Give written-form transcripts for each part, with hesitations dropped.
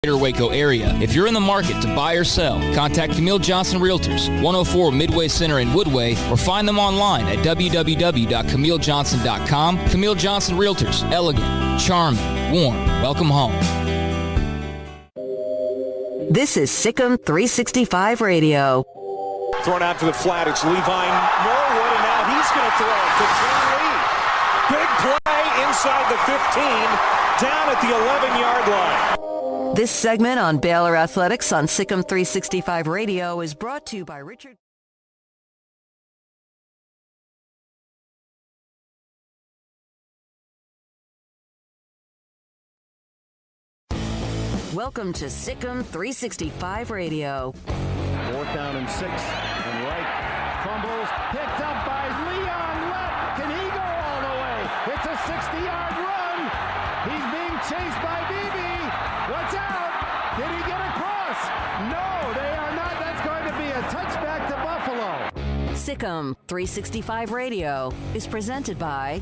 Greater Waco area. If you're in the market to buy or sell, contact Camille Johnson Realtors, 104 Midway Center in Woodway, or find them online at www.camillejohnson.com. Camille Johnson Realtors, elegant, charming, warm. Welcome home. This is SicEm365 Radio. Thrown out to the flat. It's Levi Norwood, and now he's going to throw to Trey Lee. Big play inside the 15, down at the 11-yard line. This segment on Baylor Athletics on SicEm365 Radio is brought to you by Richard. Welcome to SicEm365 Radio. 4th down and 6, and Wright fumbles, picked up by Leon Lett. Can he go all the way? It's a 60-yard run. He's being chased by Beebe. Watch out! Did he get across? No, they are not. That's going to be a touchback to Buffalo. SicEm365 Radio is presented by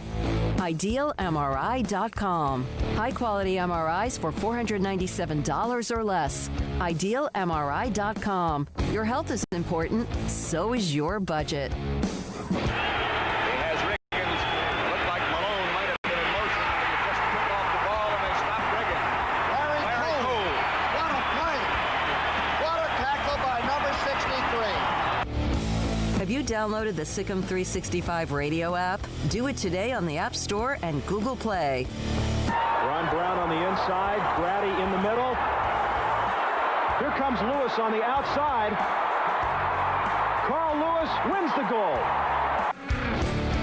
IdealMRI.com. High-quality MRIs for $497 or less. IdealMRI.com. Your health is important, so is your budget. He has Riggins. It looked like Malone might have been in motion. He just took off the ball and they stopped Riggins. Larry Cole. What a play. What a tackle by number 63. Have you downloaded the SicEm365 Radio app? Do it today on the App Store and Google Play. Ron Brown on the inside, Grady in the middle. Here comes Lewis on the outside. Carl Lewis wins the goal.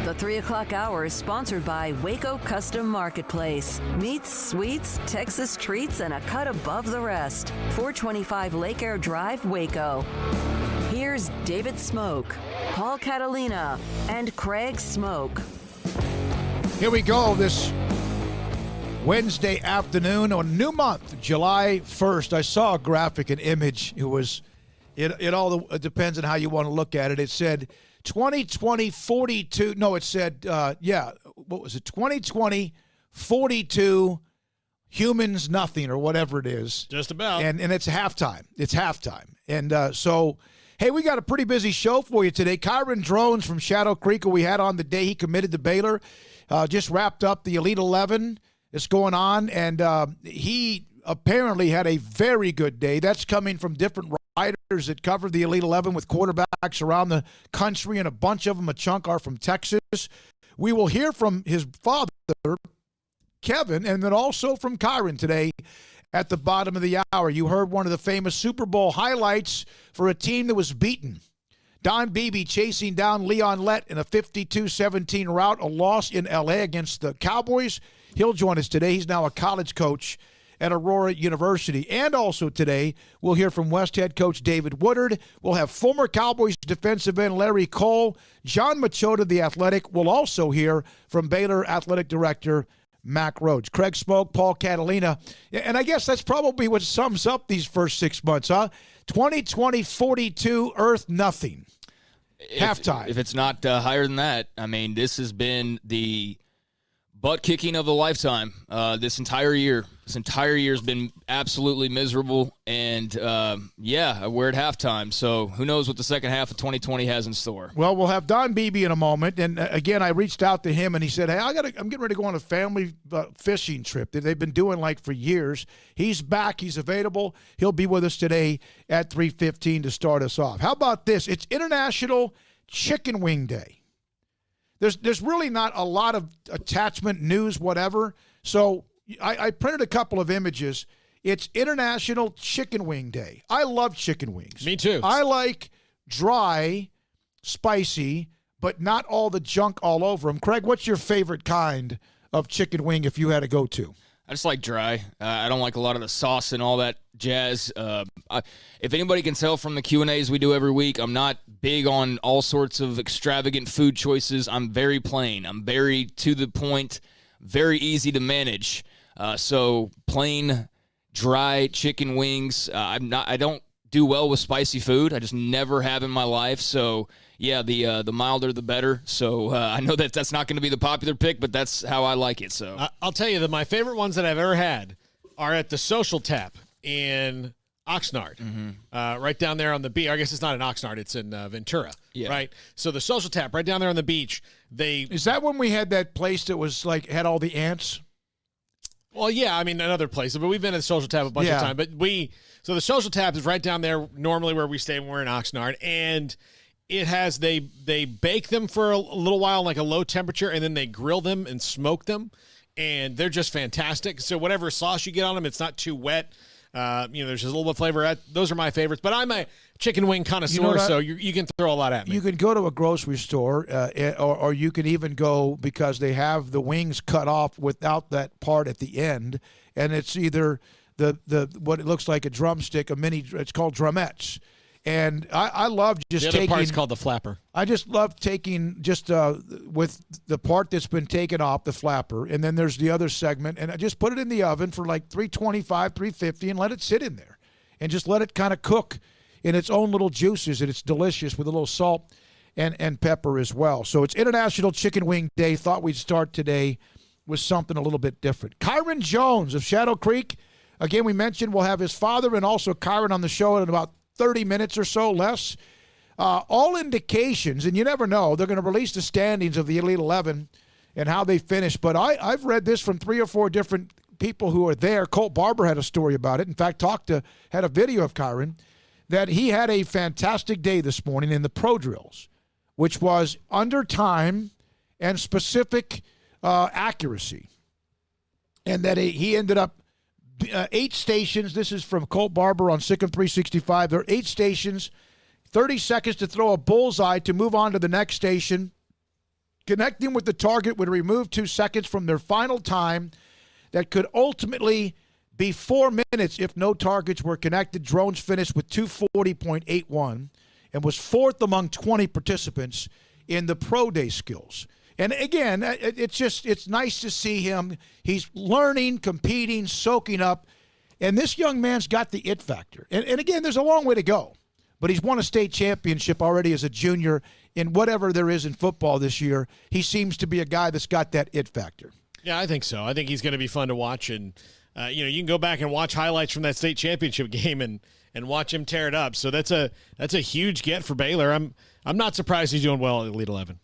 The 3 o'clock hour is sponsored by Waco Custom Marketplace. Meats, sweets, Texas treats, and a cut above the rest. 425 Lake Air Drive, Waco. Here's David Smoke, Paul Catalina, and Craig Smoke. Here we go this Wednesday afternoon on a new month, July 1st. I saw a graphic, an image. It all depends on how you want to look at it. It said 2020 42. No, it said, what was it? 2020 42 humans nothing or whatever it is. Just about. And it's halftime. It's halftime. And so, hey, we got a pretty busy show for you today. Kyron Drones from Shadow Creek, who we had on the day he committed to Baylor, just wrapped up the Elite 11. It's going on, and he apparently had a very good day. That's coming from different writers that cover the Elite 11 with quarterbacks around the country, and a bunch of them, a chunk, are from Texas. We will hear from his father, Kevin, and then also from Kyron today at the bottom of the hour. You heard one of the famous Super Bowl highlights for a team that was beaten. Don Beebe chasing down Leon Lett in a 52-17 rout, a loss in L.A. against the Cowboys. He'll join us today. He's now a college coach at Aurora University. And also today, we'll hear from West head coach David Woodard. We'll have former Cowboys defensive end Larry Cole. John Machota, the Athletic. We'll also hear from Baylor Athletic Director Mack Rhodes. Craig Smoke, Paul Catalina. And I guess that's probably what sums up these first 6 months, huh? 2020-42, Earth nothing. Halftime. If it's not higher than that, I mean, this has been the butt kicking of a lifetime. This entire year has been absolutely miserable, and we're at halftime. So who knows what the second half of 2020 has in store? Well, we'll have Don Beebe in a moment, and again, I reached out to him, and he said, "Hey, I'm getting ready to go on a family fishing trip that they've been doing like for years." He's back. He's available. He'll be with us today at 3:15 to start us off. How about this? It's International Chicken Wing Day. There's really not a lot of attachment news, whatever. So I printed a couple of images. It's International Chicken Wing Day. I love chicken wings. Me too. I like dry, spicy, but not all the junk all over them. Craig, what's your favorite kind of chicken wing if you had to go to? I just like dry. I don't like a lot of the sauce and all that jazz. If anybody can tell from the Q&As we do every week, I'm not big on all sorts of extravagant food choices. I'm very plain. I'm very to the point, very easy to manage. So plain, dry chicken wings. I don't do well with spicy food. I just never have in my life. So yeah, the milder the better. So I know that's not going to be the popular pick, but that's how I like it. So I'll tell you that my favorite ones that I've ever had are at the Social Tap in Oxnard, right down there on the beach. I guess it's not in Oxnard; it's in Ventura, right? So the Social Tap, right down there on the beach. Is that when we had that place that was like had all the ants? Well, yeah, I mean another place, but we've been at the Social Tap a bunch of times. But so the Social Tap is right down there, normally where we stay when we're in Oxnard, and it has they bake them for a little while, like a low temperature, and then they grill them and smoke them, and they're just fantastic. So whatever sauce you get on them, it's not too wet. There's just a little bit of flavor. Those are my favorites. But I'm a chicken wing connoisseur, so you can throw a lot at me. You can go to a grocery store, or you can even go because they have the wings cut off without that part at the end, and it's either the what it looks like a drumstick, it's called drumettes. And I love just taking. The other part's called the flapper. I just love taking with the part that's been taken off, the flapper, and then there's the other segment, and I just put it in the oven for like 325, 350, and let it sit in there, and just let it kind of cook in its own little juices, and it's delicious with a little salt and pepper as well. So it's International Chicken Wing Day. Thought we'd start today with something a little bit different. Kyron Jones of Shadow Creek. Again, we mentioned we'll have his father and also Kyron on the show in about 30 minutes or so, less. All indications, and you never know, they're going to release the standings of the Elite 11 and how they finish. But I've read this from 3 or 4 different people who are there. Colt Barber had a story about it. In fact, had a video of Kyron, that he had a fantastic day this morning in the pro drills, which was under time and specific accuracy. And that he ended up 8 stations. This is from Colt Barber on SicEm365. There are 8 stations, 30 seconds to throw a bullseye to move on to the next station. Connecting with the target would remove 2 seconds from their final time. That could ultimately be 4 minutes if no targets were connected. Drones finished with 240.81 and was 4th among 20 participants in the pro day skills. And again, it's nice to see him. He's learning, competing, soaking up. And this young man's got the it factor. And again, there's a long way to go. But he's won a state championship already as a junior in whatever there is in football this year. He seems to be a guy that's got that it factor. Yeah, I think so. I think he's going to be fun to watch. And, you can go back and watch highlights from that state championship game and watch him tear it up. So that's a huge get for Baylor. I'm not surprised he's doing well at Elite 11.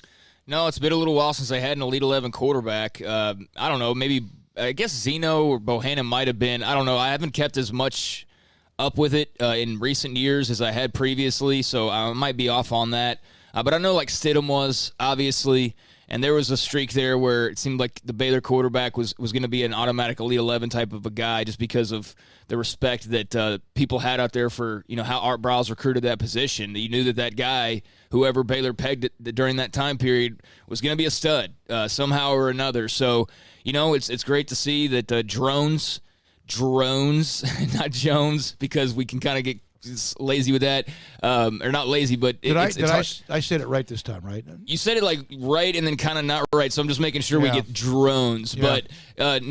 No, it's been a little while since I had an Elite 11 quarterback. I don't know, maybe I guess Zeno or Bohannon might have been. I don't know. I haven't kept as much up with it in recent years as I had previously, so I might be off on that. But I know like Stidham was, obviously, and there was a streak there where it seemed like the Baylor quarterback was going to be an automatic Elite 11 type of a guy just because of the respect that people had out there for, how Art Briles recruited that position. You knew that guy, whoever Baylor pegged it during that time period, was going to be a stud somehow or another. So, it's great to see that drones, not Jones, because we can kind of get lazy with that, or not lazy, but I said it right this time, right? You said it like right and then kind of not right, so I'm just making sure we get drones. Yeah. But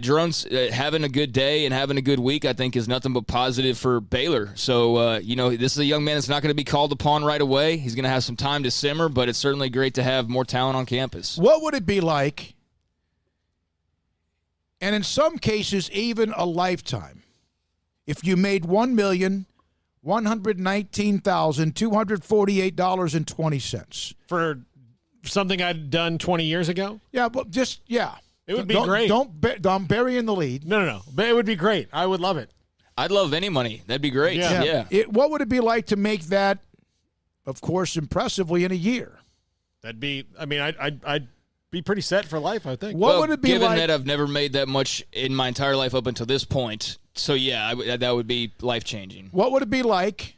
drones having a good day and having a good week, I think, is nothing but positive for Baylor. So this is a young man that's not going to be called upon right away. He's going to have some time to simmer, but it's certainly great to have more talent on campus. What would it be like, and in some cases even a lifetime, if you made $1,119,248.20 for something I'd done 20 years ago? Yeah, but it would be great. I'm burying the lead. No. But it would be great. I would love it. I'd love any money. That'd be great. Yeah. What would it be like to make that, of course, impressively in a year? I'd be pretty set for life, I think. What would it be given like? That I've never made that much in my entire life up until this point, so that would be life-changing. What would it be like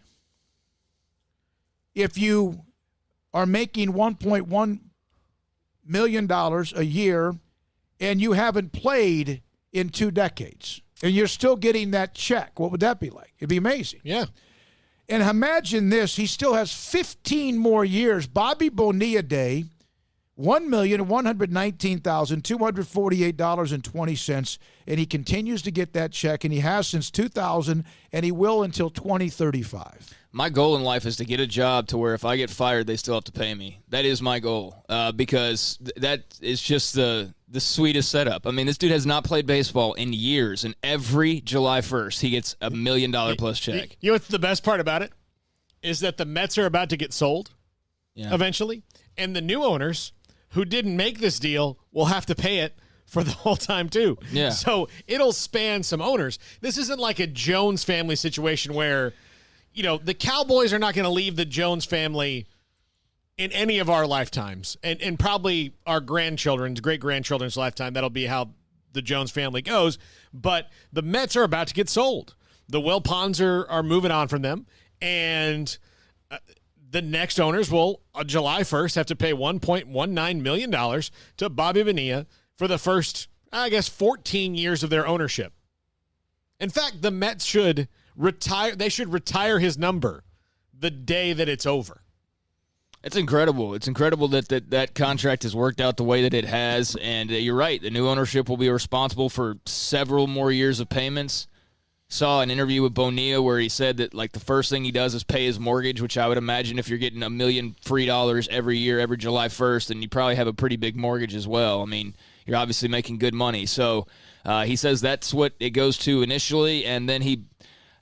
if you are making $1.1 million a year and you haven't played in 2 decades and you're still getting that check? What would that be like? It'd be amazing. Yeah. And imagine this. He still has 15 more years. Bobby Bonilla Day, $1,119,248.20, and he continues to get that check, and he has since 2000, and he will until 2035. My goal in life is to get a job to where if I get fired, they still have to pay me. That is my goal, because that is just the the sweetest setup. I mean, this dude has not played baseball in years, and every July 1st, he gets $1 million plus check. You know what's the best part about it? Is that the Mets are about to get sold eventually, and the new owners who didn't make this deal will have to pay it for the whole time too. Yeah. So it'll span some owners. This isn't like a Jones family situation where, the Cowboys are not going to leave the Jones family in any of our lifetimes, and probably our grandchildren's, great-grandchildren's lifetime. That'll be how the Jones family goes. But the Mets are about to get sold. The Wilpons are moving on from them, and the next owners will, on July 1st, have to pay $1.19 million to Bobby Bonilla for the first, 14 years of their ownership. In fact, the Mets should retire. They should retire his number the day that it's over. It's incredible. It's incredible that contract has worked out the way that it has. And you're right. The new ownership will be responsible for several more years of payments. Saw an interview with Bonilla where he said that the first thing he does is pay his mortgage, which I would imagine if you're getting $1 million free every year, every July 1st, then you probably have a pretty big mortgage as well. I mean, you're obviously making good money. So he says that's what it goes to initially. And then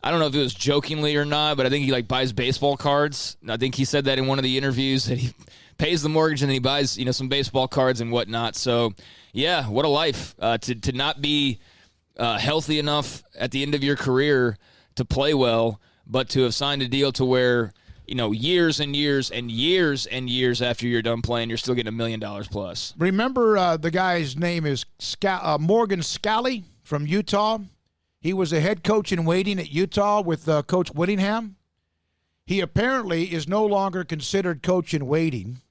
I don't know if it was jokingly or not, but I think he buys baseball cards. I think he said that in one of the interviews that he pays the mortgage and then he buys, some baseball cards and whatnot. So yeah, what a life to not be healthy enough at the end of your career to play well, but to have signed a deal to where, years and years and years and years after you're done playing, you're still getting $1 million plus. Remember the guy's name is Morgan Scally from Utah. He was a head coach in waiting at Utah with Coach Whittingham. He apparently is no longer considered coach in waiting.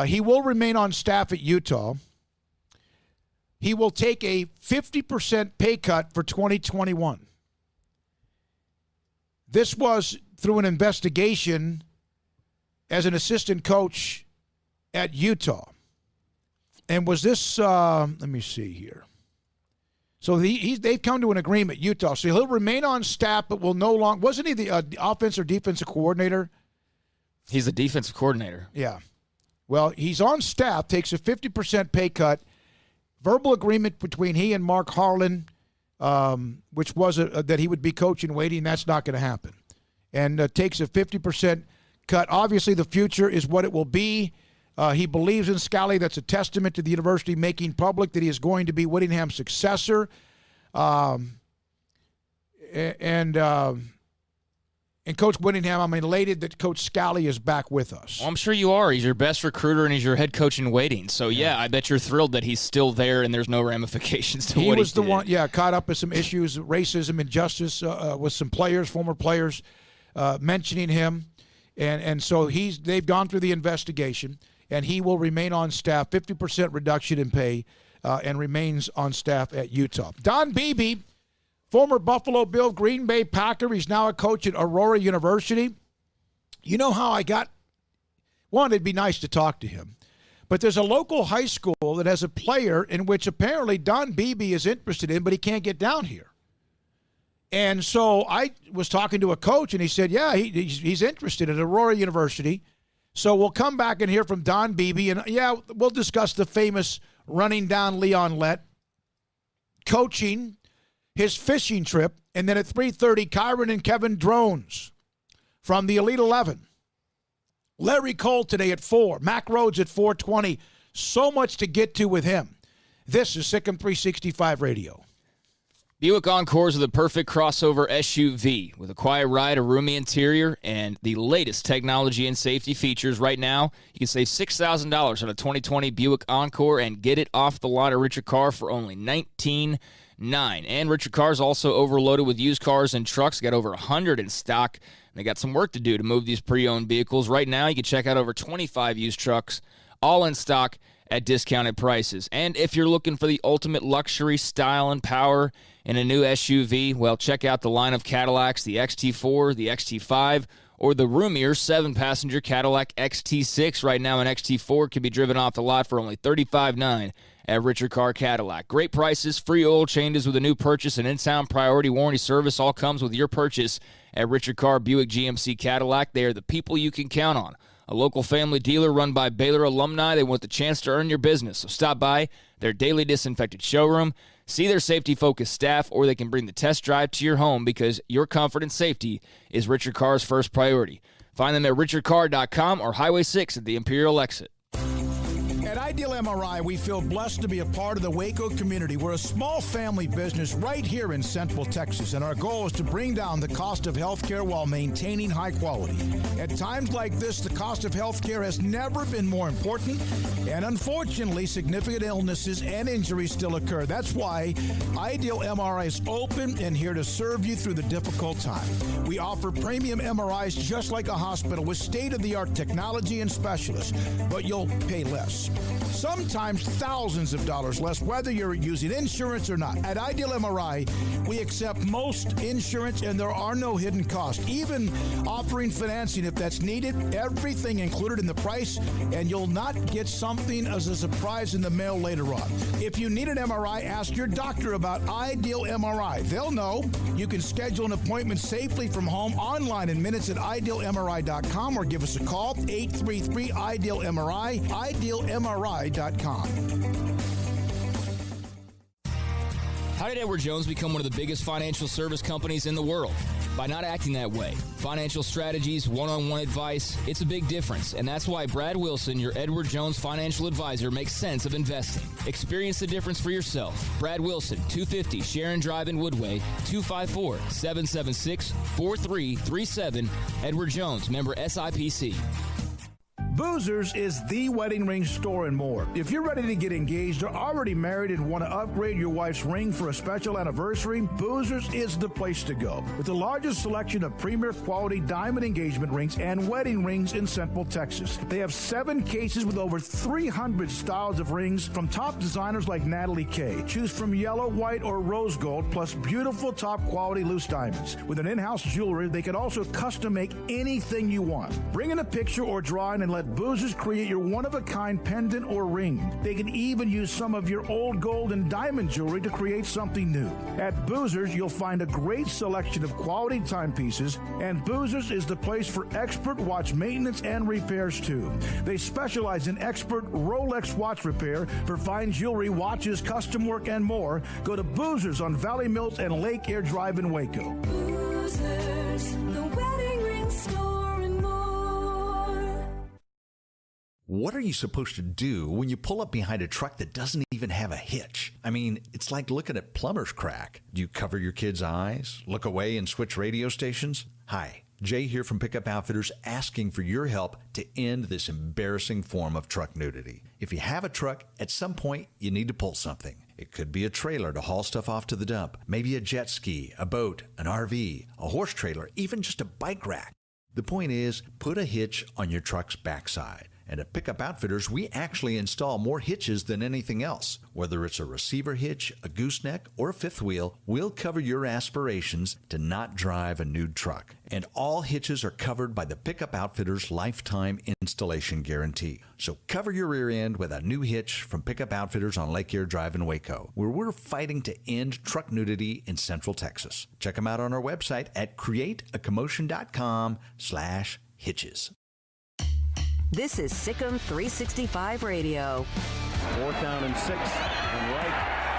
He will remain on staff at Utah. He will take a 50% pay cut for 2021. This was through an investigation as an assistant coach at Utah. And was this, let me see here. So they've come to an agreement, Utah. So he'll remain on staff, but will no longer, wasn't he the offense or defensive coordinator? He's a defensive coordinator. Yeah. Well, he's on staff, takes a 50% pay cut. Verbal agreement between he and Mark Harlan, which was that he would be coach in waiting. That's not going to happen. And takes a 50% cut. Obviously, the future is what it will be. He believes in Scally. That's a testament to the university making public that he is going to be Whittingham's successor. And Coach Whittingham, I'm elated that Coach Scally is back with us. Well, I'm sure you are. He's your best recruiter, and he's your head coach in waiting. So, yeah, I bet you're thrilled that he's still there and there's no ramifications to what he did. He was the one, caught up with some issues, racism, injustice with some players, former players, mentioning him. And so they've gone through the investigation, and he will remain on staff, 50% reduction in pay, and remains on staff at Utah. Don Beebe, former Buffalo Bill, Green Bay Packer. He's now a coach at Aurora University. You know how I got – one, it'd be nice to talk to him. But there's a local high school that has a player in which apparently Don Beebe is interested in, but he can't get down here. And so I was talking to a coach, and he said, yeah, he's interested at Aurora University. So we'll come back and hear from Don Beebe. And, yeah, we'll discuss the famous running down Leon Lett, coaching – his fishing trip, and then at 3:30, Kyron and Kevin Drones from the Elite 11. Larry Cole today at 4. Mac Rhodes at 4:20. So much to get to with him. This is SicEm365 Radio. Buick Encores are the perfect crossover SUV with a quiet ride, a roomy interior, and the latest technology and safety features. Right now, you can save $6,000 on a 2020 Buick Encore and get it off the lot at Richard Carr for only $19,900. And Richard Carr's also overloaded with used cars and trucks. Got over 100 in stock. And they got some work to do to move these pre-owned vehicles. Right now, you can check out over 25 used trucks, all in stock at discounted prices. And if you're looking for the ultimate luxury, style, and power in a new SUV, well, check out the line of Cadillacs, the XT4, the XT5, or the roomier 7-passenger Cadillac XT6. Right now, an XT4 can be driven off the lot for only $35,900 at Richard Carr Cadillac. Great prices, free oil changes with a new purchase, and in-town priority warranty service all comes with your purchase at Richard Carr Buick GMC Cadillac. They are the people you can count on. A local family dealer run by Baylor alumni. They want the chance to earn your business. So stop by their daily disinfected showroom, see their safety-focused staff, or they can bring the test drive to your home because your comfort and safety is Richard Carr's first priority. Find them at richardcarr.com or Highway 6 at the Imperial exit. At Ideal MRI, we feel blessed to be a part of the Waco community. We're a small family business right here in Central Texas, and our goal is to bring down the cost of healthcare while maintaining high quality. At times like this, the cost of healthcare has never been more important, and unfortunately, significant illnesses and injuries still occur. That's why Ideal MRI is open and here to serve you through the difficult time. We offer premium MRIs just like a hospital with state-of-the-art technology and specialists, but you'll pay less. Sometimes thousands of dollars less, whether you're using insurance or not. At Ideal MRI, we accept most insurance and there are no hidden costs, even offering financing if that's needed. Everything included in the price, and you'll not get something as a surprise in the mail later on. If you need an MRI, ask your doctor about Ideal MRI. They'll know. You can schedule an appointment safely from home online in minutes at idealmri.com or give us a call, 833-IDEAL-MRI, idealmri.com. How did Edward Jones become one of the biggest financial service companies in the world? By not acting that way. Financial strategies, one-on-one advice, it's a big difference. And that's why Brad Wilson, your Edward Jones financial advisor, makes sense of investing. Experience the difference for yourself. Brad Wilson, 250 Sharon Drive in Woodway, 254-776-4337. Edward Jones, member SIPC. Boozers is the wedding ring store and more. If you're ready to get engaged or already married and want to upgrade your wife's ring for a special anniversary, Boozers is the place to go. With the largest selection of premier quality diamond engagement rings and wedding rings in Central Texas. They have 7 cases with over 300 styles of rings from top designers like Natalie Kay. Choose from yellow, white, or rose gold, plus beautiful top quality loose diamonds. With an in-house jewelry, they can also custom make anything you want. Bring in a picture or drawing and let Boozers create your one-of-a-kind pendant or ring. They can even use some of your old gold and diamond jewelry to create something new. At Boozers, you'll find a great selection of quality timepieces, and Boozers is the place for expert watch maintenance and repairs too. They specialize in expert Rolex watch repair for fine jewelry, watches, custom work, and more. Go to Boozers on Valley Mills and Lake Air Drive in Waco. Boozers, the wedding ring store and more. What are you supposed to do when you pull up behind a truck that doesn't even have a hitch? I mean, it's like looking at plumber's crack. Do you cover your kids' eyes, look away, and switch radio stations? Hi, Jay here from Pickup Outfitters, asking for your help to end this embarrassing form of truck nudity. If you have a truck, at some point you need to pull something. It could be a trailer to haul stuff off to the dump, maybe a jet ski, a boat, an RV, a horse trailer, even just a bike rack. The point is, put a hitch on your truck's backside. And at Pickup Outfitters, we actually install more hitches than anything else. Whether it's a receiver hitch, a gooseneck, or a fifth wheel, we'll cover your aspirations to not drive a nude truck. And all hitches are covered by the Pickup Outfitters Lifetime Installation Guarantee. So cover your rear end with a new hitch from Pickup Outfitters on Lake Air Drive in Waco, where we're fighting to end truck nudity in Central Texas. Check them out on our website at createacommotion.com/hitches. This is SicEm365 Radio. 4th down and 6. And Wright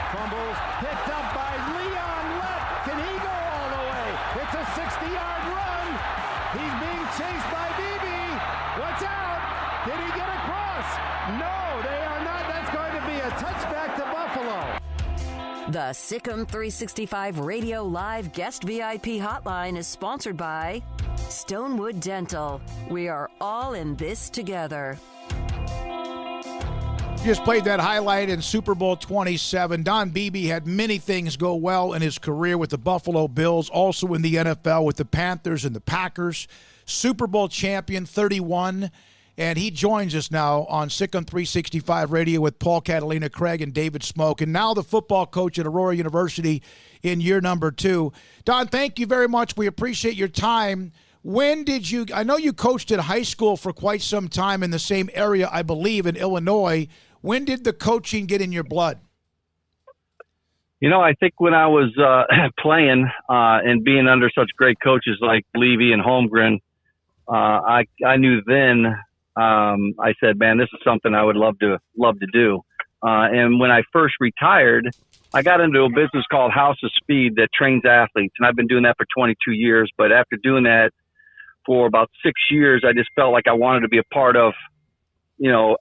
fumbles. Picked up by Leon Lett. Can he go all the way? It's a 60-yard run. He's being chased by Beebe. What's out? Did he get across? No, they are not. That's going to be a touchback to Buffalo. The SicEm365 Radio Live Guest VIP Hotline is sponsored by Stonewood Dental. We are all in this together. Just played that highlight in Super Bowl 27. Don Beebe had many things go well in his career with the Buffalo Bills, also in the NFL with the Panthers and the Packers. Super Bowl champion, 31. And he joins us now on SicEm365 Radio with Paul Catalina, Craig, and David Smoke. And now the football coach at Aurora University in year number 2. Don, thank you very much. We appreciate your time. When did you – I know you coached at high school for quite some time in the same area, I believe, in Illinois. When did the coaching get in your blood? You know, I think when I was playing and being under such great coaches like Levy and Holmgren, I knew then I said, man, this is something I would love to do. And when I first retired, I got into a business called House of Speed that trains athletes, and I've been doing that for 22 years. But after doing that for about 6 years, I just felt like I wanted to be a part of,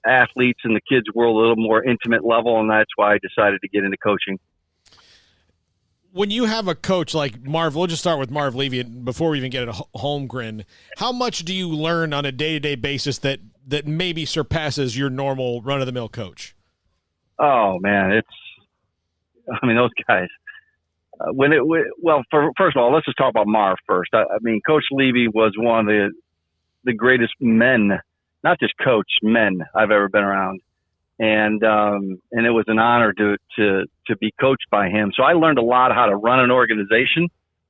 athletes in the kids' world a little more intimate level, and that's why I decided to get into coaching. When you have a coach like Marv, we'll just start with Marv Levy before we even get at Holmgren. How much do you learn on a day-to-day basis that maybe surpasses your normal run-of-the-mill coach? Oh, man, those guys. First of all, let's just talk about Marv first. Coach Levy was one of the greatest men, not just coach, men I've ever been around. And it was an honor to be coached by him. So I learned a lot how to run an organization,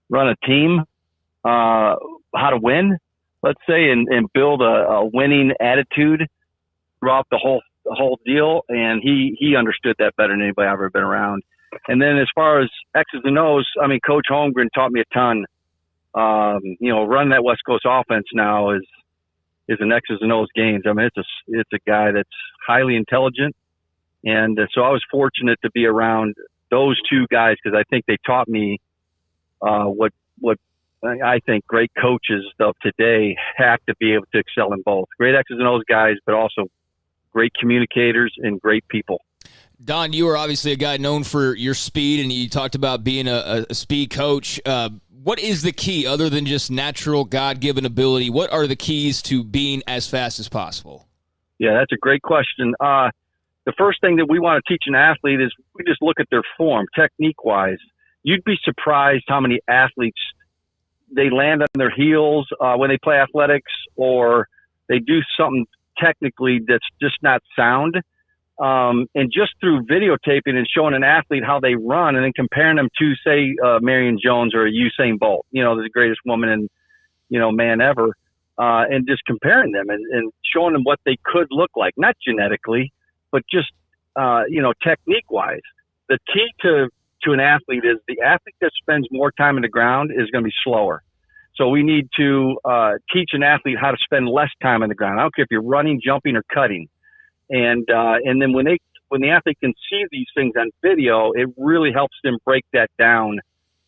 run a team, how to win, let's say, and build a winning attitude throughout the whole deal. And he understood that better than anybody I've ever been around. And then as far as X's and O's, Coach Holmgren taught me a ton. Running that West Coast offense now is an X's and O's games. It's a guy that's highly intelligent. And so I was fortunate to be around those two guys because I think they taught me what I think great coaches of today have to be able to excel in both. Great X's and O's guys, but also great communicators and great people. Don, you are obviously a guy known for your speed, and you talked about being a speed coach. What is the key, other than just natural God-given ability? What are the keys to being as fast as possible? Yeah, that's a great question. The first thing that we want to teach an athlete is we just look at their form, technique-wise. You'd be surprised how many athletes, they land on their heels when they play athletics, or they do something technically that's just not sound. And just through videotaping and showing an athlete how they run and then comparing them to, say, Marion Jones or Usain Bolt, the greatest woman and, man ever, and just comparing them and showing them what they could look like, not genetically, but just, technique-wise. The key to an athlete is the athlete that spends more time in the ground is going to be slower. So we need to teach an athlete how to spend less time on the ground. I don't care if you're running, jumping, or cutting. And then when the athlete can see these things on video, it really helps them break that down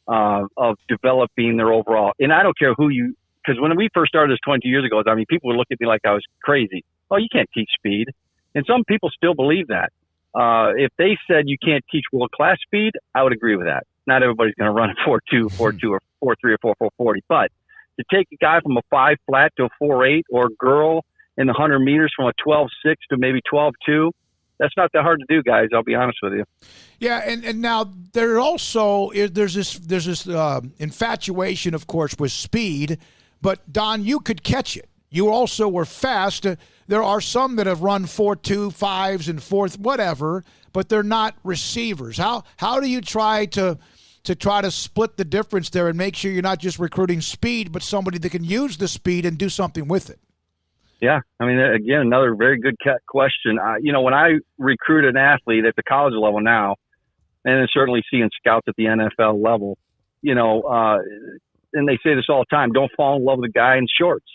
of developing their overall. And I don't care because when we first started this 20 years ago, people would look at me like I was crazy. Oh, you can't teach speed. And some people still believe that. If they said you can't teach world-class speed, I would agree with that. Not everybody's going to run a 4.2, 4.2, or 4.3 or 4.40. But to take a guy from a 5 flat to a 4.8, or a girl in the 100 meters from a 12.6 to maybe 12.2, that's not that hard to do, guys. I'll be honest with you. Yeah, and now there's this infatuation, of course, with speed. But Don, you could catch it. You also were fast. There are some that have run 4.2, 5s, and 4th, whatever, but they're not receivers. How do you try to split the difference there and make sure you're not just recruiting speed, but somebody that can use the speed and do something with it? Yeah, again, another very good question. When I recruit an athlete at the college level now, and then certainly seeing scouts at the NFL level, and they say this all the time: don't fall in love with a guy in shorts,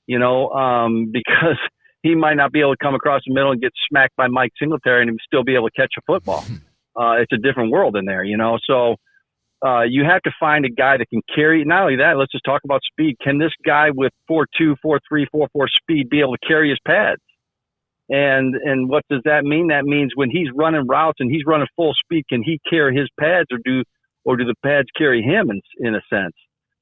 because he might not be able to come across the middle and get smacked by Mike Singletary and still be able to catch a football. It's a different world in there, So you have to find a guy that can carry. Not only that, let's just talk about speed. Can this guy with 4.2, 4.3, 4.4 speed be able to carry his pads? And what does that mean? That means when he's running routes and he's running full speed, can he carry his pads, or do the pads carry him in a sense?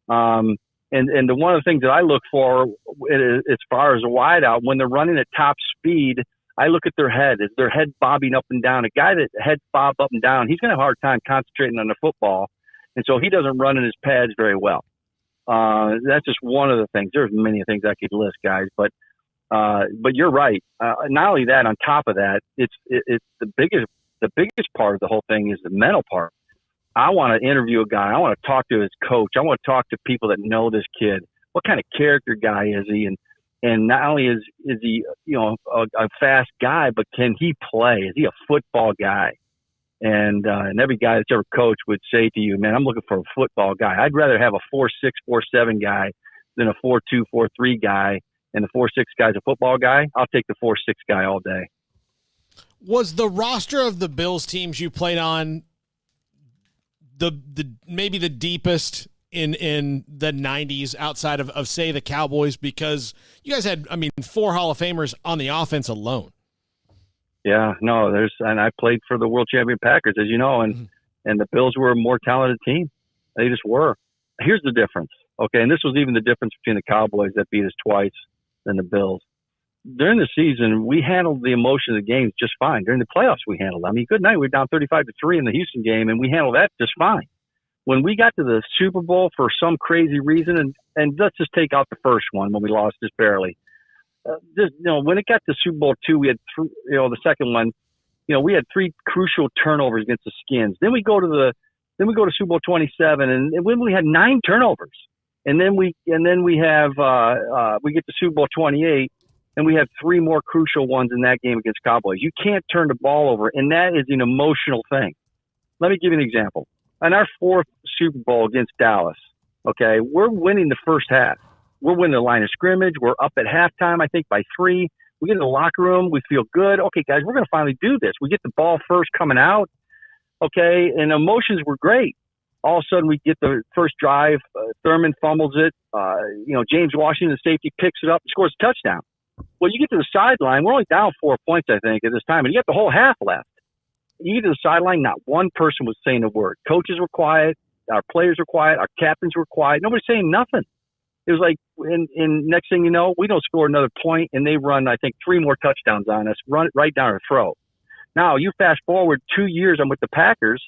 And the one of the things that I look for as far as a wideout, when they're running at top speed, I look at their head. Is their head bobbing up and down? A guy that head bob up and down, he's going to have a hard time concentrating on the football. And so he doesn't run in his pads very well. That's just one of the things. There's many things I could list, guys, but you're right. Not only that, on top of that, it's the biggest part of the whole thing is the mental part. I want to interview a guy. I want to talk to his coach. I want to talk to people that know this kid. What kind of character guy is he? And not only is he, a fast guy, but can he play? Is he a football guy? And every guy that's ever coached would say to you, man, I'm looking for a football guy. I'd rather have a 4.6, 4.7 guy than a 4.2, 4.3 guy. and the 4-6 guy's a football guy, I'll take the 4-6 guy all day. Was the roster of the Bills teams you played on the maybe the deepest in the 90s outside of say the Cowboys, because you guys had 4 Hall of Famers on the offense alone? Yeah, no, and I played for the world champion Packers, as you know, and the Bills were a more talented team. They just were. Here's the difference. Okay. And this was even the difference between the Cowboys that beat us twice and the Bills. During the season, we handled the emotion of the games just fine. During the playoffs, we handled it. I mean, good night. We were down 35-3 in the Houston game, and we handled that just fine. When we got to the Super Bowl for some crazy reason, and let's just take out the first one when we lost just barely. When it got to Super Bowl II, we had the second one. We had 3 crucial turnovers against the Skins. Then we go to Super Bowl 27, and when we had 9 turnovers, and then we get to Super Bowl 28. And we have 3 more crucial ones in that game against Cowboys. You can't turn the ball over, and that is an emotional thing. Let me give you an example. In our 4th Super Bowl against Dallas, okay, we're winning the first half. We're winning the line of scrimmage. We're up at halftime, I think, by 3. We get in the locker room. We feel good. Okay, guys, we're going to finally do this. We get the ball first coming out, okay, and emotions were great. All of a sudden, we get the first drive. Thurman fumbles it. James Washington, the safety, picks it up and scores a touchdown. Well, you get to the sideline. We're only down 4 points, I think, at this time, and you got the whole half left. You get to the sideline, not one person was saying a word. Coaches were quiet. Our players were quiet. Our captains were quiet. Nobody's saying nothing. It was like, and next thing you know, we don't score another point, and they run, I think, 3 more touchdowns on us, run it right down our throat. Now, you fast forward 2 years, I'm with the Packers.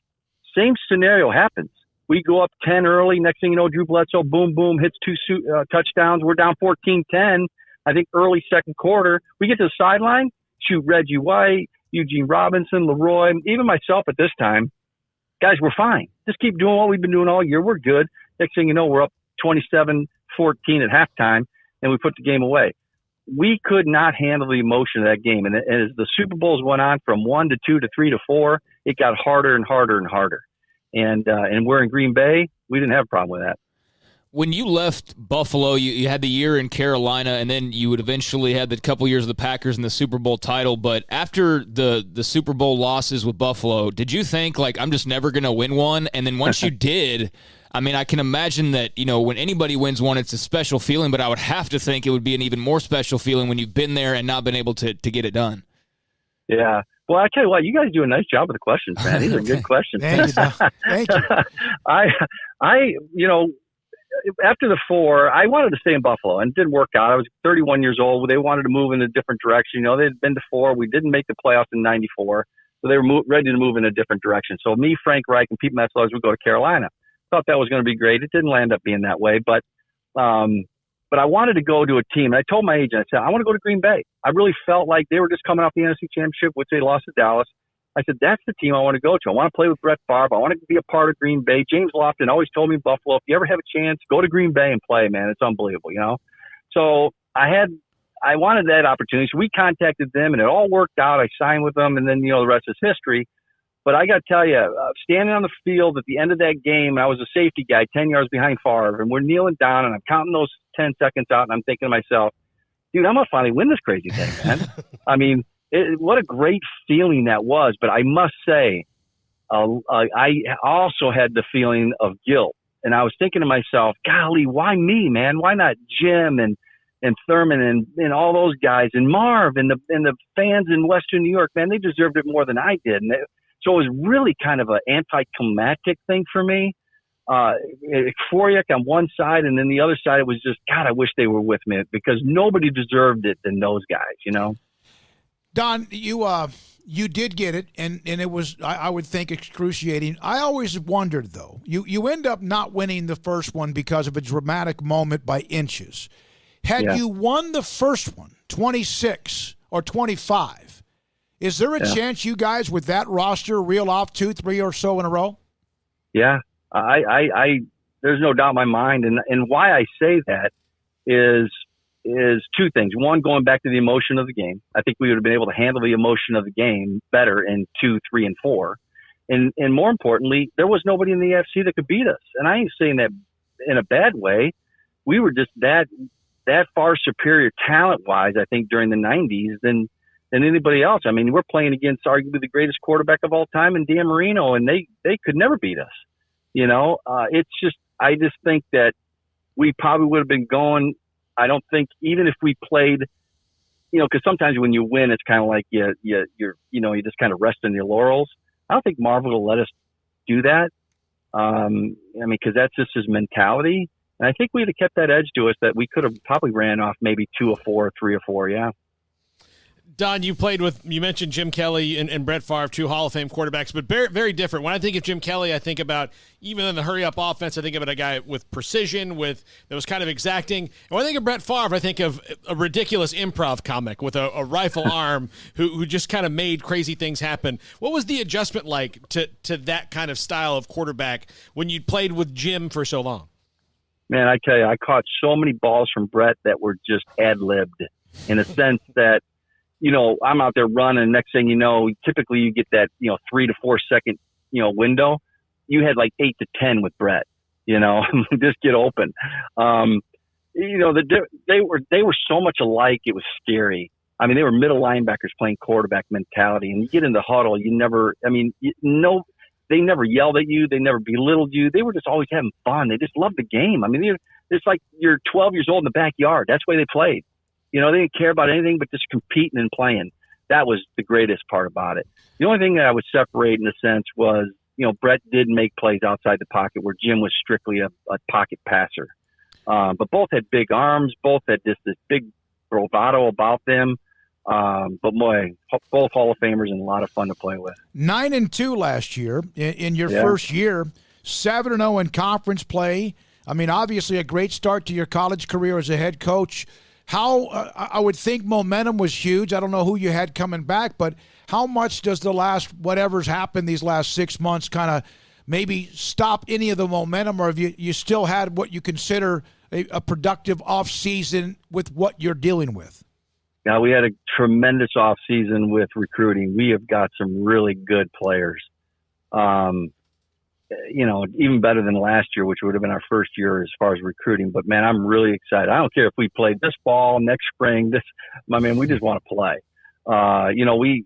Same scenario happens. We go up 10 early. Next thing you know, Drew Bledsoe, boom, boom, hits 2 touchdowns. We're down 14-10. I think early second quarter. We get to the sideline, shoot Reggie White, Eugene Robinson, Leroy, even myself at this time. Guys, we're fine. Just keep doing what we've been doing all year. We're good. Next thing you know, we're up 27-14 at halftime, and we put the game away. We could not handle the emotion of that game. And as the Super Bowls went on from 1 to 2 to 3 to 4, it got harder and harder and harder. And we're in Green Bay. We didn't have a problem with that. When you left Buffalo, you had the year in Carolina, and then you would eventually have the couple years of the Packers and the Super Bowl title. But after the Super Bowl losses with Buffalo, did you think, I'm just never going to win one? And then once you did, I can imagine that, when anybody wins one, it's a special feeling, but I would have to think it would be an even more special feeling when you've been there and not been able to get it done. Yeah. Well, I tell you what, you guys do a nice job with the questions, man. These are good questions. Thank you. After the 4, I wanted to stay in Buffalo, and it didn't work out. I was 31 years old. They wanted to move in a different direction. They'd been to 4. We didn't make the playoffs in '94, so they were ready to move in a different direction. So me, Frank Reich, and Pete Metzler would go to Carolina. Thought that was going to be great. It didn't land up being that way, but I wanted to go to a team. And I told my agent, I said, I want to go to Green Bay. I really felt like they were just coming off the NFC Championship, which they lost to Dallas. I said, that's the team I want to go to. I want to play with Brett Favre. I want to be a part of Green Bay. James Lofton always told me, Buffalo, if you ever have a chance, go to Green Bay and play, man. It's unbelievable, So I wanted that opportunity. So we contacted them, and it all worked out. I signed with them, and then, the rest is history. But I got to tell you, standing on the field at the end of that game, I was a safety guy 10 yards behind Favre, and we're kneeling down, and I'm counting those 10 seconds out, and I'm thinking to myself, dude, I'm going to finally win this crazy thing, man. What a great feeling that was. But I must say, I also had the feeling of guilt. And I was thinking to myself, golly, why me, man? Why not Jim and Thurman and all those guys and Marv and the fans in Western New York, man? They deserved it more than I did. So it was really kind of an anticlimactic thing for me. Euphoric on one side, and then the other side, it was just, God, I wish they were with me, because nobody deserved it than those guys, Don, you did get it, and it was, I would think, excruciating. I always wondered, though, you end up not winning the first one because of a dramatic moment by inches. Had you won the first one, 26 or 25, is there a chance you guys with that roster reel off 2, 3 or so in a row? Yeah, I there's no doubt in my mind, and why I say that is 2 things. One, going back to the emotion of the game. I think we would have been able to handle the emotion of the game better in 2, 3, and 4. And more importantly, there was nobody in the AFC that could beat us. And I ain't saying that in a bad way. We were just that that far superior talent-wise, I think, during the 90s than anybody else. I mean, we're playing against arguably the greatest quarterback of all time in Dan Marino, and they could never beat us. I just think that we probably would have been going. I don't think even if we played, because sometimes when you win, it's kind of like you just kind of rest in your laurels. I don't think Marv would have let us do that. Because that's just his mentality. And I think we'd have kept that edge to us that we could have probably ran off maybe 2 or 4, 3 or 4. Yeah. Don, you mentioned Jim Kelly and Brett Favre, 2 Hall of Fame quarterbacks, but very, very different. When I think of Jim Kelly, I think about, even in the hurry-up offense, I think about a guy with precision, that was kind of exacting. And when I think of Brett Favre, I think of a ridiculous improv comic with a rifle arm who just kind of made crazy things happen. What was the adjustment like to that kind of style of quarterback when you played with Jim for so long? Man, I tell you, I caught so many balls from Brett that were just ad-libbed in a sense that, I'm out there running. Next thing you know, typically you get that, 3 to 4 second, window. You had like 8 to 10 with Brett, just get open. They were so much alike. It was scary. I mean, they were middle linebackers playing quarterback mentality, and you get in the huddle. They never yelled at you. They never belittled you. They were just always having fun. They just loved the game. I mean, it's like you're 12 years old in the backyard. That's the way they played. They didn't care about anything but just competing and playing. That was the greatest part about it. The only thing that I would separate in a sense was, Brett did make plays outside the pocket where Jim was strictly a pocket passer. But both had big arms. Both had just this big bravado about them. But boy, both Hall of Famers and a lot of fun to play with. 9-2 last year in your first year, 7-0 in conference play. I mean, obviously a great start to your college career as a head coach. How I would think momentum was huge. I don't know who you had coming back, but how much does the last whatever's happened these last 6 months kind of maybe stop any of the momentum, or have you still had what you consider a productive off season with what you're dealing with? Now, we had a tremendous off season with recruiting. We have got some really good players. Even better than last year, which would have been our first year as far as recruiting. But man, I'm really excited. I don't care if we played this fall, next spring, we just want to play.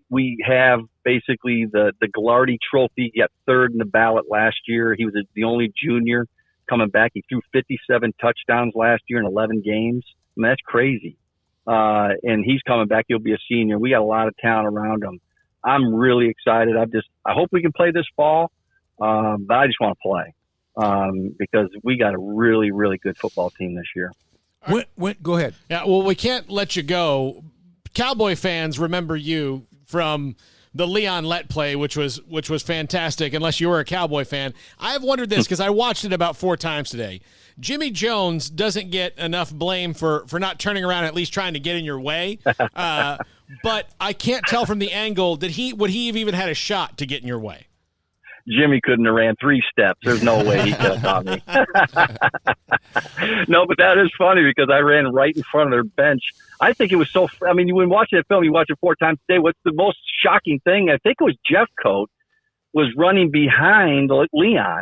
We have basically the Ghilardi Trophy. He got 3rd in the ballot last year. He was the only junior coming back. He threw 57 touchdowns last year in 11 games. I mean, that's crazy. And he's coming back. He'll be a senior. We got a lot of talent around him. I'm really excited. I hope we can play this fall. But I just want to play because we got a really, really good football team this year. Go ahead. Yeah, well, we can't let you go. Cowboy fans remember you from the Leon Lett play, which was fantastic, unless you were a Cowboy fan. I've wondered this because I watched it about 4 times today. Jimmy Jones doesn't get enough blame for not turning around, at least trying to get in your way. But I can't tell from the angle, would he have even had a shot to get in your way? Jimmy couldn't have ran 3 steps. There's no way he could have taught me. No, but that is funny because I ran right in front of their bench. I think it was so – when watching that film, you watch it 4 times a day. What's the most shocking thing? I think it was Jeff Coat was running behind Leon.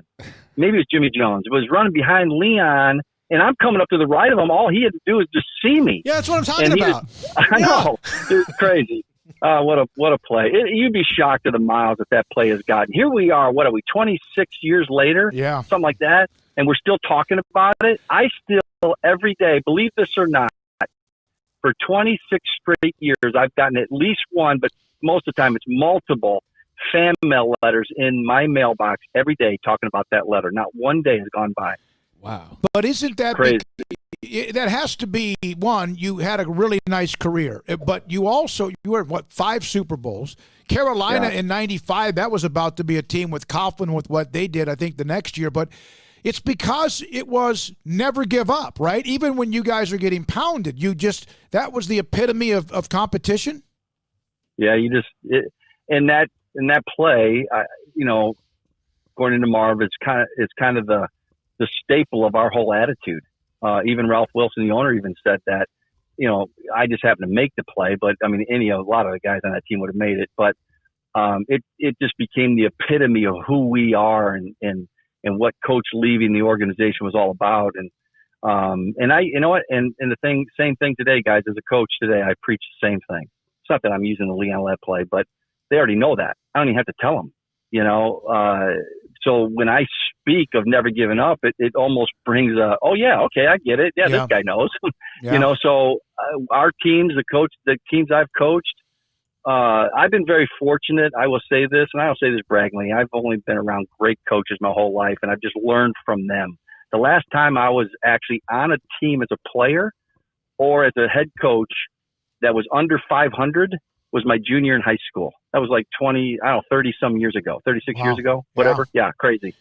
Maybe it was Jimmy Jones. It was running behind Leon, and I'm coming up to the right of him. All he had to do was just see me. Yeah, that's what I'm talking about. I know. It's crazy. What a play. You'd be shocked at the miles that play has gotten. Here we are, what are we, 26 years later? Yeah. Something like that, and we're still talking about it. I still, every day, believe this or not, for 26 straight years, I've gotten at least one, but most of the time it's multiple fan mail letters in my mailbox every day talking about that letter. Not one day has gone by. Wow. But isn't that crazy? That has to be, one, you had a really nice career, but you were, 5 Super Bowls. Carolina in 95, that was about to be a team with Coughlin with what they did, I think, the next year. But it's because it was never give up, right? Even when you guys are getting pounded, that was the epitome of competition. Yeah, in that play, going into Marv, it's kind of the staple of our whole attitude. Even Ralph Wilson, the owner, even said that, I just happened to make the play, but a lot of the guys on that team would have made it. But it just became the epitome of who we are and what Coach leaving the organization was all about. And And you know what? And same thing today, guys. As a coach today, I preach the same thing. It's not that I'm using the Leon Lett play, but they already know that. I don't even have to tell them. So when I speak of never giving up, it almost brings oh yeah, okay, I get it. Yeah, this guy knows. Yeah. So our teams, the teams I've coached, I've been very fortunate. I will say this, and I don't say this braggingly. I've only been around great coaches my whole life, and I've just learned from them. The last time I was actually on a team as a player or as a head coach that was under 500 was my junior in high school. That was like 30 some years ago, 36 years ago, whatever. Yeah, crazy.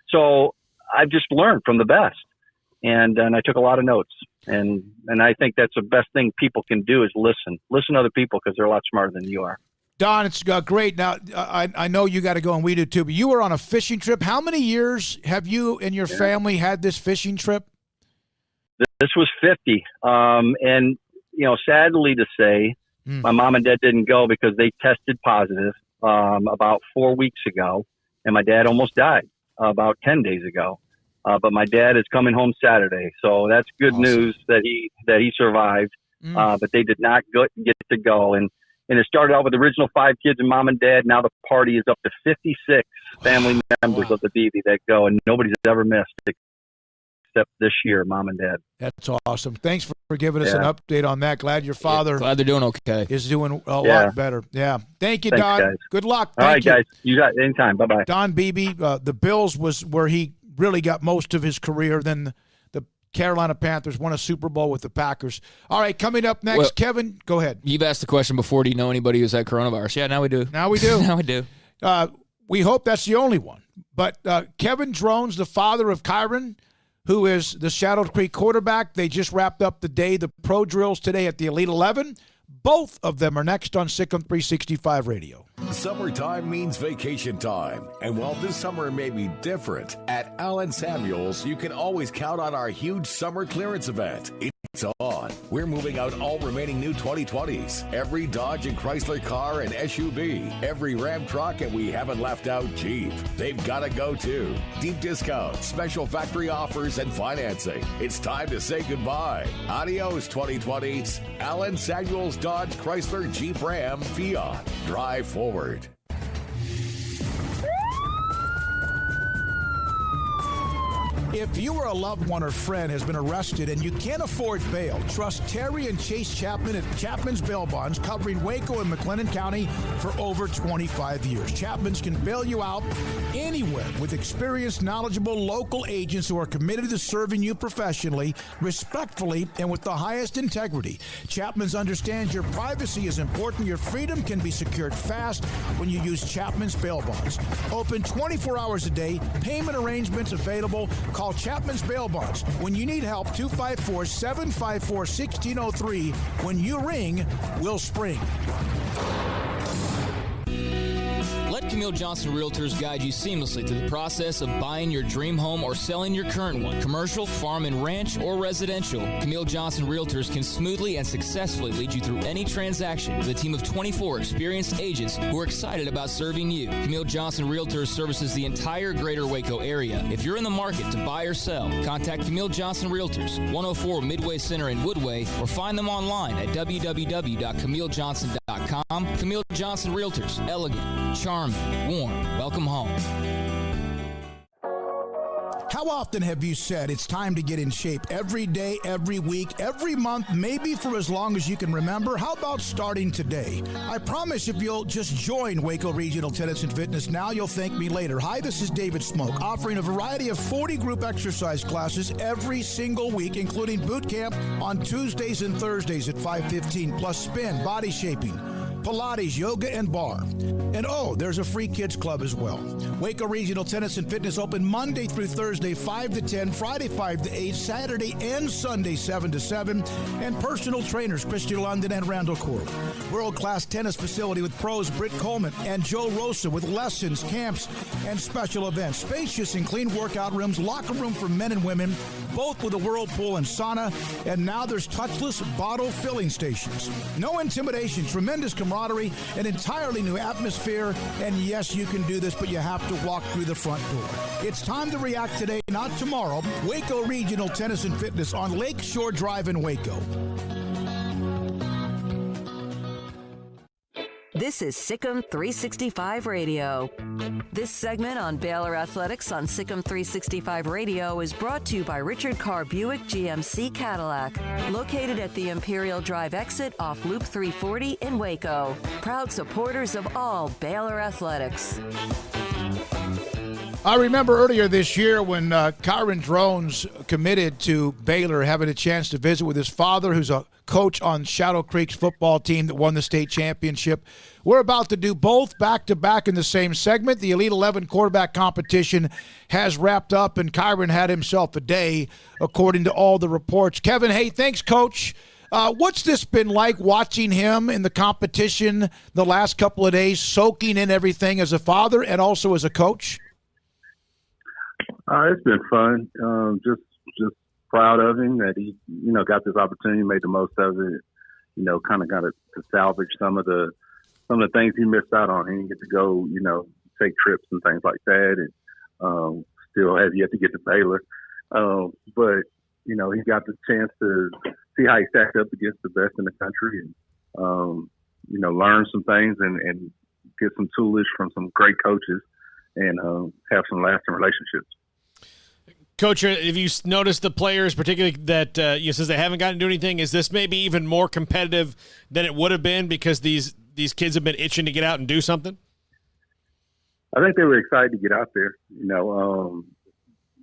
So I've just learned from the best, and I took a lot of notes, and I think that's the best thing people can do is listen to other people because they're a lot smarter than you are. Don, it's great. Now, I know you got to go, and we do too, but you were on a fishing trip. How many years have you and your family had this fishing trip? This was 50. And, sadly to say, my mom and dad didn't go because they tested positive about 4 weeks ago, and my dad almost died about 10 days ago. But my dad is coming home Saturday, so that's good news that he survived. But they did not get to go, and it started out with the original 5 kids and mom and dad. Now the party is up to 56 family members of the BB that go, and nobody's ever missed except this year, mom and dad. That's awesome. Thanks for giving us an update on that. Glad your father glad they're doing okay. is doing a lot better. Yeah. Thank you, Thanks, Don. guys. Good luck. All right, guys. You got anytime. Bye-bye. Don Beebe, the Bills was where he really got most of his career. Then the Carolina Panthers won a Super Bowl with the Packers. All right, coming up next, Kevin, go ahead. You've asked the question before, do you know anybody who's had coronavirus? Yeah, now we do. Now we do. Now we do. We hope that's the only one. But Kevin Drones, the father of Kyron, who is the Shadow Creek quarterback, they just wrapped up the pro drills today at the Elite 11. Both of them are next on SicEm365 Radio. Summertime means vacation time. And while this summer may be different, at Allen Samuels, you can always count on our huge summer clearance event. It's on. We're moving out all remaining new 2020s. Every Dodge and Chrysler car and SUV. Every Ram truck, and we haven't left out Jeep. They've got to go too. Deep discounts, special factory offers, and financing. It's time to say goodbye. Adios, 2020s. Allen Samuels Dodge, Chrysler, Jeep, Ram, Fiat. Drive forward. If you or a loved one or friend has been arrested and you can't afford bail, trust Terry and Chase Chapman at Chapman's Bail Bonds, covering Waco and McLennan County for over 25 years. Chapman's can bail you out anywhere with experienced, knowledgeable local agents who are committed to serving you professionally, respectfully, and with the highest integrity. Chapman's understands your privacy is important. Your freedom can be secured fast when you use Chapman's Bail Bonds. Open 24 hours a day. Payment arrangements available. Call Chapman's Bail Bonds. When you need help, 254-754-1603. When you ring, we'll spring. Let Camille Johnson Realtors guide you seamlessly through the process of buying your dream home or selling your current one. Commercial, farm and ranch, or residential, Camille Johnson Realtors can smoothly and successfully lead you through any transaction with a team of 24 experienced agents who are excited about serving you. Camille Johnson Realtors services the entire greater Waco area. If you're in the market to buy or sell, contact Camille Johnson Realtors, 104 Midway Center in Woodway, or find them online at www.camillejohnson.com. Camille Johnson Realtors, elegant, charming, warm. Welcome home. How often have you said it's time to get in shape? Every day, every week, every month, maybe for as long as you can remember? How about starting today? I promise if you'll just join Waco Regional Tennis and Fitness now, you'll thank me later. Hi, this is David Smoke, offering a variety of 40 group exercise classes every single week, including boot camp on Tuesdays and Thursdays at 5:15, plus spin, body shaping, Pilates, yoga, and bar. And there's a free kids club as well. Waco Regional Tennis and Fitness open Monday through Thursday, 5 to 10, Friday, 5 to 8, Saturday and Sunday, 7 to 7, and personal trainers, Christy London and Randall Corley. World-class tennis facility with pros Britt Coleman and Joe Rosa with lessons, camps, and special events. Spacious and clean workout rooms, locker room for men and women, both with a whirlpool and sauna, and now there's touchless bottle filling stations. No intimidation, tremendous camaraderie, an entirely new atmosphere, and yes, you can do this, but you have to walk through the front door. It's time to react today, not tomorrow. Waco Regional Tennis and Fitness on Lakeshore Drive in Waco. This is SicEm365 Radio. This segment on Baylor Athletics on SicEm365 Radio is brought to you by Richard Carr Buick GMC Cadillac, located at the Imperial Drive exit off Loop 340 in Waco. Proud supporters of all Baylor Athletics. I remember earlier this year when Kyron Drones committed to Baylor, having a chance to visit with his father, who's a coach on Shadow Creek's football team that won the state championship. We're about to do both back-to-back in the same segment. The Elite 11 quarterback competition has wrapped up, and Kyron had himself a day, according to all the reports. Kevin, hey, thanks, Coach. What's this been like watching him in the competition the last couple of days, soaking in everything as a father and also as a coach? It's been fun. Just proud of him that he, got this opportunity, made the most of it. Kind of got to salvage some of the things he missed out on. He didn't get to go, take trips and things like that, and still has yet to get to Baylor. But he got the chance to see how he stacked up against the best in the country, and learn some things and get some toolage from some great coaches, and have some lasting relationships. Coach, have you noticed the players, particularly that says they haven't gotten to do anything? Is this maybe even more competitive than it would have been because these kids have been itching to get out and do something? I think they were excited to get out there. One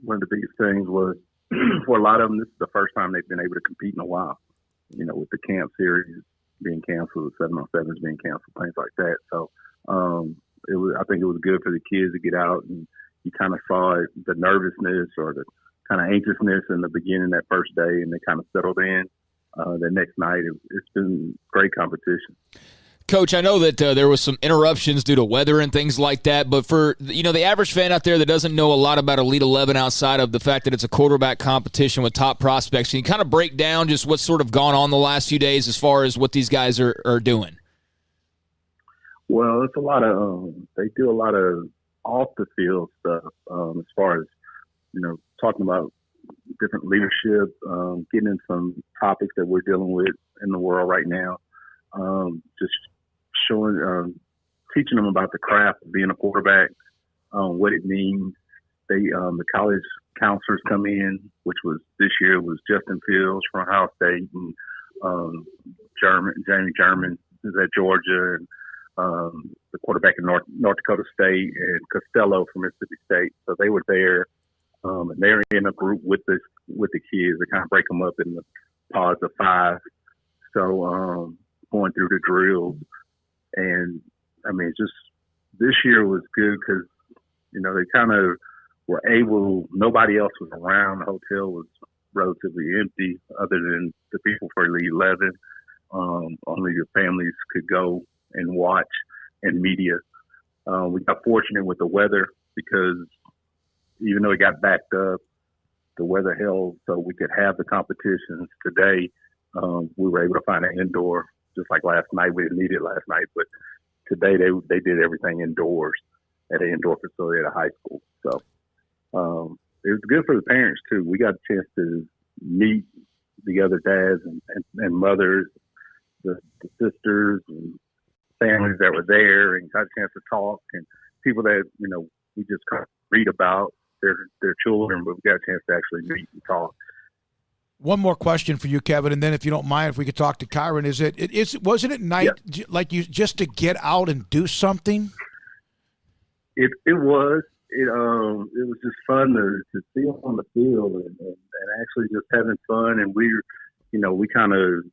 of the biggest things was for a lot of them, this is the first time they've been able to compete in a while. With the camp series being canceled, the 7-on-7s being canceled, things like that. So I think it was good for the kids to get out, and you kind of saw the nervousness or the kind of anxiousness in the beginning that first day, and they kind of settled in. The next night, it's been great competition. Coach, I know that there was some interruptions due to weather and things like that, but for the average fan out there that doesn't know a lot about Elite 11 outside of the fact that it's a quarterback competition with top prospects, can you kind of break down just what's sort of gone on the last few days as far as what these guys are doing? Well, it's a lot of they do a lot of off the field stuff as far as talking about different leadership, getting in some topics that we're dealing with in the world right now, just showing, teaching them about the craft of being a quarterback, what it means. The college counselors come in, which was this year was Justin Fields from Ohio State, and Jamie German is at Georgia, and the quarterback in North Dakota State, and Costello from Mississippi State. So they were there, and they're in a group with the kids. They kind of break them up in the pods of 5. So going through the drills, and I mean, just this year was good because they kind of were able. Nobody else was around. The hotel was relatively empty, other than the people for Elite 11. Only your families could go and watch, and media. We got fortunate with the weather because even though it got backed up, the weather held so we could have the competitions today. We were able to find an indoor, just like last night. We didn't need it last night, but today they did everything indoors at an indoor facility at a high school. So it was good for the parents too. We got a chance to meet the other dads and mothers, the sisters and families that were there, and got a chance to talk, and people that we just kind of read about their children, but we got a chance to actually meet and talk. One more question for you, Kevin, and then if you don't mind, if we could talk to Kyron, wasn't it nice, like you just to get out and do something? It was. It was just fun to see them on the field and actually just having fun, and we kind of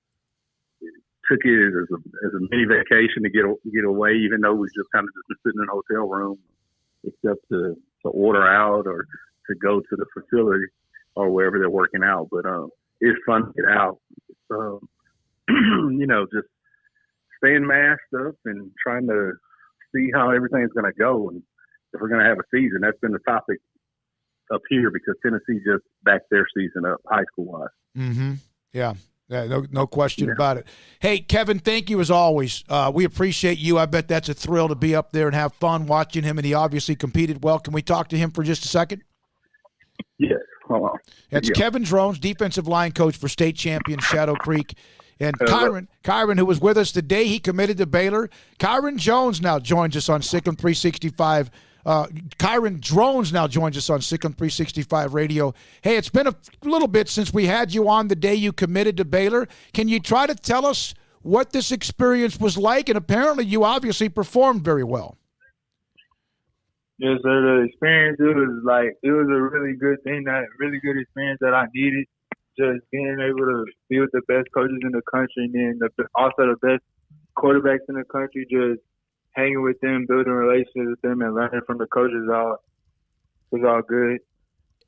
took it as a mini vacation to get away, even though we just kind of just been sitting in a hotel room, except to order out or to go to the facility or wherever they're working out. But it's fun to get out. Just staying masked up and trying to see how everything's going to go, and if we're going to have a season. That's been the topic up here because Tennessee just backed their season up high school wise. Mm-hmm. Yeah. No question about it. Hey, Kevin, thank you as always. We appreciate you. I bet that's a thrill to be up there and have fun watching him, and he obviously competed well. Can we talk to him for just a second? Yes. Hold on. That's Kevin Drones, defensive line coach for state champion Shadow Creek. And Kyron, who was with us today, he committed to Baylor. Kyron Jones now joins us on SicEm365. Kyron Drones now joins us on SicEm365 Radio. Hey, it's been a little bit since we had you on the day you committed to Baylor. Can you try to tell us what this experience was like? And apparently you obviously performed very well. Yes, sir. The experience, it was a really good thing, really good experience that I needed. Just being able to be with the best coaches in the country and then also the best quarterbacks in the country, just hanging with them, building relationships with them, and learning from the coaches was all good.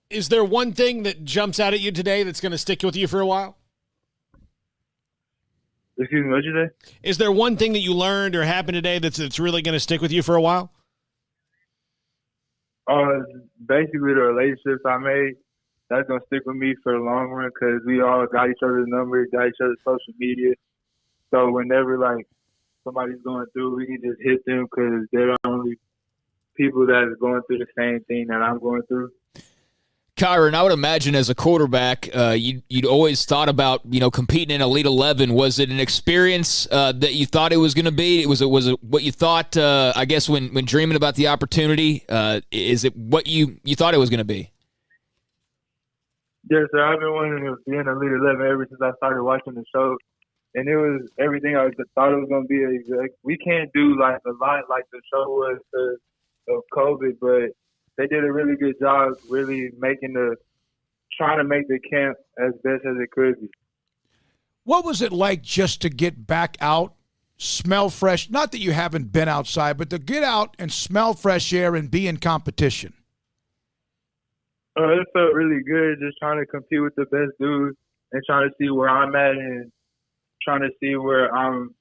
Is there one thing that jumps out at you today that's going to stick with you for a while? Excuse me, what did you say? Is there one thing that you learned or happened today that's really going to stick with you for a while? Basically the relationships I made. That's going to stick with me for the long run because we all got each other's numbers, got each other's social media. So whenever, somebody's going through, we can just hit them because they're the only people that are going through the same thing that I'm going through. Kyron, I would imagine as a quarterback, you'd always thought about competing in Elite 11. Was it an experience that you thought it was going to be? Was it what you thought? I guess when dreaming about the opportunity, is it what you thought it was going to be? Yes, sir. I've been wanting to be in Elite 11 ever since I started watching the show, and it was everything I thought it was going to be. We can't do a lot like the show was because of COVID, but they did a really good job really trying to make the camp as best as it could be. What was it like just to get back out, smell fresh? Not that you haven't been outside, but to get out and smell fresh air and be in competition. It felt really good just trying to compete with the best dudes and trying to see where I'm at and trying to see where I'm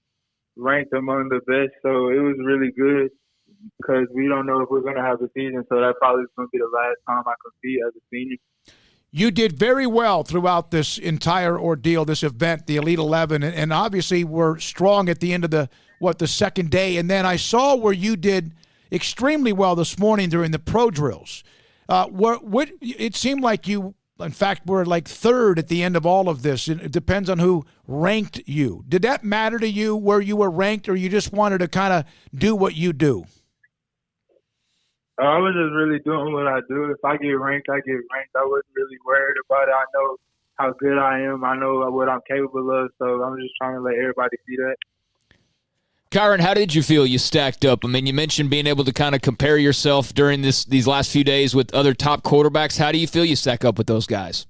ranked among the best. So it was really good because we don't know if we're going to have a season, so that probably is going to be the last time I compete as a senior. You did very well throughout this entire ordeal, this event, the Elite 11, and obviously were strong at the end of the second day. And then I saw where you did extremely well this morning during the pro drills. It seemed like you, in fact, were like third at the end of all of this. It depends on who ranked you. Did that matter to you where you were ranked, or you just wanted to kind of do what you do? I was just really doing what I do. If I get ranked, I get ranked. I wasn't really worried about it. I know how good I am. I know what I'm capable of, so I'm just trying to let everybody see that. Kyron, how did you feel you stacked up? I mean, you mentioned being able to kind of compare yourself during these last few days with other top quarterbacks. How do you feel you stack up with those guys?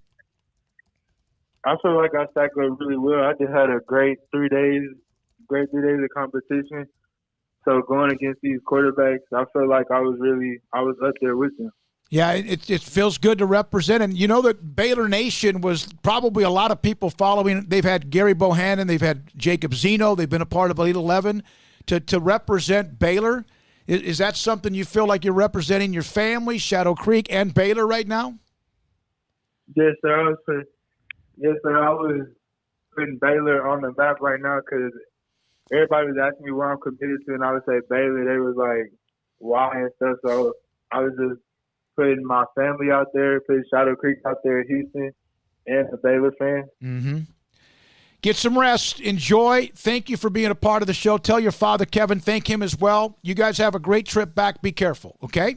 I feel like I stacked up really well. I just had a great 3 days of competition. So going against these quarterbacks, I feel like I was up there with them. Yeah, it feels good to represent. And you know that Baylor Nation was probably a lot of people following. They've had Gary Bohannon. They've had Jacob Zeno. They've been a part of Elite 11. To represent Baylor, is that something you feel like you're representing your family, Shadow Creek, and Baylor right now? Yes, sir. I was putting Baylor on the map right now because everybody was asking me where I'm committed to, and I would say Baylor. They was like, why and stuff. So I was just putting my family out there, putting Shadow Creek out there in Houston, and the Baylor fans. Mm-hmm. Get some rest. Enjoy. Thank you for being a part of the show. Tell your father, Kevin, thank him as well. You guys have a great trip back. Be careful, okay?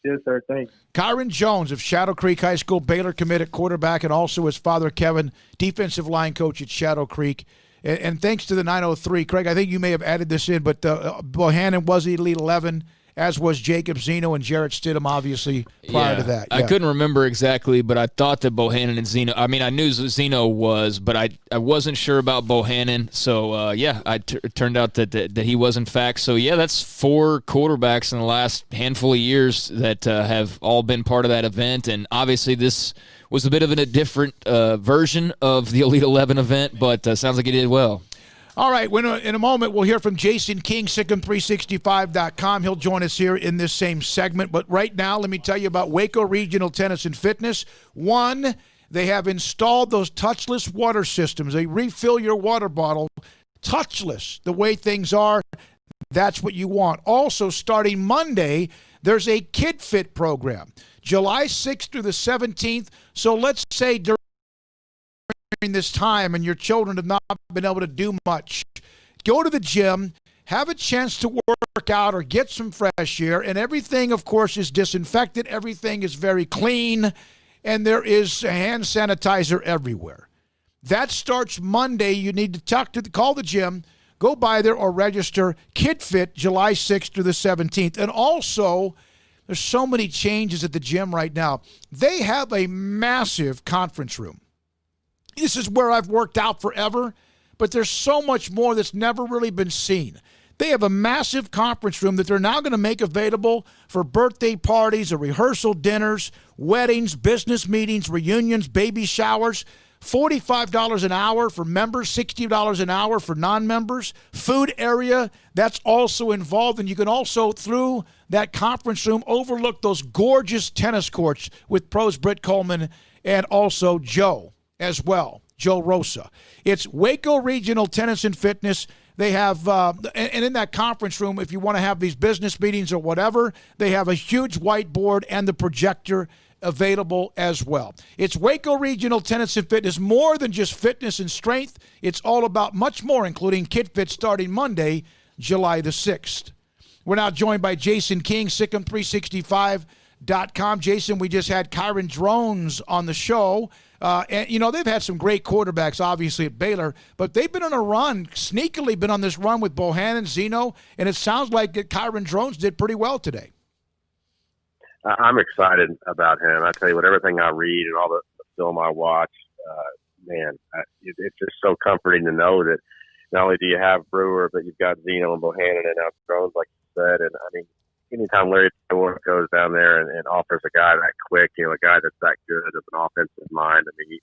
Yes, sir. Thanks. Kyron Jones of Shadow Creek High School, Baylor committed quarterback, and also his father, Kevin, defensive line coach at Shadow Creek. And thanks to the 903, Craig, I think you may have added this in, but Bohannon was Elite 11, as was Jacob Zeno and Jarrett Stidham, obviously, prior to that. Yeah. I couldn't remember exactly, but I thought that Bohannon and Zeno – I mean, I knew Zeno was, but I wasn't sure about Bohannon. So, it turned out that he was, in fact. So, yeah, that's 4 quarterbacks in the last handful of years that have all been part of that event. And obviously this was a bit of a different version of the Elite 11 event, but sounds like he did well. All right, in a moment, we'll hear from Jason King, SicEm365.com. He'll join us here in this same segment. But right now, let me tell you about Waco Regional Tennis and Fitness. One, they have installed those touchless water systems. They refill your water bottle touchless. The way things are, that's what you want. Also, starting Monday, there's a Kid Fit program, July 6th through the 17th. So let's say during this time and your children have not been able to do much, go to the gym, have a chance to work out or get some fresh air, and everything, of course, is disinfected. Everything is very clean, and there is hand sanitizer everywhere. That starts Monday. You need to call the gym, go by there or register. Kid Fit, July 6th through the 17th. And also, there's so many changes at the gym right now. They have a massive conference room. This is where I've worked out forever, but there's so much more that's never really been seen. They have a massive conference room that they're now going to make available for birthday parties or rehearsal dinners, weddings, business meetings, reunions, baby showers. $45 an hour for members, $60 an hour for non-members. Food area, that's also involved. And you can also, through that conference room, overlook those gorgeous tennis courts with pros Britt Coleman and also Joe as well, Joe Rosa. It's Waco Regional Tennis and Fitness. They have, and in that conference room, if you want to have these business meetings or whatever, they have a huge whiteboard and the projector available as well. It's Waco Regional Tennis and Fitness, more than just fitness and strength. It's all about much more, including Kid Fit starting Monday, July the 6th. We're now joined by Jason King, SicEm365.com. Jason, we just had Kyron Drones on the show. And, you know, they've had some great quarterbacks, obviously, at Baylor, but they've been on a run, sneakily been on this run with Bohannon, Zeno, and it sounds like that Kyron Drones did pretty well today. I'm excited about him. I tell you what, everything I read and all the film I watch, it's just so comforting to know that not only do you have Brewer, but you've got Zeno and Bohannon and now Drones, like you said. And, I mean, anytime Larry Taylor goes down there and offers a guy that quick, a guy that's that good of an offensive mind, I mean,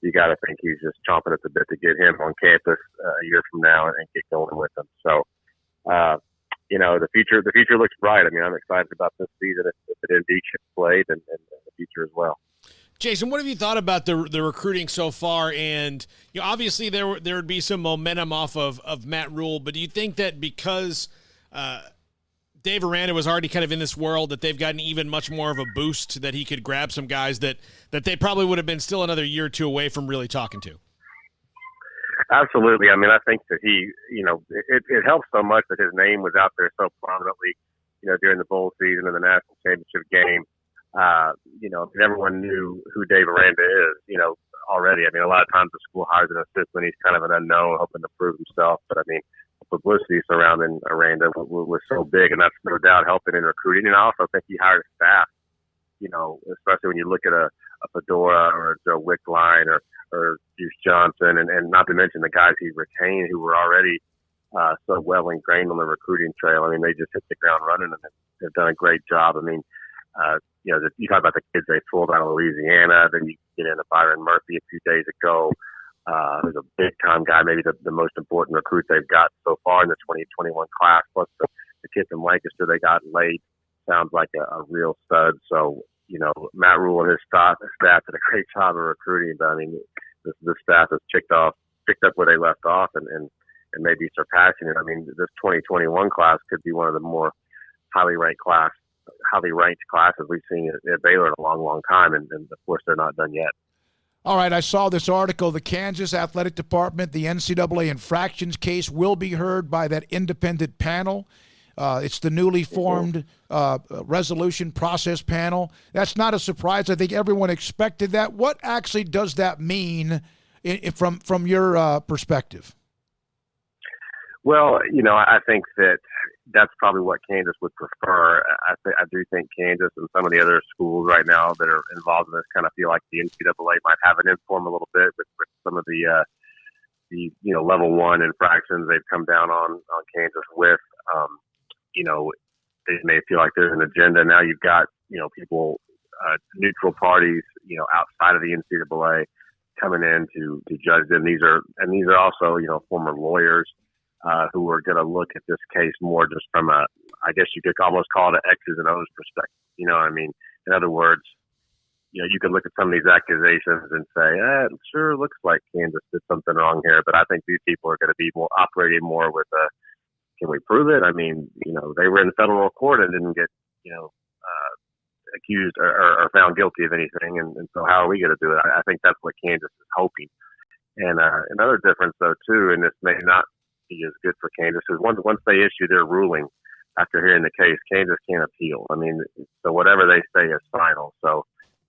you got to think he's just chomping at the bit to get him on campus a year from now and get going with him. So, the future looks bright. I mean, I'm excited about this season if it indeed gets played and the future as well. Jason, what have you thought about the recruiting so far? And obviously there would be some momentum off of Matt Rule, but do you think that because Dave Aranda was already kind of in this world that they've gotten even much more of a boost that he could grab some guys that they probably would have been still another year or two away from really talking to? Absolutely. I mean, I think that it helps so much that his name was out there so prominently, during the bowl season and the national championship game. Everyone knew who Dave Aranda is, already. I mean, a lot of times the school hires an assistant. He's kind of an unknown, hoping to prove himself. But I mean, the publicity surrounding Aranda was so big, and that's no doubt helping in recruiting. And I also think he hired a staff, especially when you look at a Fedora or a Joe Wickline or Juice Johnson, and not to mention the guys he retained who were already so well ingrained on the recruiting trail. I mean, they just hit the ground running and have done a great job. I mean, you talk about the kids they pulled out of Louisiana, then you get into Byron Murphy a few days ago. Who's a big-time guy, maybe the most important recruit they've got so far in the 2021 class, plus the kid from Lancaster they got late. Sounds like a real stud. So, Matt Rule and his staff did a great job of recruiting, but I mean, the staff has picked up where they left off and maybe surpassing it. I mean, this 2021 class could be one of the more highly ranked classes we've seen at Baylor in a long, long time, and of course they're not done yet. All right, I saw this article. The Kansas Athletic Department, the NCAA infractions case will be heard by that independent panel. It's the newly formed resolution process panel. That's not a surprise. I think everyone expected that. What actually does that mean from your perspective? Well, I think that's probably what Kansas would prefer. I do think Kansas and some of the other schools right now that are involved in this kind of feel like the NCAA might have an inform a little bit with some of the level one infractions they've come down on Kansas with. They may feel like there's an agenda. Now you've got, people, neutral parties, outside of the NCAA coming in to judge them. These are also, former lawyers who are going to look at this case more just from I guess you could almost call it an X's and O's perspective. You know what I mean? In other words, you could look at some of these accusations and say, it sure looks like Kansas did something wrong here. But I think these people are going to be operating more with can we prove it? I mean, they were in federal court and didn't get, accused or found guilty of anything. And so how are we going to do it? I think that's what Kansas is hoping. And another difference, though, too, and this may not be as good for Kansas, is once they issue their ruling after hearing the case, Kansas can't appeal. I mean, so whatever they say is final. So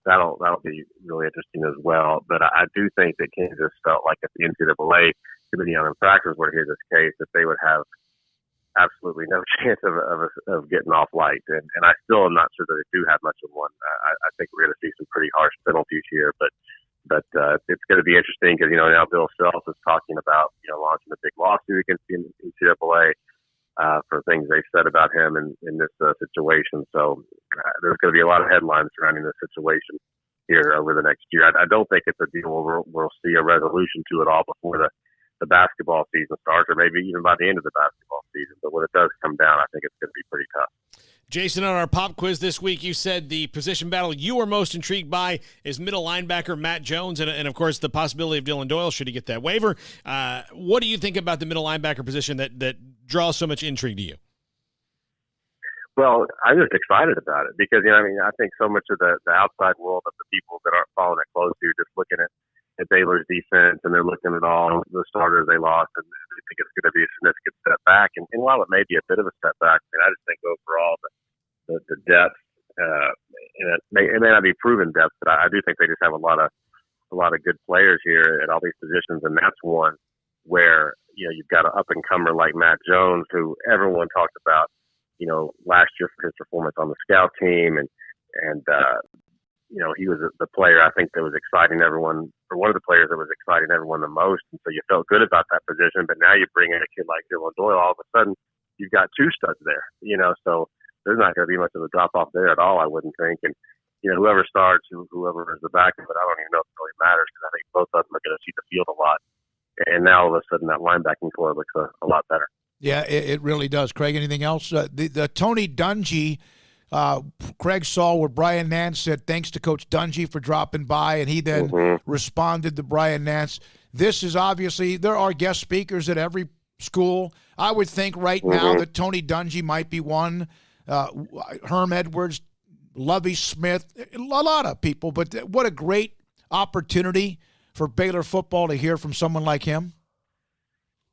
that'll be really interesting as well. But I do think that Kansas felt like if the NCAA Committee on Infractions were to hear this case, that they would have absolutely no chance of getting off light. And I still am not sure that they do have much of one. I think we're going to see some pretty harsh penalties here, but it's going to be interesting because, now Bill Self is talking about, launching a big lawsuit against the NCAA for things they said about him in this situation. So there's going to be a lot of headlines surrounding this situation here over the next year. I don't think it's a deal where we'll see a resolution to it all before the basketball season starts, or maybe even by the end of the basketball season. But when it does come down, I think it's going to be pretty tough. Jason, on our pop quiz this week, you said the position battle you were most intrigued by is middle linebacker Matt Jones, and of course the possibility of Dylan Doyle should he get that waiver. What do you think about the middle linebacker position that draws so much intrigue to you? Well, I'm just excited about it because, I think so much of the outside world of the people that aren't following it closely are just looking at Baylor's defense, and they're looking at all the starters they lost, and they think it's going to be a significant step back. And while it may be a bit of a step back, I just think overall the depth, and it may not be proven depth, but I do think they just have a lot of good players here at all these positions, and that's one where you've got an up and comer like Matt Jones, who everyone talked about, last year for his performance on the scout team, and he was the player I think that was exciting everyone, or one of the players that was exciting everyone the most. And so you felt good about that position. But now you bring in a kid like Dylan Doyle, all of a sudden you've got two studs there, so there's not going to be much of a drop off there at all, I wouldn't think. And, whoever starts, whoever is the backup, but I don't even know if it really matters because I think both of them are going to see the field a lot. And now all of a sudden that linebacking core looks a lot better. Yeah, it really does. Craig, anything else? The Tony Dungy, Craig saw where Brian Nance said thanks to Coach Dungy for dropping by, and he then responded to Brian Nance. This is obviously, there are guest speakers at every school. I would think right now that Tony Dungy might be one. Herm Edwards, Lovie Smith, a lot of people. But what a great opportunity for Baylor football to hear from someone like him.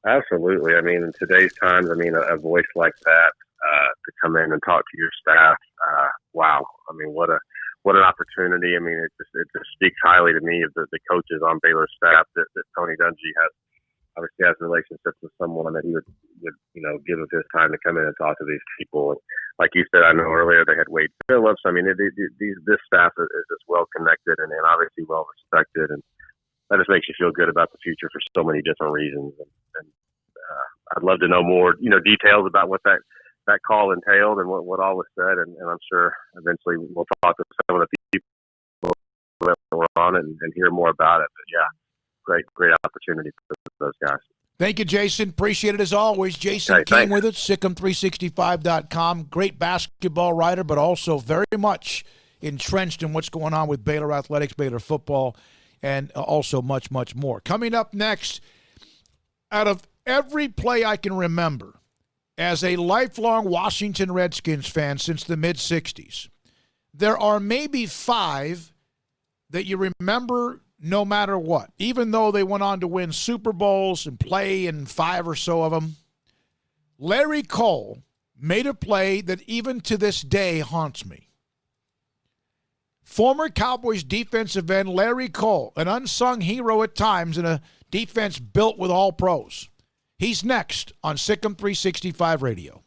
Absolutely. In today's times, a voice like that to come in and talk to your staff, wow. What an opportunity. It just speaks highly to me of the coaches on Baylor's staff that Tony Dungy obviously has relationships with someone that he would give of his time to come in and talk to these people. And like you said, I know earlier they had Wade Phillips. This staff is just well connected and obviously well respected, and that just makes you feel good about the future for so many different reasons. And I'd love to know more, details about what that call entailed and what all was said. And I'm sure eventually we'll talk to some of the people that were on it and hear more about it. But yeah, great opportunity for those guys. Thank you, Jason. Appreciate it as always. Jason King with us, SicEm365.com. Great basketball writer, but also very much entrenched in what's going on with Baylor athletics, Baylor football, and also much, much more. Coming up next, out of every play I can remember as a lifelong Washington Redskins fan since the mid-'60s, there are maybe 5 that you remember no matter what, even though they went on to win Super Bowls and play in 5 or so of them. Larry Cole made a play that even to this day haunts me. Former Cowboys defensive end Larry Cole, an unsung hero at times in a defense built with all pros. He's next on SicEm365 Radio.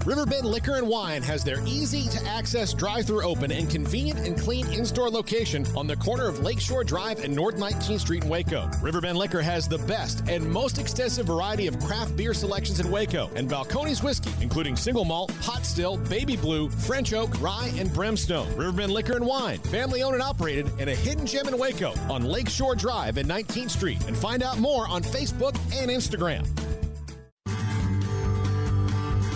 Riverbend Liquor and Wine has their easy-to-access drive-thru open and convenient and clean in-store location on the corner of Lakeshore Drive and North 19th Street in Waco. Riverbend Liquor has the best and most extensive variety of craft beer selections in Waco and Balcones whiskey, including single malt, pot still, baby blue, French oak, rye, and brimstone. Riverbend Liquor and Wine, family-owned and operated, and a hidden gem in Waco on Lakeshore Drive and 19th Street. And find out more on Facebook and Instagram.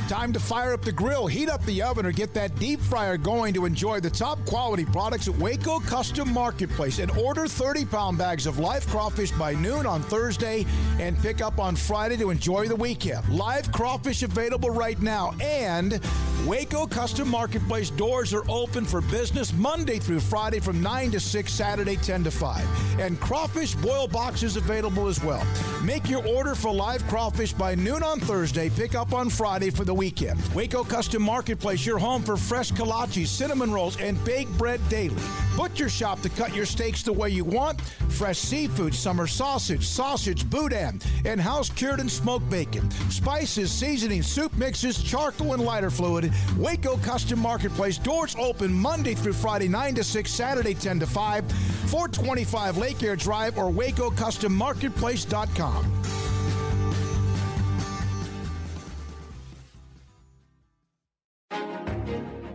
Time to fire up the grill, heat up the oven, or get that deep fryer going to enjoy the top quality products at Waco Custom Marketplace. And order 30-pound bags of live crawfish by noon on Thursday and pick up on Friday to enjoy the weekend. Live crawfish available right now. And Waco Custom Marketplace doors are open for business Monday through Friday from 9 to 6, Saturday 10 to 5. And crawfish boil boxes available as well. Make your order for live crawfish by noon on Thursday. Pick up on Friday for the weekend. Waco Custom Marketplace, your home for fresh kolaches, cinnamon rolls, and baked bread daily. Butcher shop to cut your steaks the way you want. Fresh seafood, summer sausage, boudin, and house-cured and smoked bacon. Spices, seasonings, soup mixes, charcoal, and lighter fluid. Waco Custom Marketplace, doors open Monday through Friday, 9 to 6, Saturday 10 to 5, 425 Lake Air Drive or WacoCustomMarketplace.com.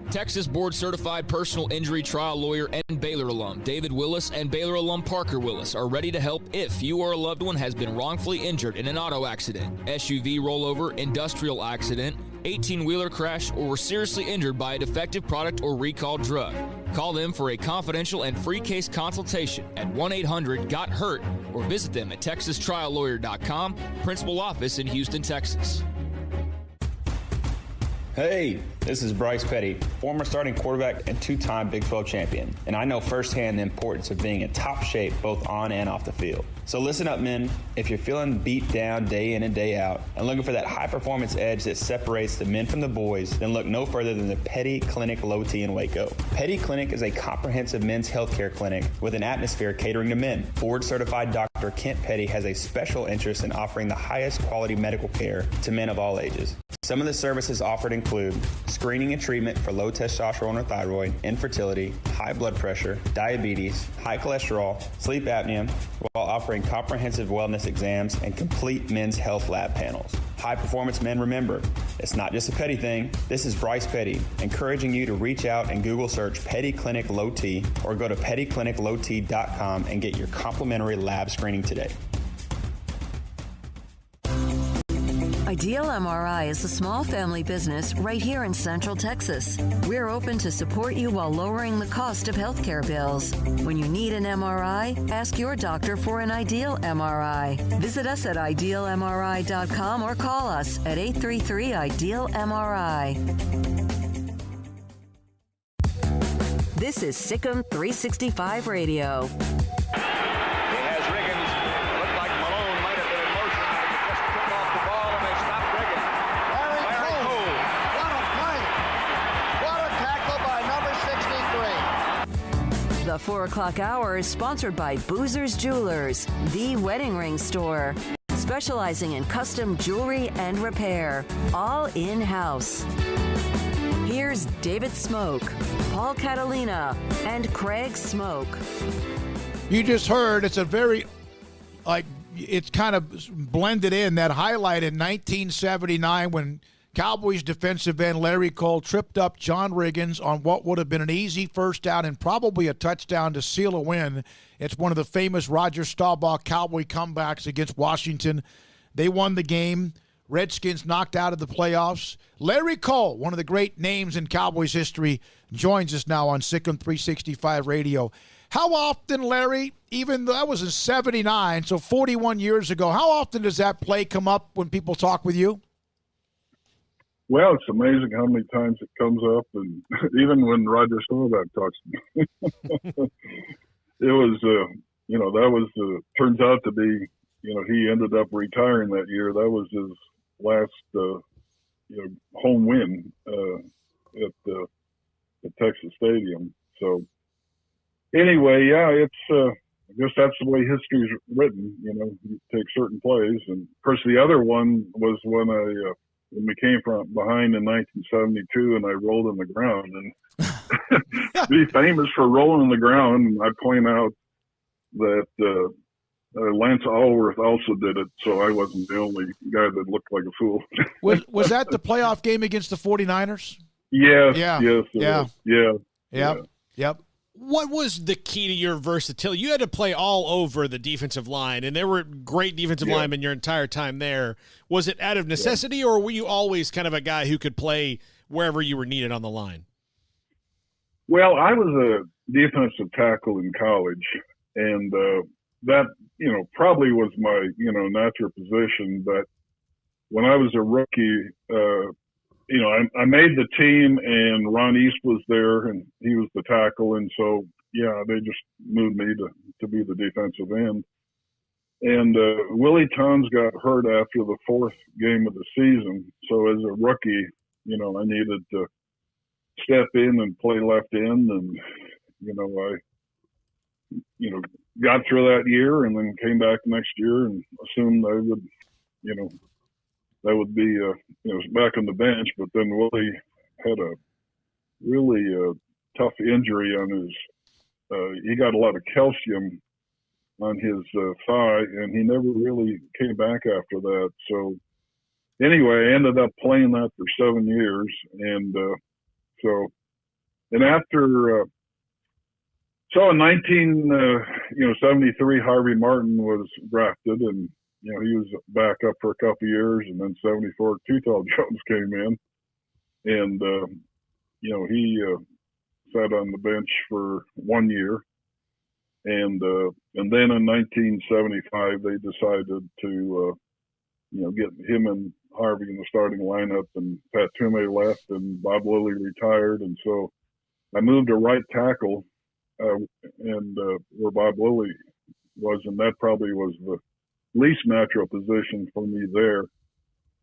Texas board-certified personal injury trial lawyer and Baylor alum David Willis and Baylor alum Parker Willis are ready to help if you or a loved one has been wrongfully injured in an auto accident, SUV rollover, industrial accident, 18-wheeler crash, or were seriously injured by a defective product or recalled drug. Call them for a confidential and free case consultation at 1-800-GOT-HURT or visit them at texastriallawyer.com, principal office in Houston, Texas. Hey, this is Bryce Petty, former starting quarterback and two-time Big 12 champion, and I know firsthand the importance of being in top shape both on and off the field. So listen up, men. If you're feeling beat down day in and day out and looking for that high-performance edge that separates the men from the boys, then look no further than the Petty Clinic Low T in Waco. Petty Clinic is a comprehensive men's healthcare clinic with an atmosphere catering to men. Board-certified Dr. Kent Petty has a special interest in offering the highest quality medical care to men of all ages. Some of the services offered include screening and treatment for low testosterone or thyroid, infertility, high blood pressure, diabetes, high cholesterol, sleep apnea, while offering comprehensive wellness exams and complete men's health lab panels. High performance men, remember, it's not just a Petty thing. This is Bryce Petty, encouraging you to reach out and Google search Petty Clinic Low T or go to pettycliniclowt.com and get your complimentary lab screening today. Ideal MRI is a small family business right here in Central Texas. We're open to support you while lowering the cost of healthcare bills. When you need an MRI, ask your doctor for an Ideal MRI. Visit us at idealmri.com or call us at 833-IDEAL-MRI. This is SicEm365 Radio. The 4 o'clock hour is sponsored by Boozer's Jewelers, the wedding ring store, specializing in custom jewelry and repair, all in-house. Here's David Smoke, Paul Catalina, and Craig Smoke. You just heard, it's a very, it's kind of blended in, that highlight in 1979 when Cowboys defensive end Larry Cole tripped up John Riggins on what would have been an easy first down and probably a touchdown to seal a win. It's one of the famous Roger Staubach Cowboy comebacks against Washington. They won the game. Redskins knocked out of the playoffs. Larry Cole, one of the great names in Cowboys history, joins us now on SicEm365 Radio. How often, Larry, even though that was in 79, so 41 years ago, how often does that play come up when people talk with you? Well, it's amazing how many times it comes up, and even when Roger Staubach talks to me, it was, that was, turns out to be, he ended up retiring that year. That was his last, home win at Texas Stadium. So anyway, yeah, it's, I guess that's the way history is written. You take certain plays, and of course the other one was when when we came from behind in 1972, and I rolled on the ground. And be famous for rolling on the ground. And I point out that Lance Allworth also did it, so I wasn't the only guy that looked like a fool. Was that the playoff game against the 49ers? Yes. Yeah. Yes. Yep. What was the key to your versatility? You had to play all over the defensive line, and there were great defensive linemen your entire time there. Was it out of necessity, or were you always kind of a guy who could play wherever you were needed on the line? Well, I was a defensive tackle in college, and that, probably was my, natural position. But when I was a rookie, I made the team, and Ron East was there, and he was the tackle. And so, they just moved me to be the defensive end. And Willie Tons got hurt after the fourth game of the season. So as a rookie, I needed to step in and play left end. And, I, got through that year and then came back next year and assumed I would, that would be, back on the bench. But then Willie had a really tough injury on his, he got a lot of calcium on his thigh, and he never really came back after that. So anyway, I ended up playing that for 7 years. And and after, so in 1973, Harvey Martin was drafted, and he was back up for a couple of years, and then 74, Toothall Jones came in, and he sat on the bench for 1 year, and then in 1975 they decided to get him and Harvey in the starting lineup, and Pat Toomey left, and Bob Lilly retired, and so I moved to right tackle. And where Bob Lilly was, and that probably was the least natural position for me there.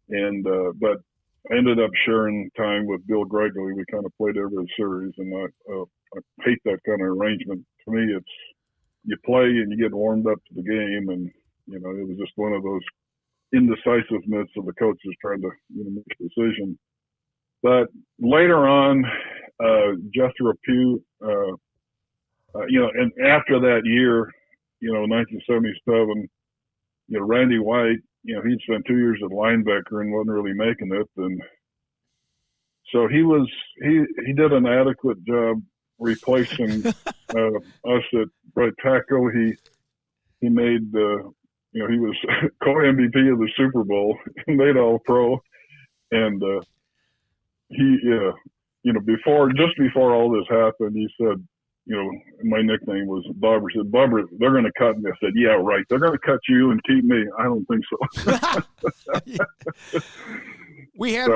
And but I ended up sharing time with Bill Gregory. We kind of played every series, and I hate that kind of arrangement. To me, it's you play and you get warmed up to the game, and it was just one of those indecisiveness of the coaches trying to make a decision. But later on, Jethro Pugh. And after that year, 1977, Randy White, he'd spent 2 years at linebacker and wasn't really making it. And so he did an adequate job replacing us at right tackle. He made, he was co-MVP of the Super Bowl, made All-Pro. And just before all this happened, he said, my nickname was Bubber. Said, Bubber, they're going to cut me. I said, yeah, right. They're going to cut you and keep me. I don't think so. We had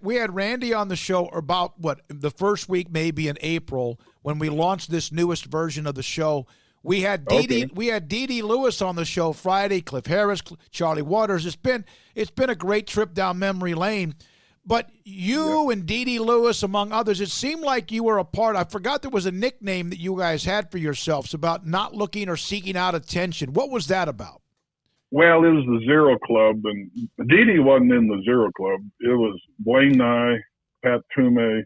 we had Randy on the show about the first week, maybe in April, when we launched this newest version of the show. We had Dee Lewis on the show Friday, Cliff Harris, Charlie Waters. It's been a great trip down memory lane. But you and Dee Lewis, among others, it seemed like you were a part. I forgot there was a nickname that you guys had for yourselves about not looking or seeking out attention. What was that about? Well, it was the Zero Club, and Dee wasn't in the Zero Club. It was Blaine Nye, Pat Toomey,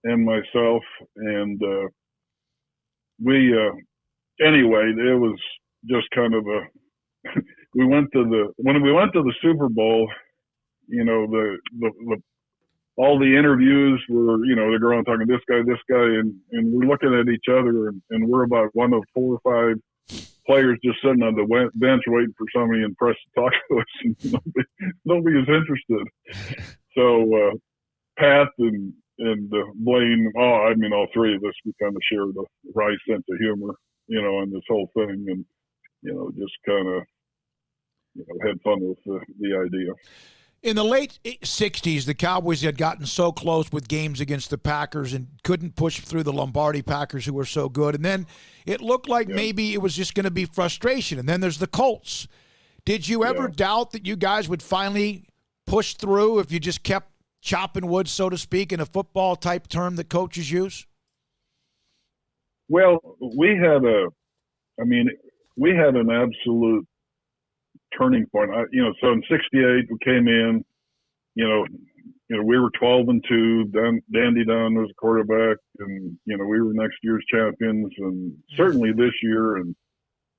and myself, and anyway, it was just kind of when we went to the Super Bowl. All the interviews were, they're going talking this guy, and we're looking at each other, and we're about one of 4 or 5 players just sitting on the bench waiting for somebody in press to talk to us, and nobody is interested. So Pat and Blaine, all three of us, we kind of shared a wry sense of humor, on this whole thing, and just kind of had fun with the idea. In the late 60s, the Cowboys had gotten so close with games against the Packers and couldn't push through the Lombardi Packers, who were so good. And then it looked like maybe it was just going to be frustration. And then there's the Colts. Did you ever doubt that you guys would finally push through if you just kept chopping wood, so to speak, in a football-type term that coaches use? Well, we had an absolute turning point. So in '68 we came in. We were 12-2. Dandy Dunn was a quarterback, and we were next year's champions, and certainly this year. And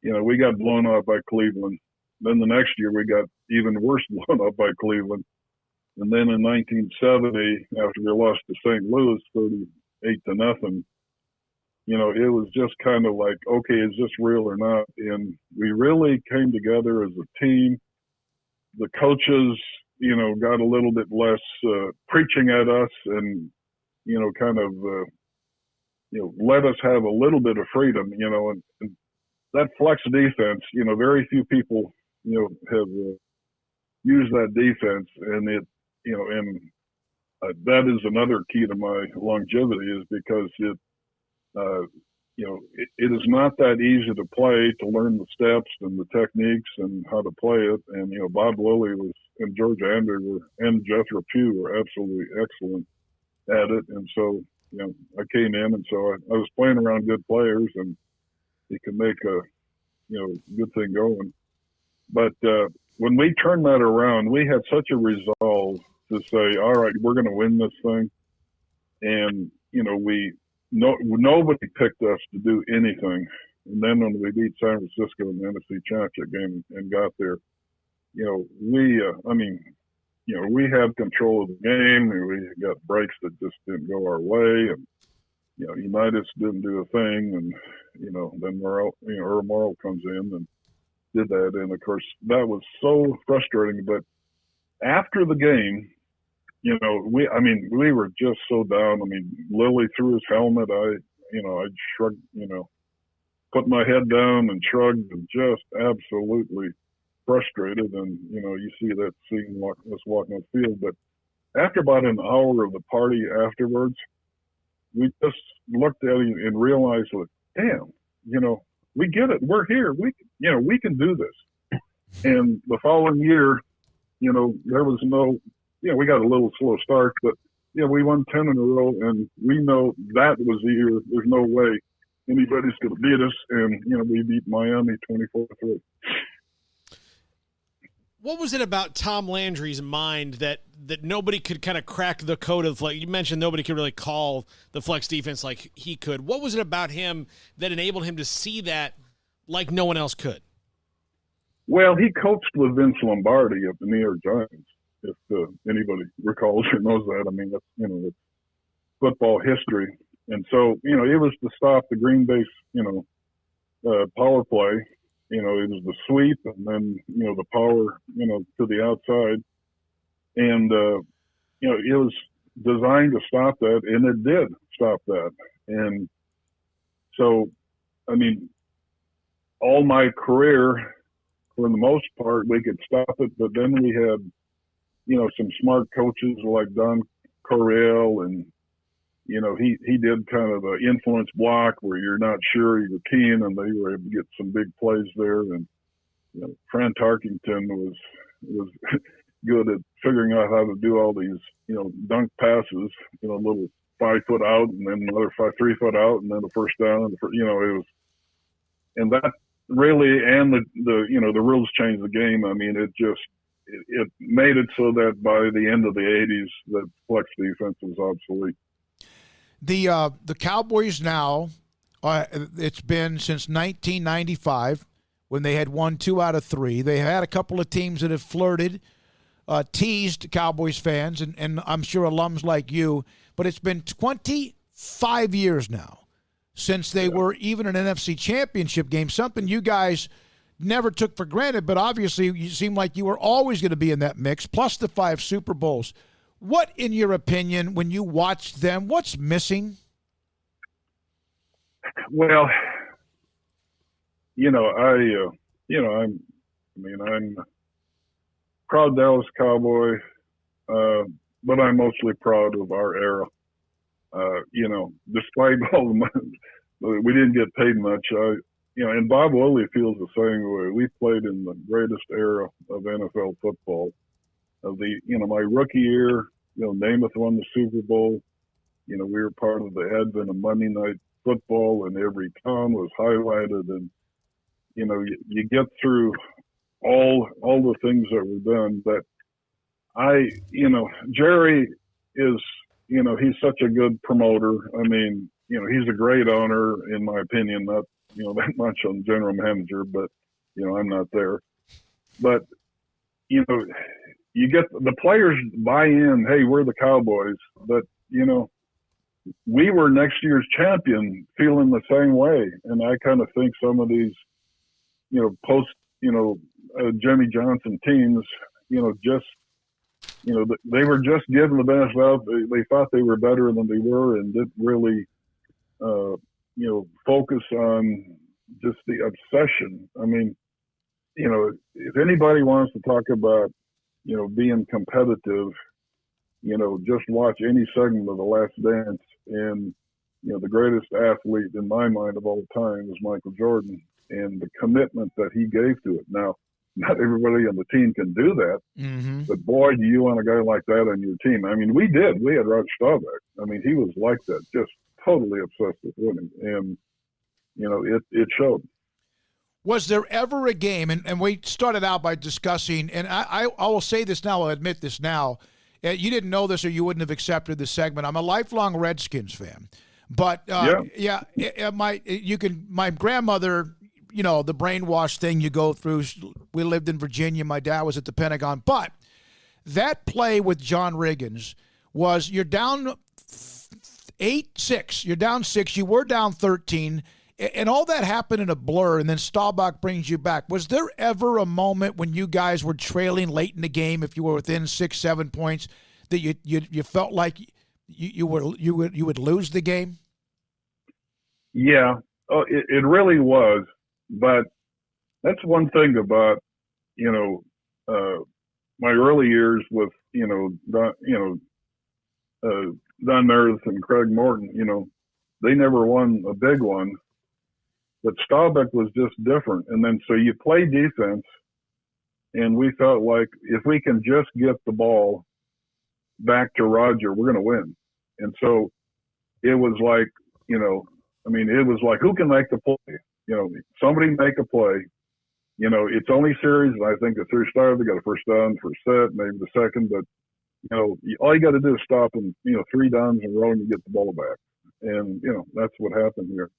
we got blown out by Cleveland. Then the next year we got even worse blown out by Cleveland. And then in 1970, after we lost to St. Louis 38-0, it was just kind of like, okay, is this real or not? And we really came together as a team. The coaches, got a little bit less preaching at us and, kind of, let us have a little bit of freedom, and that flex defense, very few people, have used that defense, and that is another key to my longevity, is because it is not that easy to play, to learn the steps and the techniques and how to play it. And, Bob Lilly and George Andrew and Jethro Pugh were absolutely excellent at it. And so, I came in, and so I was playing around good players, and he could make a, good thing going. But, when we turned that around, we had such a resolve to say, all right, we're going to win this thing. And, nobody picked us to do anything. And then when we beat San Francisco in the NFC Championship game and got there, we had control of the game, and we got breaks that just didn't go our way. And, Unitas didn't do a thing. And, then Earl Morrow comes in and did that. And of course that was so frustrating. But after the game, we were just so down. Lilly threw his helmet. I shrugged, put my head down and shrugged, and just absolutely frustrated. And, you see that scene us walking on the field. But after about an hour of the party afterwards, we just looked at it and realized, like, damn, we get it. We're here. We can do this. And the following year, there was no, we got a little slow start, but we won 10 in a row, and we know that was the year. There's no way anybody's going to beat us, and we beat Miami 24-3. What was it about Tom Landry's mind that nobody could kind of crack the code of, like you mentioned, nobody could really call the flex defense like he could? What was it about him that enabled him to see that like no one else could? Well, he coached with Vince Lombardi of the New York Giants. If anybody recalls or knows that, that's it's football history. And so it was to stop the green base power play. It was the sweep, and then the power to the outside, and it was designed to stop that, and it did stop that. And so all my career, for the most part, we could stop it, but then we had some smart coaches like Don Coryell, and he did kind of an influence block where you're not sure you're keen, and they were able to get some big plays there. And Fran Tarkington was good at figuring out how to do all these dunk passes, little 5 foot out, and then another 3 foot out, and then the first down, and it was, and that really, and the rules changed the game. It made it so that by the end of the 80s, that flex defense was obsolete. The Cowboys now, it's been since 1995 when they had won 2 out of 3. They had a couple of teams that have flirted, teased Cowboys fans, and I'm sure alums like you, but it's been 25 years now since they were even an NFC Championship game, something you guys never took for granted, but obviously you seem like you were always going to be in that mix, plus the 5 Super Bowls. What, in your opinion, when you watch them, what's missing? Well, I'm proud Dallas Cowboy, but I'm mostly proud of our era. Despite all the money, we didn't get paid much. And Bob Lilly feels the same way. We played in the greatest era of NFL football. My rookie year, Namath won the Super Bowl. We were part of the advent of Monday Night Football, and every town was highlighted. And, you get through all the things that were done. But Jerry is, he's such a good promoter. I mean, he's a great owner, in my opinion, not, that much on general manager, but, I'm not there. But, you get the players buy in, hey, we're the Cowboys, but, we were next year's champion feeling the same way. And I kind of think some of these, post, Jimmy Johnson teams, just, they were just giving the benefit of, they thought they were better than they were and didn't really, focus on just the obsession. I mean, if anybody wants to talk about, being competitive, just watch any segment of The Last Dance. And, the greatest athlete in my mind of all time is Michael Jordan, and the commitment that he gave to it. Now, not everybody on the team can do that, but boy, do you want a guy like that on your team. I mean, we did. We had Rod Staubach. I mean, he was like that, just totally obsessed with winning. And, it showed. Was there ever a game, and we started out by discussing, and I will say this now, I'll admit this now, you didn't know this or you wouldn't have accepted this segment. I'm a lifelong Redskins fan. But, my grandmother, the brainwash thing you go through, we lived in Virginia, my dad was at the Pentagon. But that play with John Riggins was, you're down 8-6, you're down 6, you were down 13, and all that happened in a blur, and then Staubach brings you back. Was there ever a moment when you guys were trailing late in the game, if you were within 6-7 points, that you felt like you would lose the game? Yeah, it really was. But that's one thing about my early years with Don Meredith and Craig Morton. They never won a big one. But Staubach was just different. And then so you play defense, and we felt like if we can just get the ball back to Roger, we're going to win. And so it was like, it was like, who can make the play? Somebody make a play. It's only series, and I think the series started, they got a first down, first set, maybe the second, but, all you got to do is stop them, 3 downs in a row and you get the ball back. And, that's what happened here.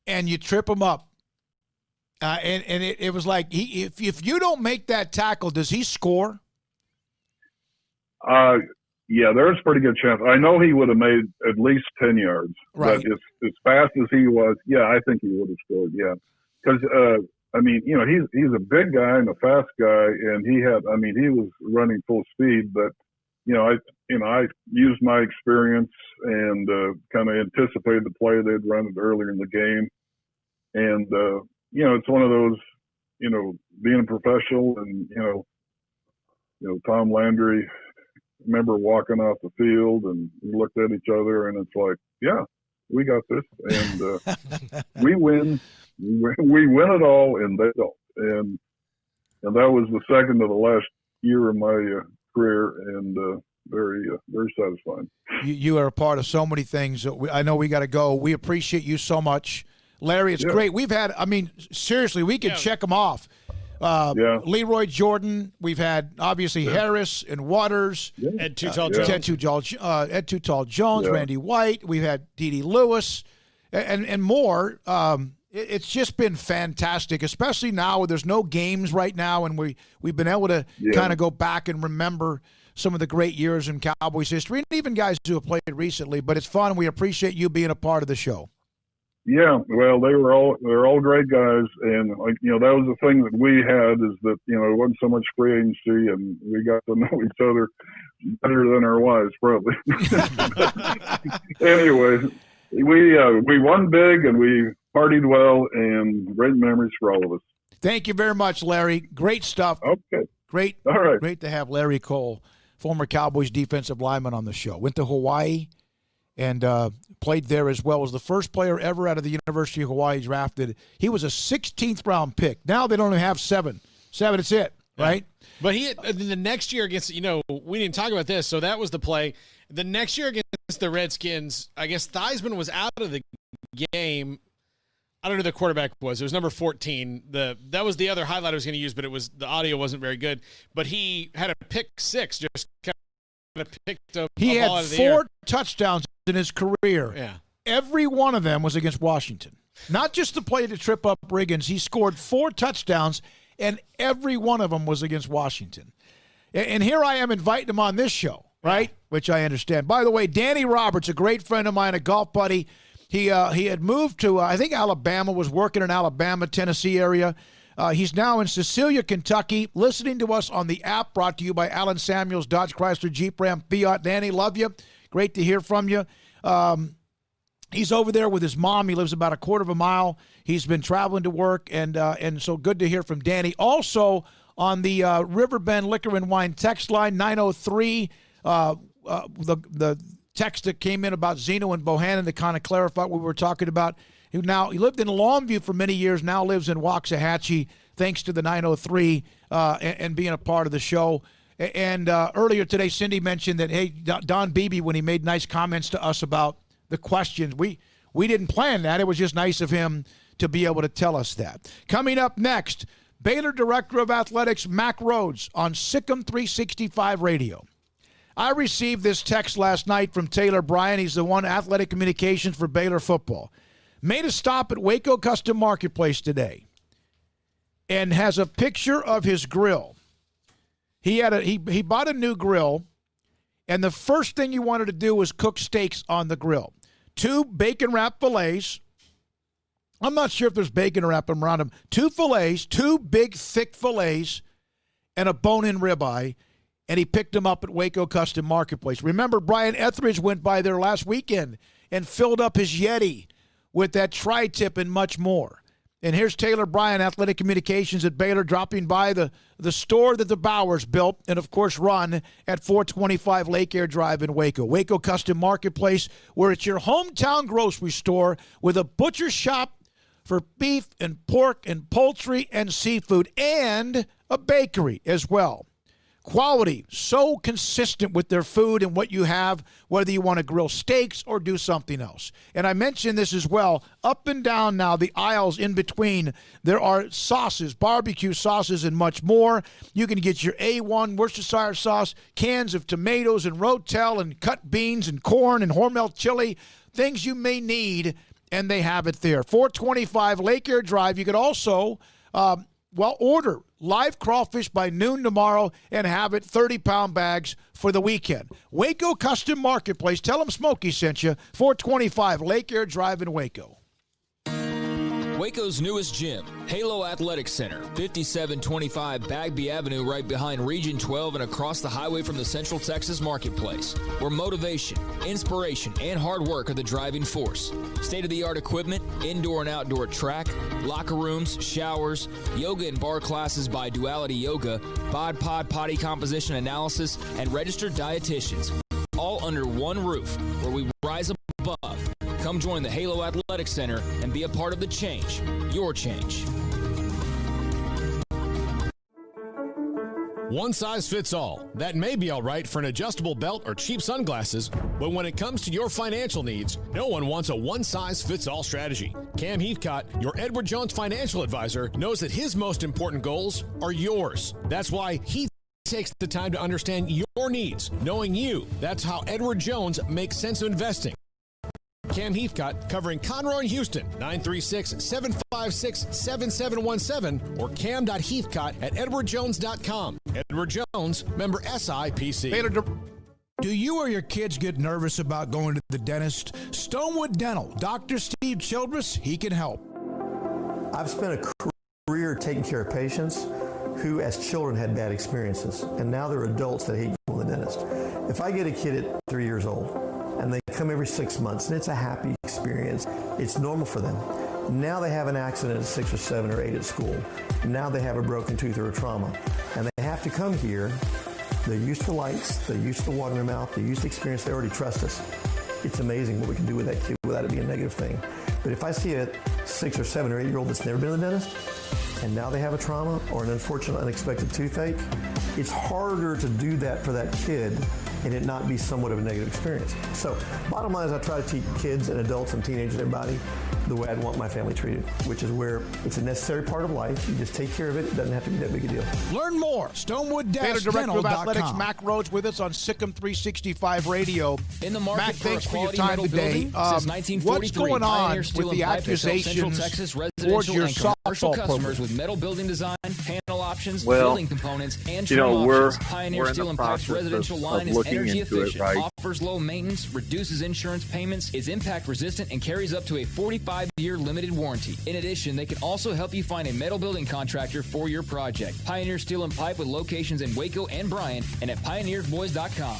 And you trip him up. And it was like, if you don't make that tackle, does he score? Yeah, there's a pretty good chance. I know he would have made at least 10 yards. Right. But as fast as he was, yeah, I think he would have scored, yeah. Because, he's a big guy and a fast guy, and he was running full speed, but, I used my experience and kind of anticipated the play they'd run it earlier in the game. And, it's one of those, being a professional and, Tom Landry, remember walking off the field and we looked at each other and it's like, yeah, we got this. And we win. We win it all and they don't. And that was the second to the last year of my career, and very satisfying. You are a part of so many things. I know we got to go. We appreciate you so much. Larry, it's great. We've had, seriously, we could check them off. Leroy Jordan. We've had, obviously, Harris and Waters. Ed Too Tall Jones, Randy White. We've had D.D. Lewis and more. It's just been fantastic, especially now where there's no games right now, and we've been able to kind of go back and remember some of the great years in Cowboys history, and even guys who have played recently. But it's fun, and we appreciate you being a part of the show. Yeah, well, they're all great guys, and that was the thing that we had is that it wasn't so much free agency, and we got to know each other better than our wives probably. Anyway, we won big and we partied well, and great memories for all of us. Thank you very much, Larry. Great stuff. Okay. Great. All right. Great to have Larry Cole, former Cowboys defensive lineman, on the show. Went to Hawaii and played there as well. Was the first player ever out of the University of Hawaii drafted. He was a 16th round pick. Now they don't even have 7. 7, it's it, right? But the next year against, we didn't talk about this, so that was the play. The next year against the Redskins, I guess Theismann was out of the game. I don't know who the quarterback was. It was number 14. That was the other highlight I was going to use, but the audio wasn't very good. But he had a pick six, just kind of picked up. He a ball had out of the 4 air. touchdowns in his career. Yeah. Every one of them was against Washington. Not just the play to trip up Riggins. He scored 4 touchdowns, and every one of them was against Washington. And here I am inviting him on this show, right? Which I understand. By the way, Danny Roberts, a great friend of mine, a golf buddy. He had moved to, I think, Alabama, was working in Alabama, Tennessee area. He's now in Cecilia, Kentucky, listening to us on the app brought to you by Allen Samuels, Dodge Chrysler, Jeep Ram, Fiat. Danny, love you. Great to hear from you. He's over there with his mom. He lives about a quarter of a mile. He's been traveling to work, and so good to hear from Danny. Also on the Riverbend Liquor and Wine text line, 903, the text that came in about Zeno and Bohannon to kind of clarify what we were talking about. He lived in Longview for many years, now lives in Waxahachie, thanks to the 903 and being a part of the show. And earlier today, Cindy mentioned that, hey, Don Beebe, when he made nice comments to us about the questions, we didn't plan that. It was just nice of him to be able to tell us that. Coming up next, Baylor Director of Athletics, Mack Rhodes, on SicEm365 Radio. I received this text last night from Taylor Bryan. He's the one athletic communications for Baylor football. Made a stop at Waco Custom Marketplace today and has a picture of his grill. He bought a new grill, and the first thing he wanted to do was cook steaks on the grill. 2 bacon-wrapped fillets. I'm not sure if there's bacon wrapped around them. 2 fillets, 2 big, thick fillets, and a bone-in ribeye. And he picked them up at Waco Custom Marketplace. Remember, Brian Etheridge went by there last weekend and filled up his Yeti with that tri-tip and much more. And here's Taylor Bryan, Athletic Communications at Baylor, dropping by the store that the Bowers built and, of course, run at 425 Lake Air Drive in Waco. Waco Custom Marketplace, where it's your hometown grocery store with a butcher shop for beef and pork and poultry and seafood, and a bakery as well. Quality, so consistent with their food and what you have, whether you want to grill steaks or do something else. And I mentioned this as well, up and down now, the aisles in between, there are sauces, barbecue sauces, and much more. You can get your A1 Worcestershire sauce, cans of tomatoes and Rotel and cut beans and corn and Hormel chili, things you may need, and they have it there. 425 Lake Air Drive. You could also, order live crawfish by noon tomorrow and have it 30-pound bags for the weekend. Waco Custom Marketplace. Tell them Smokey sent you. 425 Lake Air Drive in Waco. Waco's newest gym, Halo Athletic Center, 5725 Bagby Avenue, right behind Region 12 and across the highway from the Central Texas Marketplace, where motivation, inspiration, and hard work are the driving force. State-of-the-art equipment, indoor and outdoor track, locker rooms, showers, yoga and bar classes by Duality Yoga, Bod Pod potty composition analysis, and registered dietitians, all under one roof, where we rise above. Come join the Halo Athletic Center and be a part of the change, your change. One size fits all. That may be all right for an adjustable belt or cheap sunglasses, but when it comes to your financial needs, no one wants a one-size-fits-all strategy. Cam Heathcott, your Edward Jones financial advisor, knows that his most important goals are yours. That's why he takes the time to understand your needs, knowing you. That's how Edward Jones makes sense of investing. Cam Heathcott, covering Conroe and Houston, 936-756-7717 or cam.heathcott@edwardjones.com. Edward Jones, member SIPC. Do you or your kids get nervous about going to the dentist? Stonewood Dental, Dr. Steve Childress, he can help. I've spent a career taking care of patients who as children had bad experiences, and now they're adults that hate going to the dentist. If I get a kid at 3 years old, and they come every 6 months, and it's a happy experience. It's normal for them. Now they have an accident at 6 or 7 or 8 at school. Now they have a broken tooth or a trauma. And they have to come here. They're used to lights. They're used to the water in their mouth. They're used to experience. They already trust us. It's amazing what we can do with that kid without it being a negative thing. But if I see a 6 or 7 or 8-year-old that's never been to the dentist, and now they have a trauma or an unfortunate unexpected toothache, it's harder to do that for that kid and it not be somewhat of a negative experience. So bottom line is I try to teach kids and adults and teenagers and everybody, the way I'd want my family treated, which is where it's a necessary part of life. You just take care of it. It doesn't have to be that big a deal. Learn more. Baylor Director of Athletics, Mac Rhodes, with us on SicEm365 Radio. In the market Mac, for thanks a for your quality time metal today. building since 1943, What's going on Pioneer Steel with and the Pipe has helped Central accusations Texas towards residential your and commercial softball customers program? with metal building design, panel options, Well, building components, and you know, trim we're- options. Pioneer we're in Steel the and Pipe's process residential of line is looking energy into it, efficient, right? offers low maintenance, reduces insurance payments, is impact resistant, and carries up to a 45-year limited warranty. In addition, they can also help you find a metal building contractor for your project. Pioneer Steel and Pipe with locations in Waco and Bryan and at pioneersboys.com.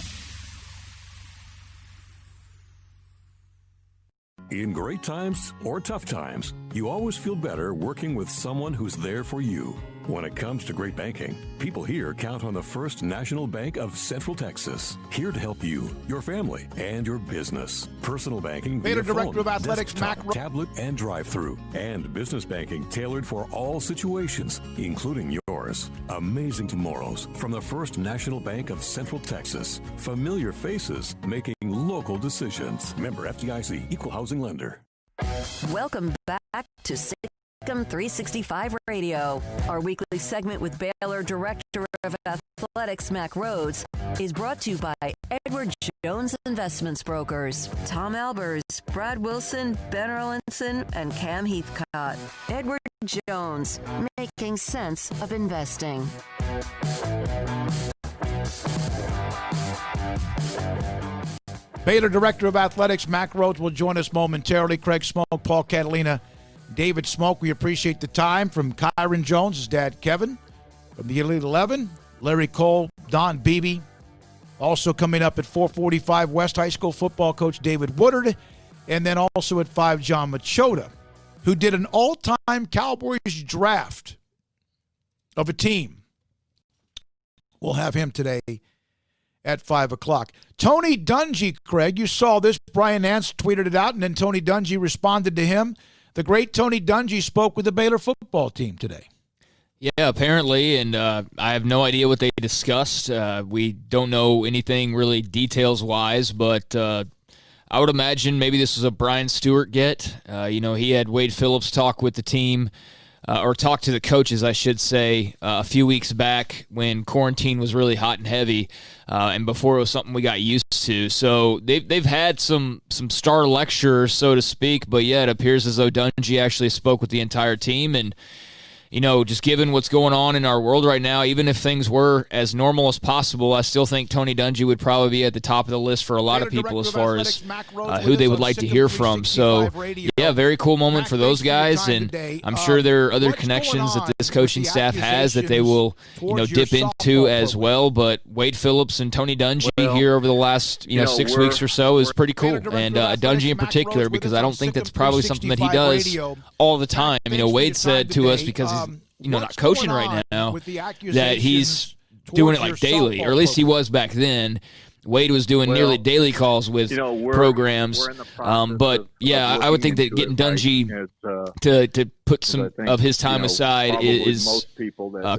In great times or tough times, you always feel better working with someone who's there for you. When it comes to great banking, people here count on the First National Bank of Central Texas, here to help you, your family, and your business. Personal banking via Baylor Director phone, of Athletics, desktop, Mac Rhodes. tablet, and drive-through, and business banking tailored for all situations, including yours. Amazing tomorrows from the First National Bank of Central Texas. Familiar faces making local decisions. Member FDIC, Equal Housing Lender. Welcome back to SicEm365 Radio. Our weekly segment with Baylor Director of Athletics, Mac Rhodes, is brought to you by Edward Jones Investments Brokers, Tom Albers, Brad Wilson, Ben Erlinson, and Cam Heathcott. Edward Jones, making sense of investing. Baylor Director of Athletics, Mac Rhodes, will join us momentarily. Craig Smoke, Paul Catalina, David Smoke. We appreciate the time. From Kyron Jones, his dad Kevin. From the Elite 11, Larry Cole, Don Beebe. Also coming up at 4:45, West High School football coach David Woodard. And then also at 5, John Machota, who did an all-time Cowboys draft of a team. We'll have him today at 5 o'clock. Tony Dungy, Craig, you saw this. Brian Nance tweeted it out, and then Tony Dungy responded to him. The great Tony Dungy spoke with the Baylor football team today. Yeah, apparently, and I have no idea what they discussed. We don't know anything really details-wise, but I would imagine maybe this was a Brian Stewart get. He had Wade Phillips talk with the team, or talk to the coaches, I should say, a few weeks back when quarantine was really hot and heavy, and before it was something we got used to. So they've had some star lecturers, so to speak, but yeah, it appears as though Dungy actually spoke with the entire team. And just given what's going on in our world right now, even if things were as normal as possible, I still think Tony Dungy would probably be at the top of the list for a lot of people as far as who they would like to hear from. So, yeah, very cool moment for those guys, and I'm sure there are other connections that this coaching staff has that they will, dip into as well. But Wade Phillips and Tony Dungy here over the last, 6 weeks or so is pretty cool, and Dungy in particular, because I don't think that's probably something that he does all the time. Wade said to us, because he's not coaching right now, that he's doing it like daily, or at least he was back then. Wade was doing nearly daily calls with programs. But, yeah, I would think that getting Dungy to put some of his time aside is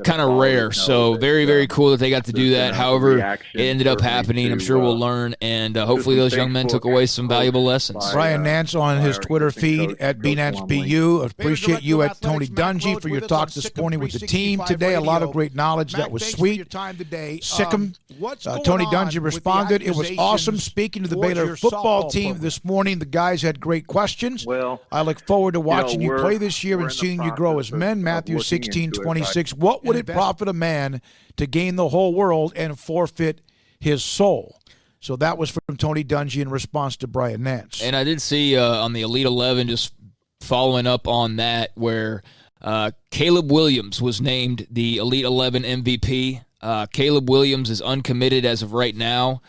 kind of rare. So very, very cool that they got to do that. However, it ended up happening. I'm sure we'll learn, and hopefully those young men took away some valuable lessons. Brian Nance on his Twitter feed at BNanceBU. Appreciate you at Tony Dungy for your talk this morning with the team today. A lot of great knowledge. That was sweet. SicEm, Tony Dungy responded. It was awesome speaking to the Baylor football team this morning. The guys had great questions. I look forward to watching you play this year and seeing you grow as men. Matthew 16:26. What would it profit a man to gain the whole world and forfeit his soul? So that was from Tony Dungy in response to Brian Nance. And I did see on the Elite 11, just following up on that, where Caleb Williams was named the Elite 11 MVP. Caleb Williams is uncommitted as of right now,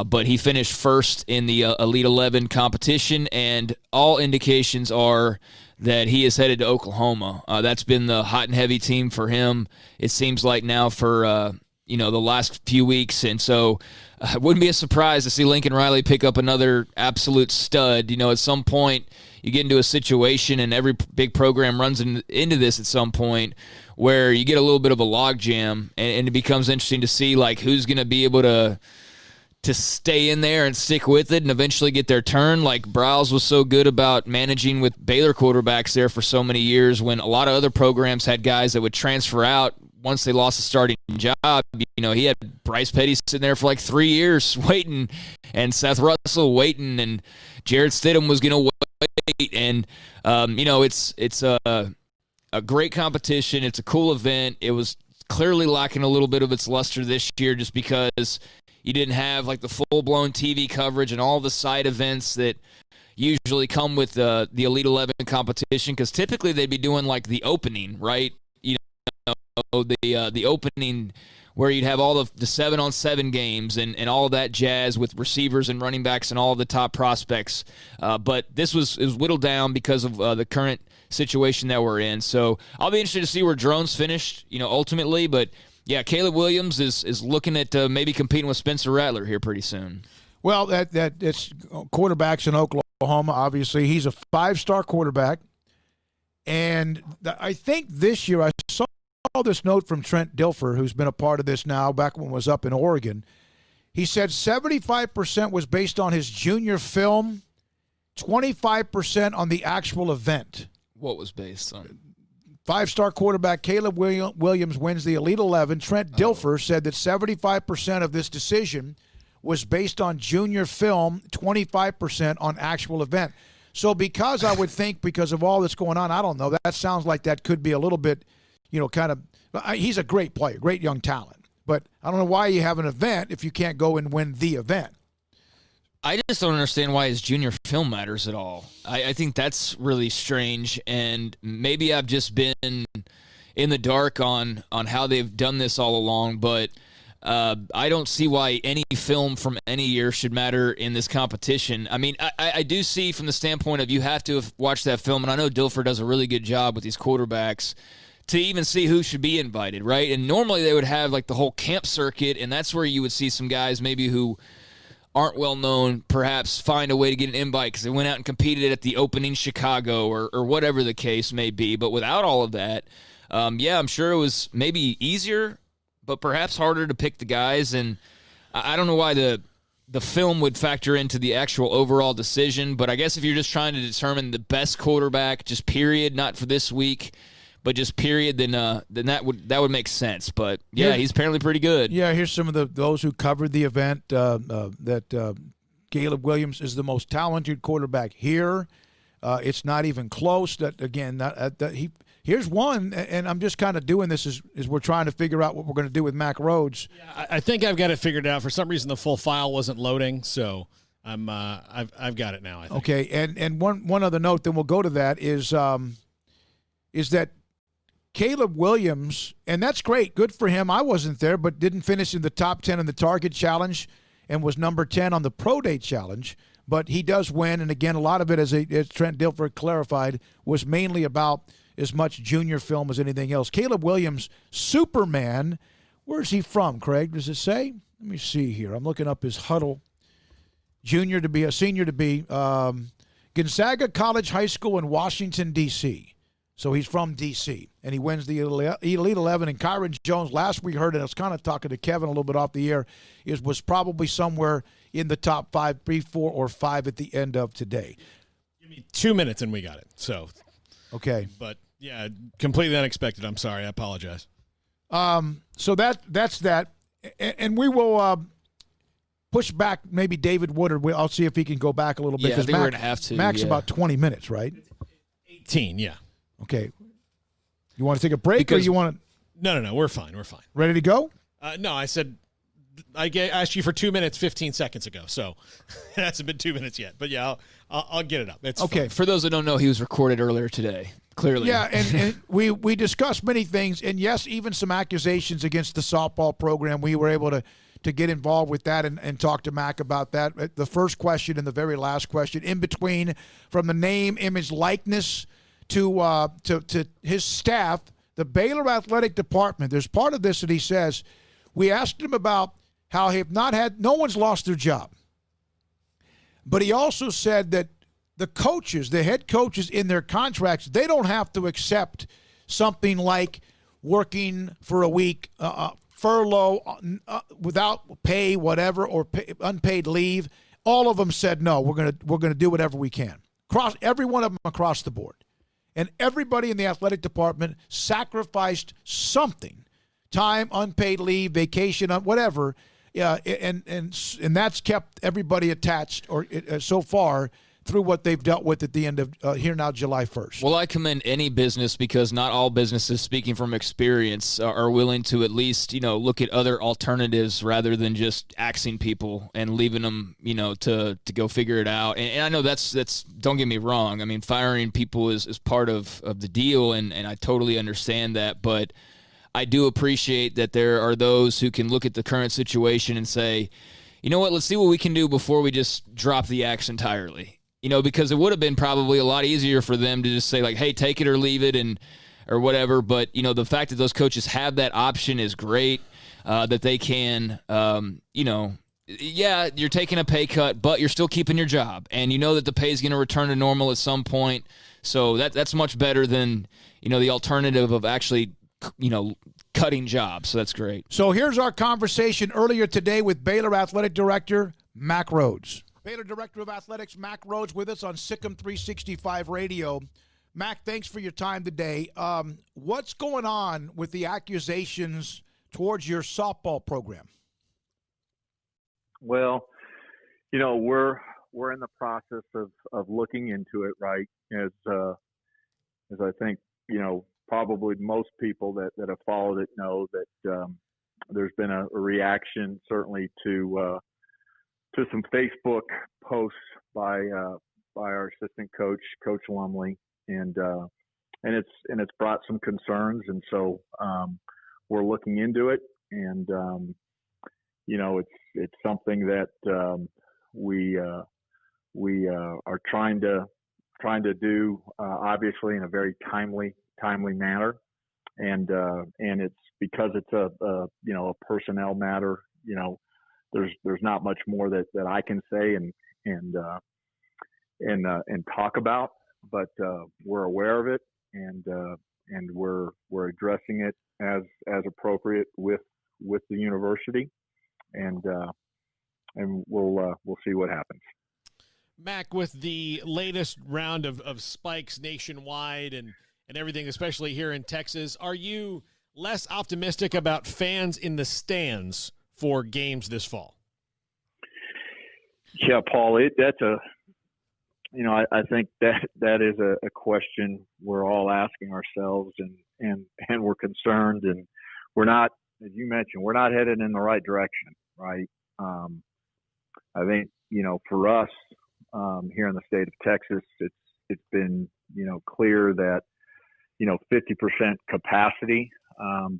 but he finished first in the Elite 11 competition, and all indications are that he is headed to Oklahoma. That's been the hot and heavy team for him, it seems like now, for the last few weeks. And so it wouldn't be a surprise to see Lincoln Riley pick up another absolute stud. At some point you get into a situation, and every big program runs into this at some point, where you get a little bit of a logjam, and it becomes interesting to see who's going to be able to to stay in there and stick with it and eventually get their turn. Like Briles was so good about managing with Baylor quarterbacks there for so many years when a lot of other programs had guys that would transfer out once they lost a starting job. He had Bryce Petty sitting there for like 3 years waiting, and Seth Russell waiting, and Jarrett Stidham was going to wait. And, it's a great competition. It's a cool event. It was clearly lacking a little bit of its luster this year just because you didn't have like the full-blown TV coverage and all the side events that usually come with the Elite 11 competition, because typically they'd be doing like the opening, right? The opening where you'd have all the 7-on-7 games and all of that jazz with receivers and running backs and all of the top prospects. But this was whittled down because of the current situation that we're in. So I'll be interested to see where Drones finished, ultimately. But yeah, Caleb Williams is looking at maybe competing with Spencer Rattler here pretty soon. Well, it's quarterbacks in Oklahoma. Obviously, he's a 5-star quarterback, and I think this year I saw this note from Trent Dilfer, who's been a part of this now back when it was up in Oregon. He said 75% was based on his junior film, 25% on the actual event. What was based on? 5-star quarterback Caleb Williams wins the Elite 11. Trent Dilfer said that 75% of this decision was based on junior film, 25% on actual event. So because I would think because of all that's going on, I don't know, that sounds like that could be a little bit, he's a great player, great young talent. But I don't know why you have an event if you can't go and win the event. I just don't understand why his junior film matters at all. I think that's really strange, and maybe I've just been in the dark on how they've done this all along, but I don't see why any film from any year should matter in this competition. I mean, I do see from the standpoint of you have to have watched that film, and I know Dilfer does a really good job with these quarterbacks to even see who should be invited, right? And normally they would have like the whole camp circuit, and that's where you would see some guys maybe who aren't well known perhaps find a way to get an invite because they went out and competed at the opening Chicago or whatever the case may be. But without all of that, I'm sure it was maybe easier, but perhaps harder to pick the guys. And I don't know why the film would factor into the actual overall decision, but I guess if you're just trying to determine the best quarterback, just period, not for this week, but just period, then that would make sense. But yeah, he's apparently pretty good. Yeah, here's some of those who covered the event. That Caleb Williams is the most talented quarterback here. It's not even close. Here's one, and I'm just kind of doing this as we're trying to figure out what we're going to do with Mac Rhodes. Yeah, I think I've got it figured out. For some reason, the full file wasn't loading, so I've got it now, I think. Okay, and one other note, then we'll go to that is that Caleb Williams, and that's great, good for him. I wasn't there, but didn't finish in the top 10 in the Target Challenge and was number 10 on the Pro Day Challenge. But he does win, and again, a lot of it, as Trent Dilfer clarified, was mainly about as much junior film as anything else. Caleb Williams, Superman, where's he from, Craig? Does it say? Let me see here. I'm looking up his huddle. Senior to be Gonzaga College High School in Washington, D.C., so he's from D.C., and he wins the Elite 11. And Kyron Jones, last we heard, and I was kind of talking to Kevin a little bit off the air, was probably somewhere in the top 5, 3, 4, or 5 at the end of today. Give me 2 minutes and we got it. So, okay. But, yeah, completely unexpected. I'm sorry. I apologize. So that's that. And we will push back maybe David Woodard. I'll see if he can go back a little bit. Yeah, I think we're going to have to. Mac's about 20 minutes, right? 18, yeah. Okay. You want to take a break or you want to? No. We're fine. Ready to go? No, I said I asked you for 2 minutes 15 seconds ago, so it hasn't been 2 minutes yet. But, yeah, I'll get it up. It's okay. fine. For those that don't know, he was recorded earlier today, clearly. Yeah, and we discussed many things, and, yes, even some accusations against the softball program. We were able to get involved with that and talk to Mac about that. The first question and the very last question, in between, from the name, image, likeness to his staff, the Baylor Athletic Department, there's part of this that he says, we asked him about how no one's lost their job. But he also said that the coaches, the head coaches in their contracts, they don't have to accept something like working for a week furlough, without pay, whatever, or unpaid leave. All of them said no. We're gonna do whatever we can. Every one of them across the board, and everybody in the athletic department sacrificed something: time, unpaid leave, vacation, whatever. And that's kept everybody attached, or so far, through what they've dealt with at the end of here now, July 1st. Well, I commend any business, because not all businesses, speaking from experience, are willing to at least, look at other alternatives rather than just axing people and leaving them, to go figure it out. And I know that's don't get me wrong. I mean, firing people is part of the deal, and I totally understand that. But I do appreciate that there are those who can look at the current situation and say, you know what, let's see what we can do before we just drop the axe entirely. Because it would have been probably a lot easier for them to just say, like, hey, take it or leave it or whatever. But, the fact that those coaches have that option is great, that they can, yeah, you're taking a pay cut, but you're still keeping your job. And you know that the pay is going to return to normal at some point. So that's much better than, the alternative of actually, cutting jobs. So that's great. So here's our conversation earlier today with Baylor Athletic Director Mack Rhoades. Baylor Director of Athletics Mack Rhoades with us on SicEm365 Radio. Mack, thanks for your time today. What's going on with the accusations towards your softball program? Well, we're in the process of looking into it, right? As I think, probably most people that have followed it know that there's been a reaction certainly to some Facebook posts by our assistant coach, Coach Lumley, and it's brought some concerns, and so we're looking into it, and it's something that we are trying to do obviously in a very timely manner, and it's because it's a personnel matter. There's not much more that I can say and talk about, but we're aware of it, and we're addressing it as appropriate with the university, and we'll see what happens. Mack, with the latest round of spikes nationwide and everything, especially here in Texas, are you less optimistic about fans in the stands for games this fall? Yeah, Paul, I think that is a question we're all asking ourselves, and we're concerned, and we're not, as you mentioned, we're not headed in the right direction, right? I think, for us here in the state of Texas, it's been, clear that, 50% capacity,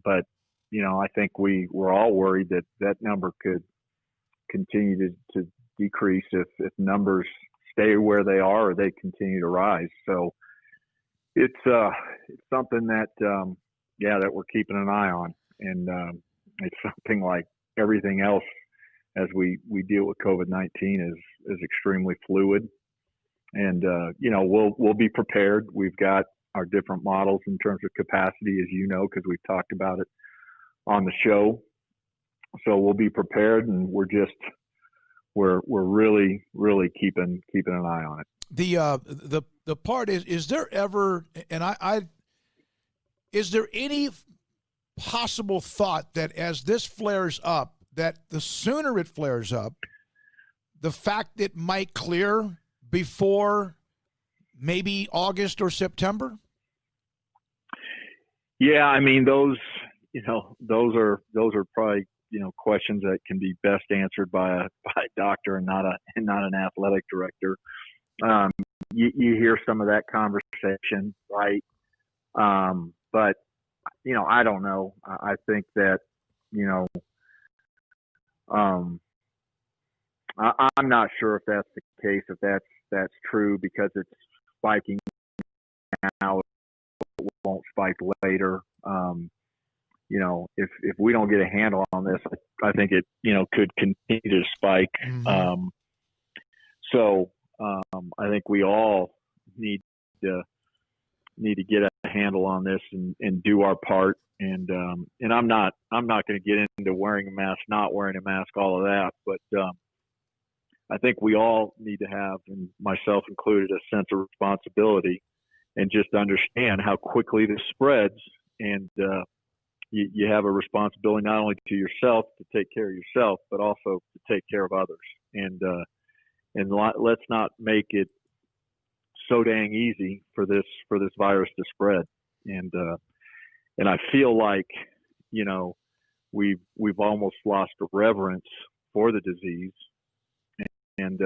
but I think we're all worried that number could continue to decrease if numbers stay where they are or they continue to rise. So it's something that that we're keeping an eye on, and it's something like everything else as we deal with COVID-19 is extremely fluid, and we'll be prepared. We've got our different models in terms of capacity, as because we've talked about it on the show. So we'll be prepared, and we're really, really keeping an eye on it. The part is there ever, and is there any possible thought that as this flares up, that the sooner it flares up, the fact it might clear before maybe August or September? Yeah, I mean, those are probably, questions that can be best answered by a doctor and not an athletic director. You hear some of that conversation, right? But, I don't know. I think that, I'm not sure if that's the case, if that's true, because it's spiking now, it won't spike later. If we don't get a handle on this, I think it, could continue to spike. Mm-hmm. So I think we all need to get handle on this and do our part. And I'm not going to get into wearing a mask, not wearing a mask, all of that. But I think we all need to have, and myself included, a sense of responsibility and just understand how quickly this spreads. And you have a responsibility not only to yourself to take care of yourself, but also to take care of others. And let's not make it so dang easy for this virus to spread. And I feel like, you know, we've almost lost a reverence for the disease, and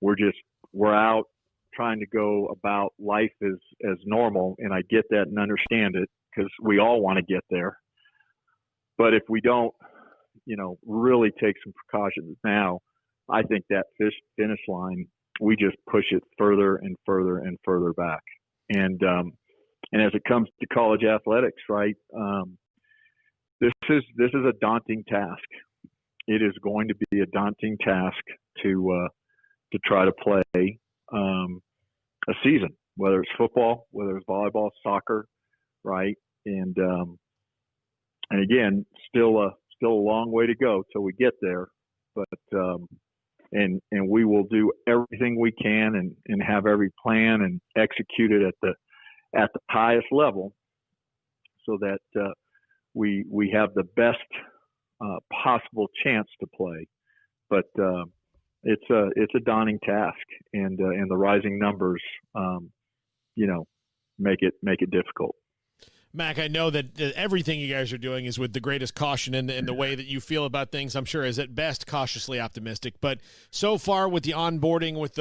we're out trying to go about life as normal. And I get that and understand it, because we all want to get there. But if we don't, you know, really take some precautions now, I think that finish line, we just push it further and further and further back. And as it comes to college athletics, right, this is a daunting task. It is going to be a daunting task to try to play a season, whether it's football, whether it's volleyball, soccer, right? And again, still a long way to go till we get there. But and we will do everything we can and have every plan and execute it at the highest level, so that we have the best possible chance to play. But it's a daunting task, and the rising numbers, you know, make it difficult. Mac, I know that everything you guys are doing is with the greatest caution, and the way that you feel about things, I'm sure, is at best cautiously optimistic. But so far, with the onboarding, with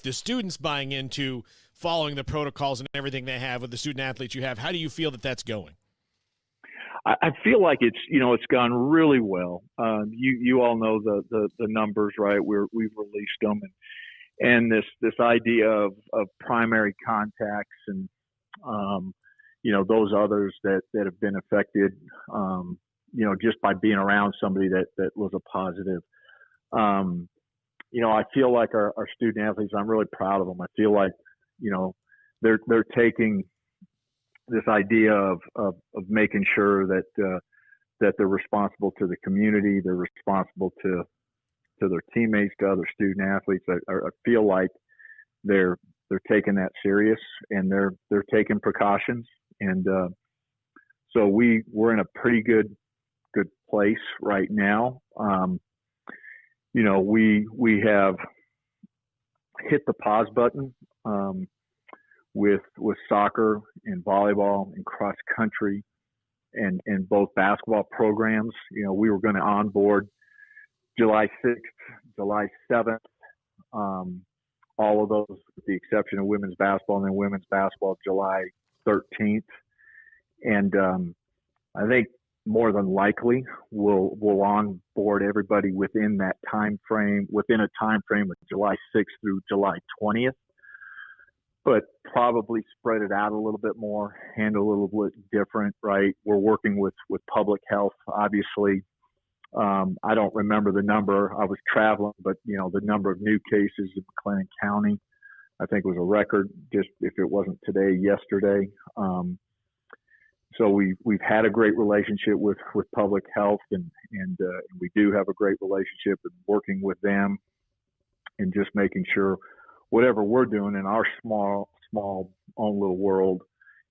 the students buying into following the protocols and everything they have, with the student athletes you have, how do you feel that that's going? I feel like it's gone really well. You all know the numbers, right? We've released them, and this idea of primary contacts and you know, those others that have been affected, you know, just by being around somebody that was a positive. You know, I feel like our student athletes, I'm really proud of them. I feel like, you know, they're taking this idea of making sure that they're responsible to the community, they're responsible to their teammates, to other student athletes. I feel like they're taking that serious, and they're taking precautions. And so we're in a pretty good place right now. You know, we have hit the pause button with soccer and volleyball and cross country and both basketball programs. You know, we were going to onboard July 6th, July 7th, all of those with the exception of women's basketball, and then women's basketball July 13th. And I think more than likely we'll onboard everybody within that time frame, within a time frame of July 6th through July 20th, but probably spread it out a little bit more, handle a little bit different, right? We're working with public health, obviously. I don't remember the number. I was traveling, but you know, the number of new cases in McLennan County, I think, was a record, just if it wasn't today, yesterday. So we've had a great relationship with public health, and we do have a great relationship in working with them and just making sure whatever we're doing in our small own little world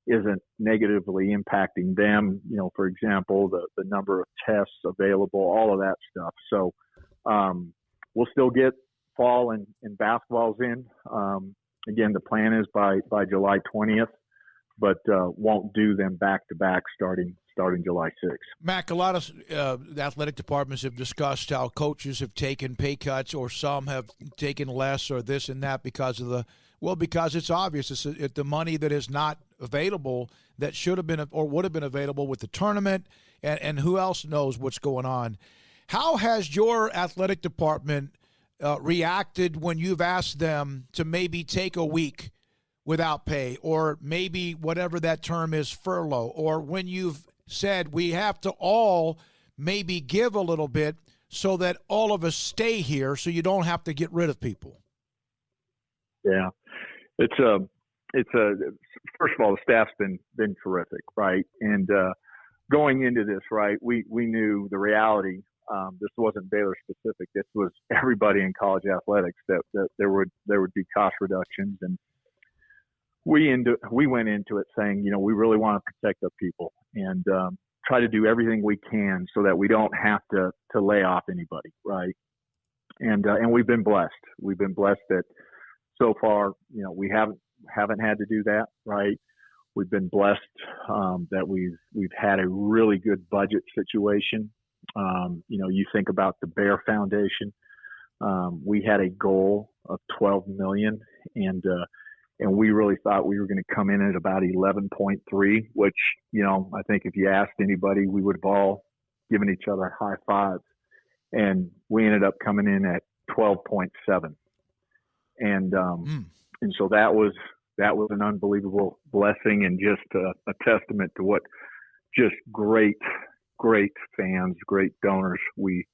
isn't negatively impacting them. You know, for example, the number of tests available, all of that stuff. So we'll still get fall and basketballs in. Again, the plan is by July 20th, but won't do them back to back starting July 6th. Mac, a lot of the athletic departments have discussed how coaches have taken pay cuts, or some have taken less, or this and that because it's obvious. It's the money that is not available that should have been or would have been available with the tournament, and who else knows what's going on. How has your athletic department reacted when you've asked them to maybe take a week without pay, or maybe whatever that term is, furlough, or when you've said we have to all maybe give a little bit so that all of us stay here so you don't have to get rid of people? Yeah, it's first of all, the staff's been terrific, right? And going into this, right, we knew the reality. This wasn't Baylor specific. This was everybody in college athletics that there would be cost reductions, and we went into it saying, we really want to protect our people and try to do everything we can so that we don't have to lay off anybody, right? And we've been blessed. We've been blessed that so far, we haven't had to do that, right? We've been blessed that we've had a really good budget situation. You think about the Bear Foundation. We had a goal of $12 million, and we really thought we were going to come in at about 11.3, which, I think if you asked anybody, we would have all given each other high fives. And we ended up coming in at 12.7. And so that was an unbelievable blessing and just a testament to what just great fans, great donors we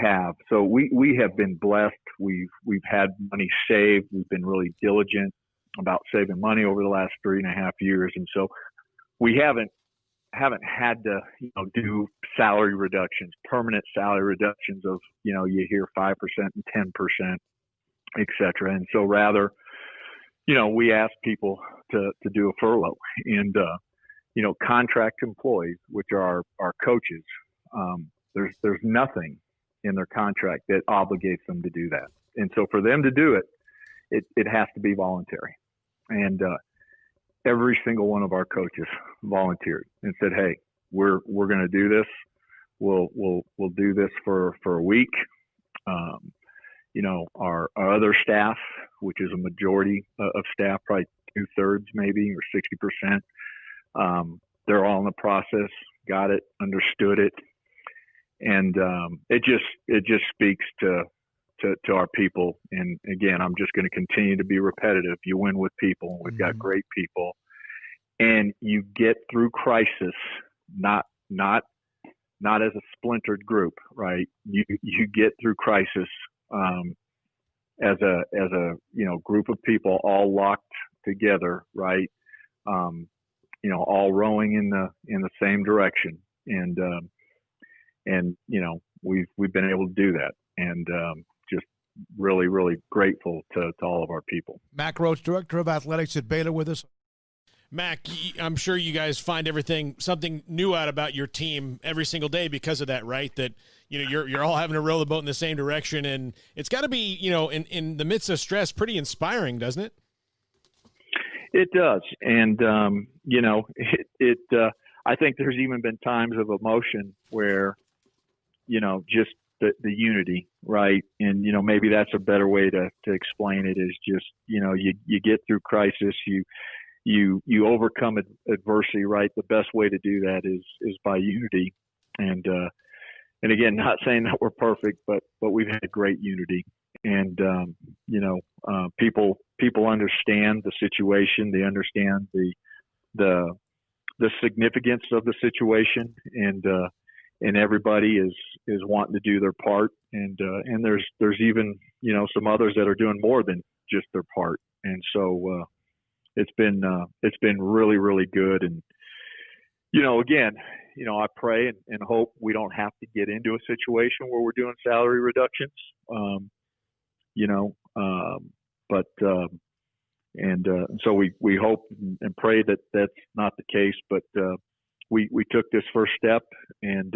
have. So we have been blessed. We've had money saved. We've been really diligent about saving money over the last 3.5 years. And so we haven't had to, do salary reductions, permanent salary reductions of, you hear 5% and 10%, et cetera. And so rather, we ask people to do a furlough and, contract employees, which are our coaches. There's nothing in their contract that obligates them to do that. And so for them to do it has to be voluntary. And, every single one of our coaches volunteered and said, "Hey, we're going to do this. We'll do this for a week." Our other staff, which is a majority of staff, probably 2/3 maybe or 60%, they're all in the process, got it, understood it, and it just speaks to our people. And again, I'm just going to continue to be repetitive. You win with people. We've got great people, and you get through crisis, not as a splintered group, right? You get through crisis as a group of people all locked together, right? All rowing in the same direction, and we've been able to do that, and just really, really grateful to all of our people. Mack Rhoades, Director of Athletics at Baylor, with us. Mac, I'm sure you guys find something new out about your team every single day because of that, right? That you're all having to row the boat in the same direction, and it's got to be in the midst of stress, pretty inspiring, doesn't it? It does, and I think there's even been times of emotion where just the unity, right? And maybe that's a better way to explain it. Is just you get through crisis, you overcome adversity, right? The best way to do that is by unity, and again, not saying that we're perfect, but we've had great unity, and people understand the situation, they understand the significance of the situation, and everybody is wanting to do their part, and there's even some others that are doing more than just their part, and so it's been really, really good. And again, I pray and hope we don't have to get into a situation where we're doing salary reductions, so we hope and pray that that's not the case, but we took this first step, and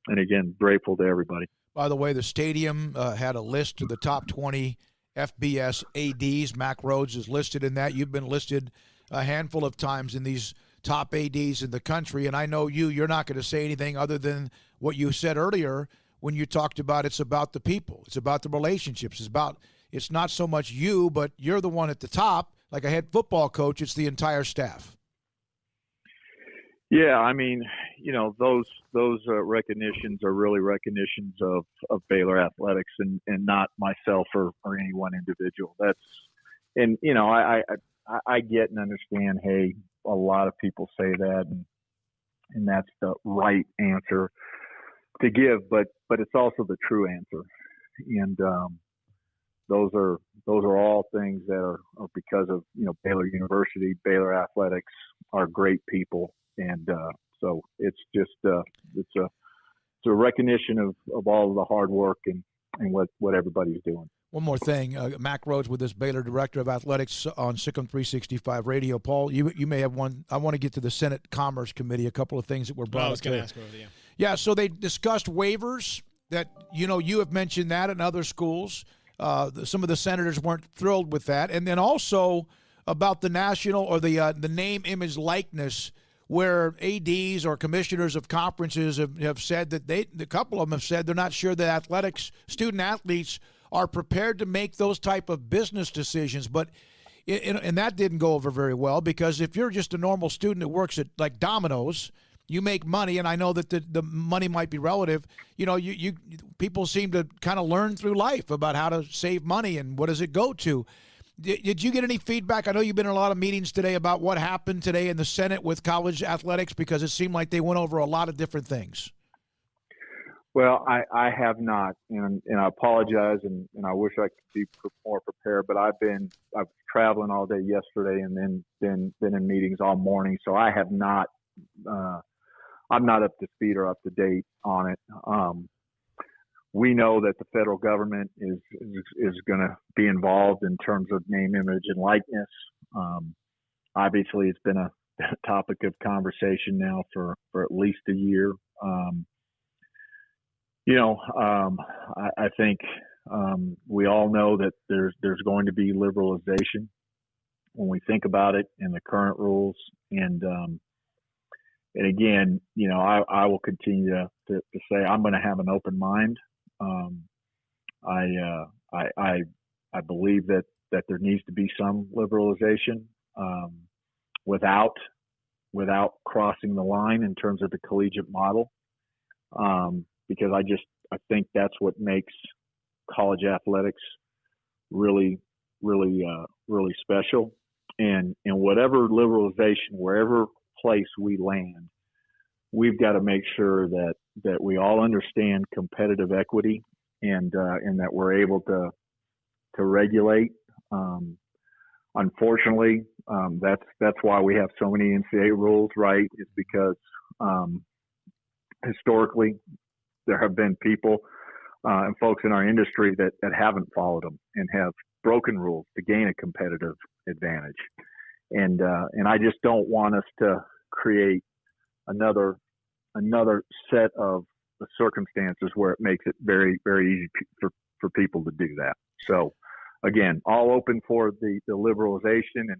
again, grateful to everybody. By the way, the stadium had a list of the top 20 FBS ADs. Mack Rhoades is listed in that. You've been listed a handful of times in these top ADs in the country, and I know you're not going to say anything other than what you said earlier when you talked about it's about the people. It's about the relationships. It's not so much you, but you're the one at the top. Like a head football coach, it's the entire staff. Yeah, I mean, those recognitions are really recognitions of Baylor athletics, and not myself or any one individual. I get and understand. Hey, a lot of people say that, and that's the right answer to give, but it's also the true answer. And those are all things that are because of Baylor University. Baylor athletics are great people, and so it's just it's a recognition of all of the hard work and what everybody's doing. One more thing, Mac Rhodes with us, Baylor Director of Athletics on SicEm365 Radio. Paul, you may have one. I want to get to the Senate Commerce Committee, a couple of things that were brought up. I was going to ask over there. Yeah, so they discussed waivers that, you have mentioned that in other schools. Some of the senators weren't thrilled with that. And then also about the national or the name, image, likeness, where ADs or commissioners of conferences have said that a couple of them have said they're not sure that student athletes are prepared to make those type of business decisions. But and that didn't go over very well, because if you're just a normal student that works at like Domino's, you make money, and I know that the money might be relative. You people seem to kind of learn through life about how to save money and what does it go to. Did you get any feedback? I know you've been in a lot of meetings today about what happened today in the Senate with college athletics, because it seemed like they went over a lot of different things. Well, I have not, and I apologize, and I wish I could be more prepared. But I was traveling all day yesterday, and then been in meetings all morning, so I have not. I'm not up to speed or up to date on it. We know that the federal government is going to be involved in terms of name, image, and likeness. Obviously, it's been a topic of conversation now for at least a year. I think we all know that there's going to be liberalization when we think about it in the current rules, and again, I will continue to say I'm going to have an open mind. I believe that there needs to be some liberalization without crossing the line in terms of the collegiate model, because I think that's what makes college athletics really special. And whatever liberalization, wherever place we land, we've got to make sure that we all understand competitive equity and that we're able to regulate. Unfortunately, that's why we have so many NCAA rules, right? Is because historically there have been people and folks in our industry that haven't followed them and have broken rules to gain a competitive advantage. And I just don't want us to create another set of circumstances where it makes it very, very easy for people to do that. So again, all open for the liberalization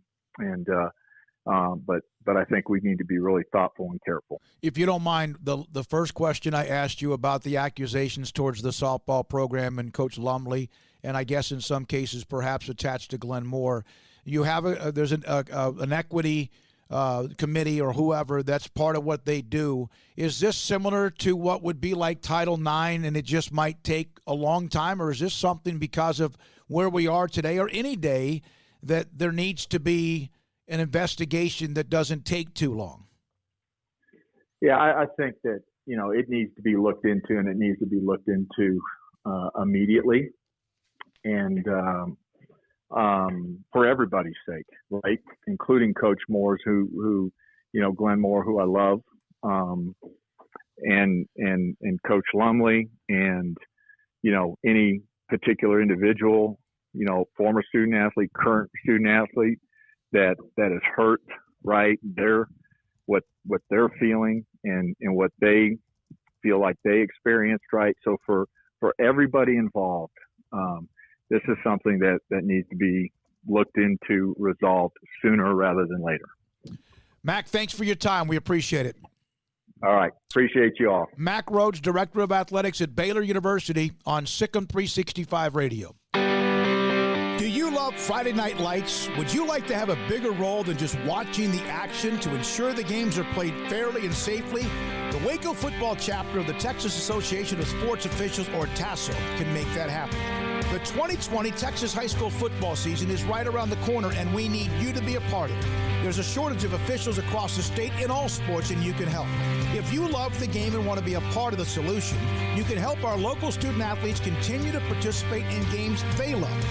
but I think we need to be really thoughtful and careful. If you don't mind, the first question I asked you about the accusations towards the softball program and Coach Lumley, and I guess in some cases perhaps attached to Glenn Moore, you have there's an equity committee or whoever that's part of what they do. Is this similar to what would be like Title IX, and it just might take a long time, or is this something because of where we are today or any day that there needs to be an investigation that doesn't take too long? Yeah, I think that it needs to be looked into, and it needs to be looked into immediately, and for everybody's sake, right? Including Coach Moore's, who Glenn Moore, who I love, and Coach Lumley, and any particular individual, former student athlete, current student athlete that is hurt, right? What they're feeling and what they feel like they experienced, right? So for everybody involved, this is something that needs to be looked into, resolved sooner rather than later. Mac, thanks for your time. We appreciate it. All right. Appreciate you all. Mac Rhodes, Director of Athletics at Baylor University on SicEm365 Radio. Do you love Friday Night Lights? Would you like to have a bigger role than just watching the action to ensure the games are played fairly and safely? The Waco football chapter of the Texas Association of Sports Officials, or TASO, can make that happen. The 2020 Texas high school football season is right around the corner, and we need you to be a part of it. There's a shortage of officials across the state in all sports, and you can help. If you love the game and want to be a part of the solution, you can help our local student athletes continue to participate in games they love.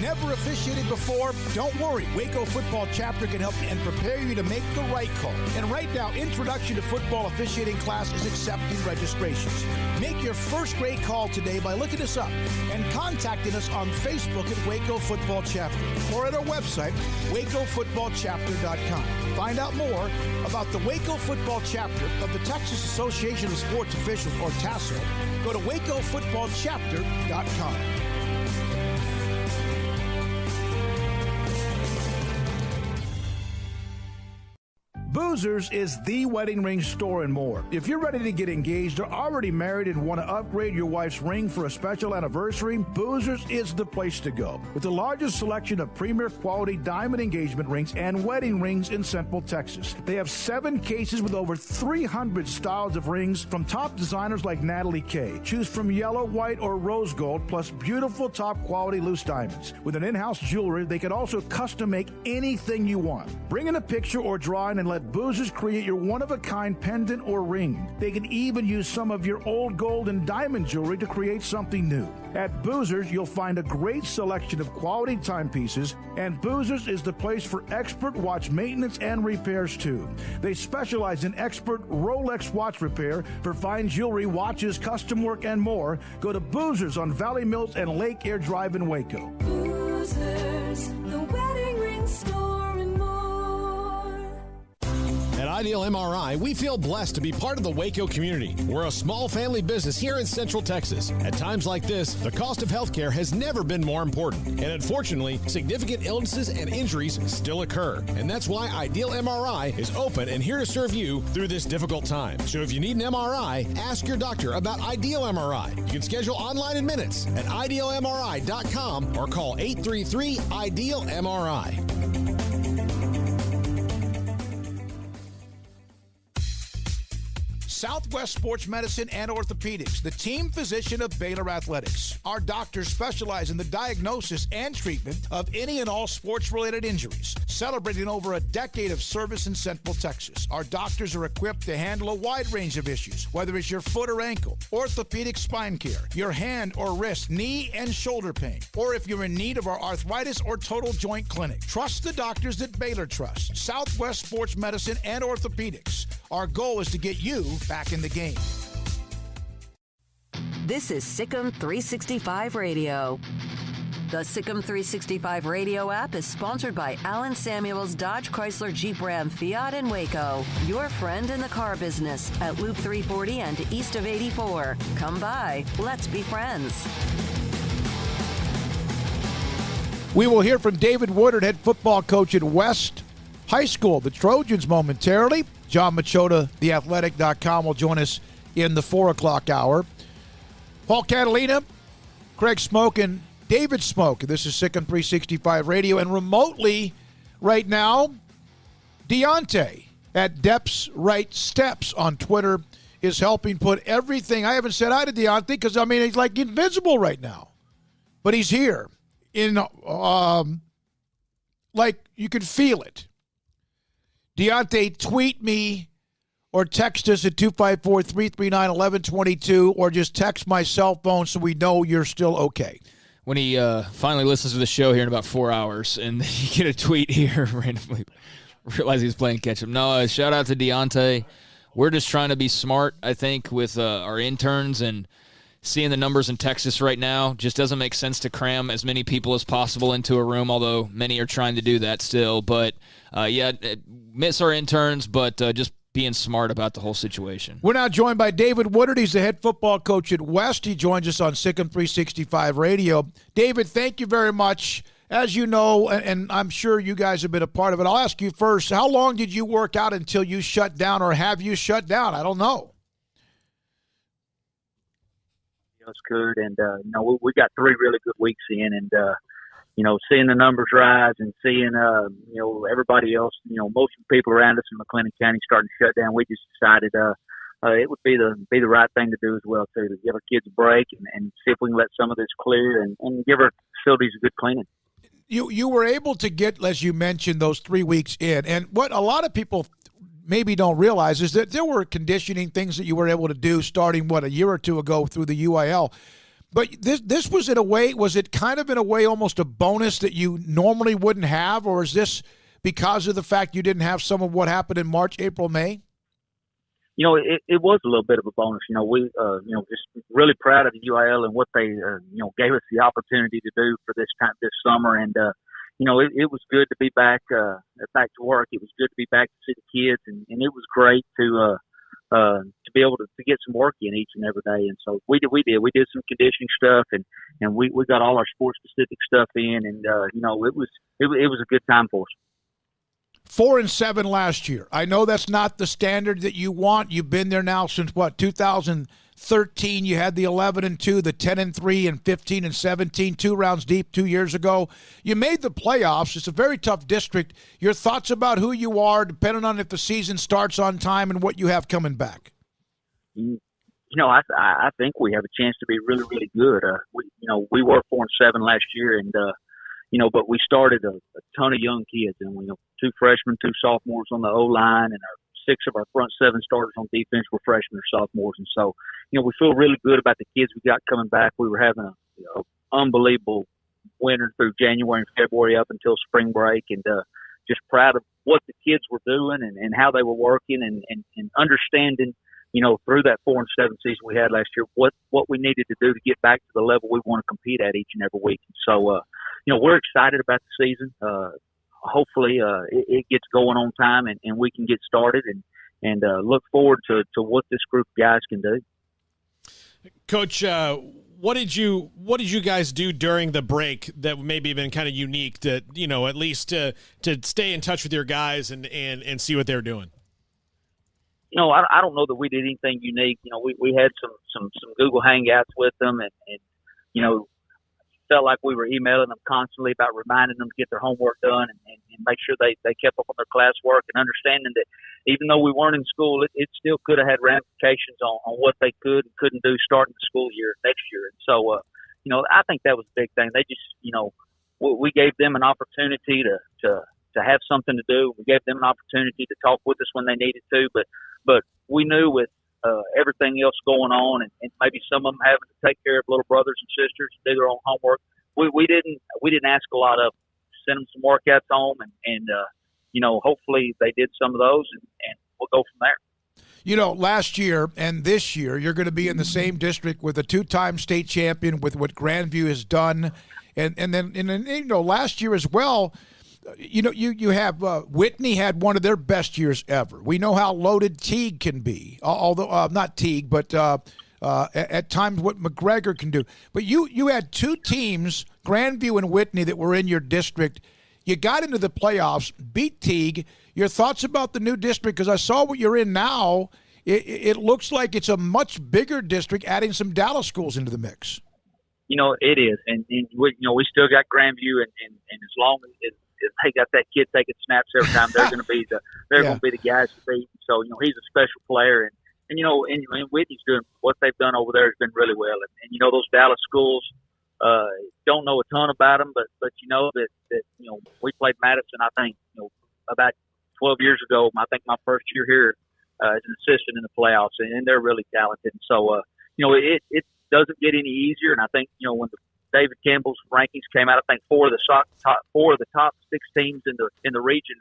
Never officiated before? Don't worry. Waco Football Chapter can help you and prepare you to make the right call. And right now, Introduction to Football Officiating class is accepting registrations. Make your first grade call today by looking us up and contacting us on Facebook at Waco Football Chapter or at our website, wacofootballchapter.com. Find out more about the Waco Football Chapter of the Texas Association of Sports Officials, or TASO. Go to wacofootballchapter.com. Boozers is the wedding ring store and more. If you're ready to get engaged or already married and want to upgrade your wife's ring for a special anniversary, Boozers is the place to go. With the largest selection of premier quality diamond engagement rings and wedding rings in Central Texas. They have 7 cases with over 300 styles of rings from top designers like Natalie Kay. Choose from yellow, white, or rose gold, plus beautiful top quality loose diamonds. With an in-house jeweler, they can also custom make anything you want. Bring in a picture or drawing and let Boozers create your one-of-a-kind pendant or ring. They can even use some of your old gold and diamond jewelry to create something new. At Boozers, you'll find a great selection of quality timepieces, and Boozers is the place for expert watch maintenance and repairs too. They specialize in expert Rolex watch repair for fine jewelry, watches, custom work, and more. Go to Boozers on Valley Mills and Lake Air Drive in Waco. Boozers, the wedding ring store and more. At Ideal MRI, we feel blessed to be part of the Waco community. We're a small family business here in Central Texas. At times like this, the cost of healthcare has never been more important. And unfortunately, significant illnesses and injuries still occur. And that's why Ideal MRI is open and here to serve you through this difficult time. So if you need an MRI, ask your doctor about Ideal MRI. You can schedule online in minutes at idealmri.com or call 833-IDEAL-MRI. Southwest Sports Medicine and Orthopedics, the team physician of Baylor Athletics. Our doctors specialize in the diagnosis and treatment of any and all sports-related injuries. Celebrating over a decade of service in Central Texas, our doctors are equipped to handle a wide range of issues, whether it's your foot or ankle, orthopedic spine care, your hand or wrist, knee and shoulder pain, or if you're in need of our arthritis or total joint clinic. Trust the doctors that Baylor trusts. Southwest Sports Medicine and Orthopedics. Our goal is to get you back in the game. This is SicEm365 Radio. The SicEm365 Radio app is sponsored by Allen Samuels Dodge Chrysler Jeep Ram Fiat in Waco. Your friend in the car business at Loop 340 and east of 84. Come by. Let's be friends. We will hear from David Woodard, head football coach at West High School, the Trojans, momentarily. John Machota, theathletic.com, will join us in the 4 o'clock hour. Paul Catalina, Craig Smoke, and David Smoke. This is SicEm365 Radio. And remotely right now, Deontay at Depth's Right Steps on Twitter is helping put everything. I haven't said hi to Deontay because, I mean, he's like invisible right now. But he's here. Like you can feel it. Deontay, tweet me or text us at 254-339-1122 or just text my cell phone so we know you're still okay. When he finally listens to the show here in about 4 hours and you get a tweet here randomly, realize he's playing catch-up. No, shout out to Deontay. We're just trying to be smart, I think, with our interns, and seeing the numbers in Texas right now just doesn't make sense to cram as many people as possible into a room, although many are trying to do that still. But, miss our interns, but just being smart about the whole situation. We're now joined by David Woodard. He's the head football coach at West. He joins us on SicEm365 Radio. David, thank you very much. As you know, and I'm sure you guys have been a part of it, I'll ask you first, how long did you work out until you shut down, or have you shut down? I don't know. Us, Kurt, and we got 3 really good weeks in, and seeing the numbers rise and seeing everybody else, most of the people around us in McLennan County starting to shut down, we just decided it would be the right thing to do as well too, to give our kids a break and see if we can let some of this clear and give our facilities a good cleaning. You were able to get, as you mentioned, those 3 weeks in, and what a lot of people maybe don't realize is that there were conditioning things that you were able to do starting a year or two ago through the UIL. But this was in a way, was it kind of in a way almost a bonus that you normally wouldn't have, or is this because of the fact you didn't have some of what happened in March, April, May? It was a little bit of a bonus. We just really proud of the UIL and what they gave us the opportunity to do for this summer, and it was good to be back to work. It was good to be back to see the kids, and it was great to be able to get some work in each and every day. And so we did some conditioning stuff, and we got all our sports specific stuff in, and it was a good time for us. 4-7 last year. I know that's not the standard that you want. You've been there now since 2013. You had the 11-2, the 10-3, and 15-17, 2 rounds deep 2 years ago. You made the playoffs. It's a very tough district. Your thoughts about who you are, depending on if the season starts on time and what you have coming back? I think we have a chance to be really, really good. We were 4-7 last year, and but we started a ton of young kids, and 2 freshmen, 2 sophomores on the O-line, and 6 of our front 7 starters on defense were freshmen or sophomores. And so, we feel really good about the kids we got coming back. We were having a unbelievable winter through January and February up until spring break, and just proud of what the kids were doing and how they were working and understanding, through that 4-7 season we had last year, what we needed to do to get back to the level we want to compete at each and every week. So, we're excited about the season. Hopefully, it gets going on time and we can get started and look forward to what this group of guys can do. Coach, what did you guys do during the break that maybe been kind of unique that, at least to stay in touch with your guys and see what they're doing? I don't know that we did anything unique. We had some Google Hangouts with them and felt like we were emailing them constantly about reminding them to get their homework done and make sure they kept up on their classwork, and understanding that even though we weren't in school, it still could have had ramifications on what they could and couldn't do starting the school year next year. And so, I think that was a big thing. They just, we gave them an opportunity to have something to do. We gave them an opportunity to talk with us when they needed to, but we knew with everything else going on, and maybe some of them having to take care of little brothers and sisters, do their own homework. We didn't ask a lot of them. Send them some workouts home, and hopefully they did some of those, and we'll go from there. Last year and this year, you're going to be in the same district with a 2-time state champion with what Grandview has done, and then last year as well. You have Whitney had one of their best years ever. We know how loaded Teague can be, although not Teague, but at times what McGregor can do. But you had 2 teams, Grandview and Whitney, that were in your district. You got into the playoffs, beat Teague. Your thoughts about the new district? Because I saw what you're in now. It looks like it's a much bigger district, adding some Dallas schools into the mix. It is, and we still got Grandview, and as long as they got that kid taking snaps every time, they're going to be the guys to beat. So he's a special player, and Whitney's doing what they've done over there has been really well. And those Dallas schools don't know a ton about them, but that we played Madison. I think about 12 years ago. I think my first year here as an assistant in the playoffs, and they're really talented. So it doesn't get any easier. And I think when David Campbell's rankings came out, I think 4 of the top 6 teams in the region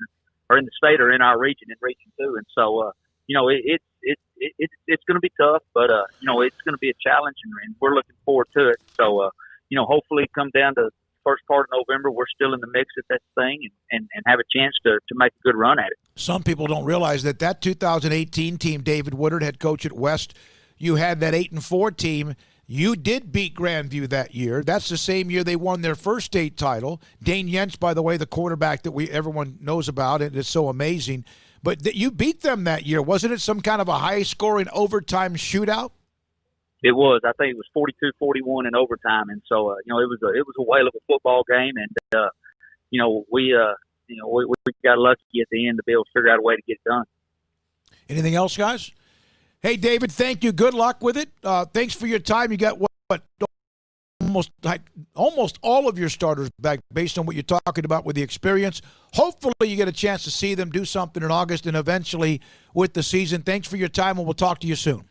or in the state are in our region, in Region 2. And so, it's going to be tough, but it's going to be a challenge, and we're looking forward to it. So, hopefully, come down to the first part of November, we're still in the mix at that thing and have a chance to make a good run at it. Some people don't realize that 2018 team, David Woodard, head coach at West, you had that 8-4 team. You did beat Grandview that year. That's the same year they won their first state title. Dane Yentz, by the way, the quarterback that everyone knows about, and it's so amazing. But you beat them that year. Wasn't it some kind of a high-scoring overtime shootout? It was. I think it was 42-41 in overtime, and so it was a whale of a football game, and we got lucky at the end to be able to figure out a way to get it done. Anything else, guys? Hey, David, thank you. Good luck with it. Thanks for your time. You got what almost all of your starters back based on what you're talking about with the experience. Hopefully you get a chance to see them do something in August and eventually with the season. Thanks for your time, and we'll talk to you soon.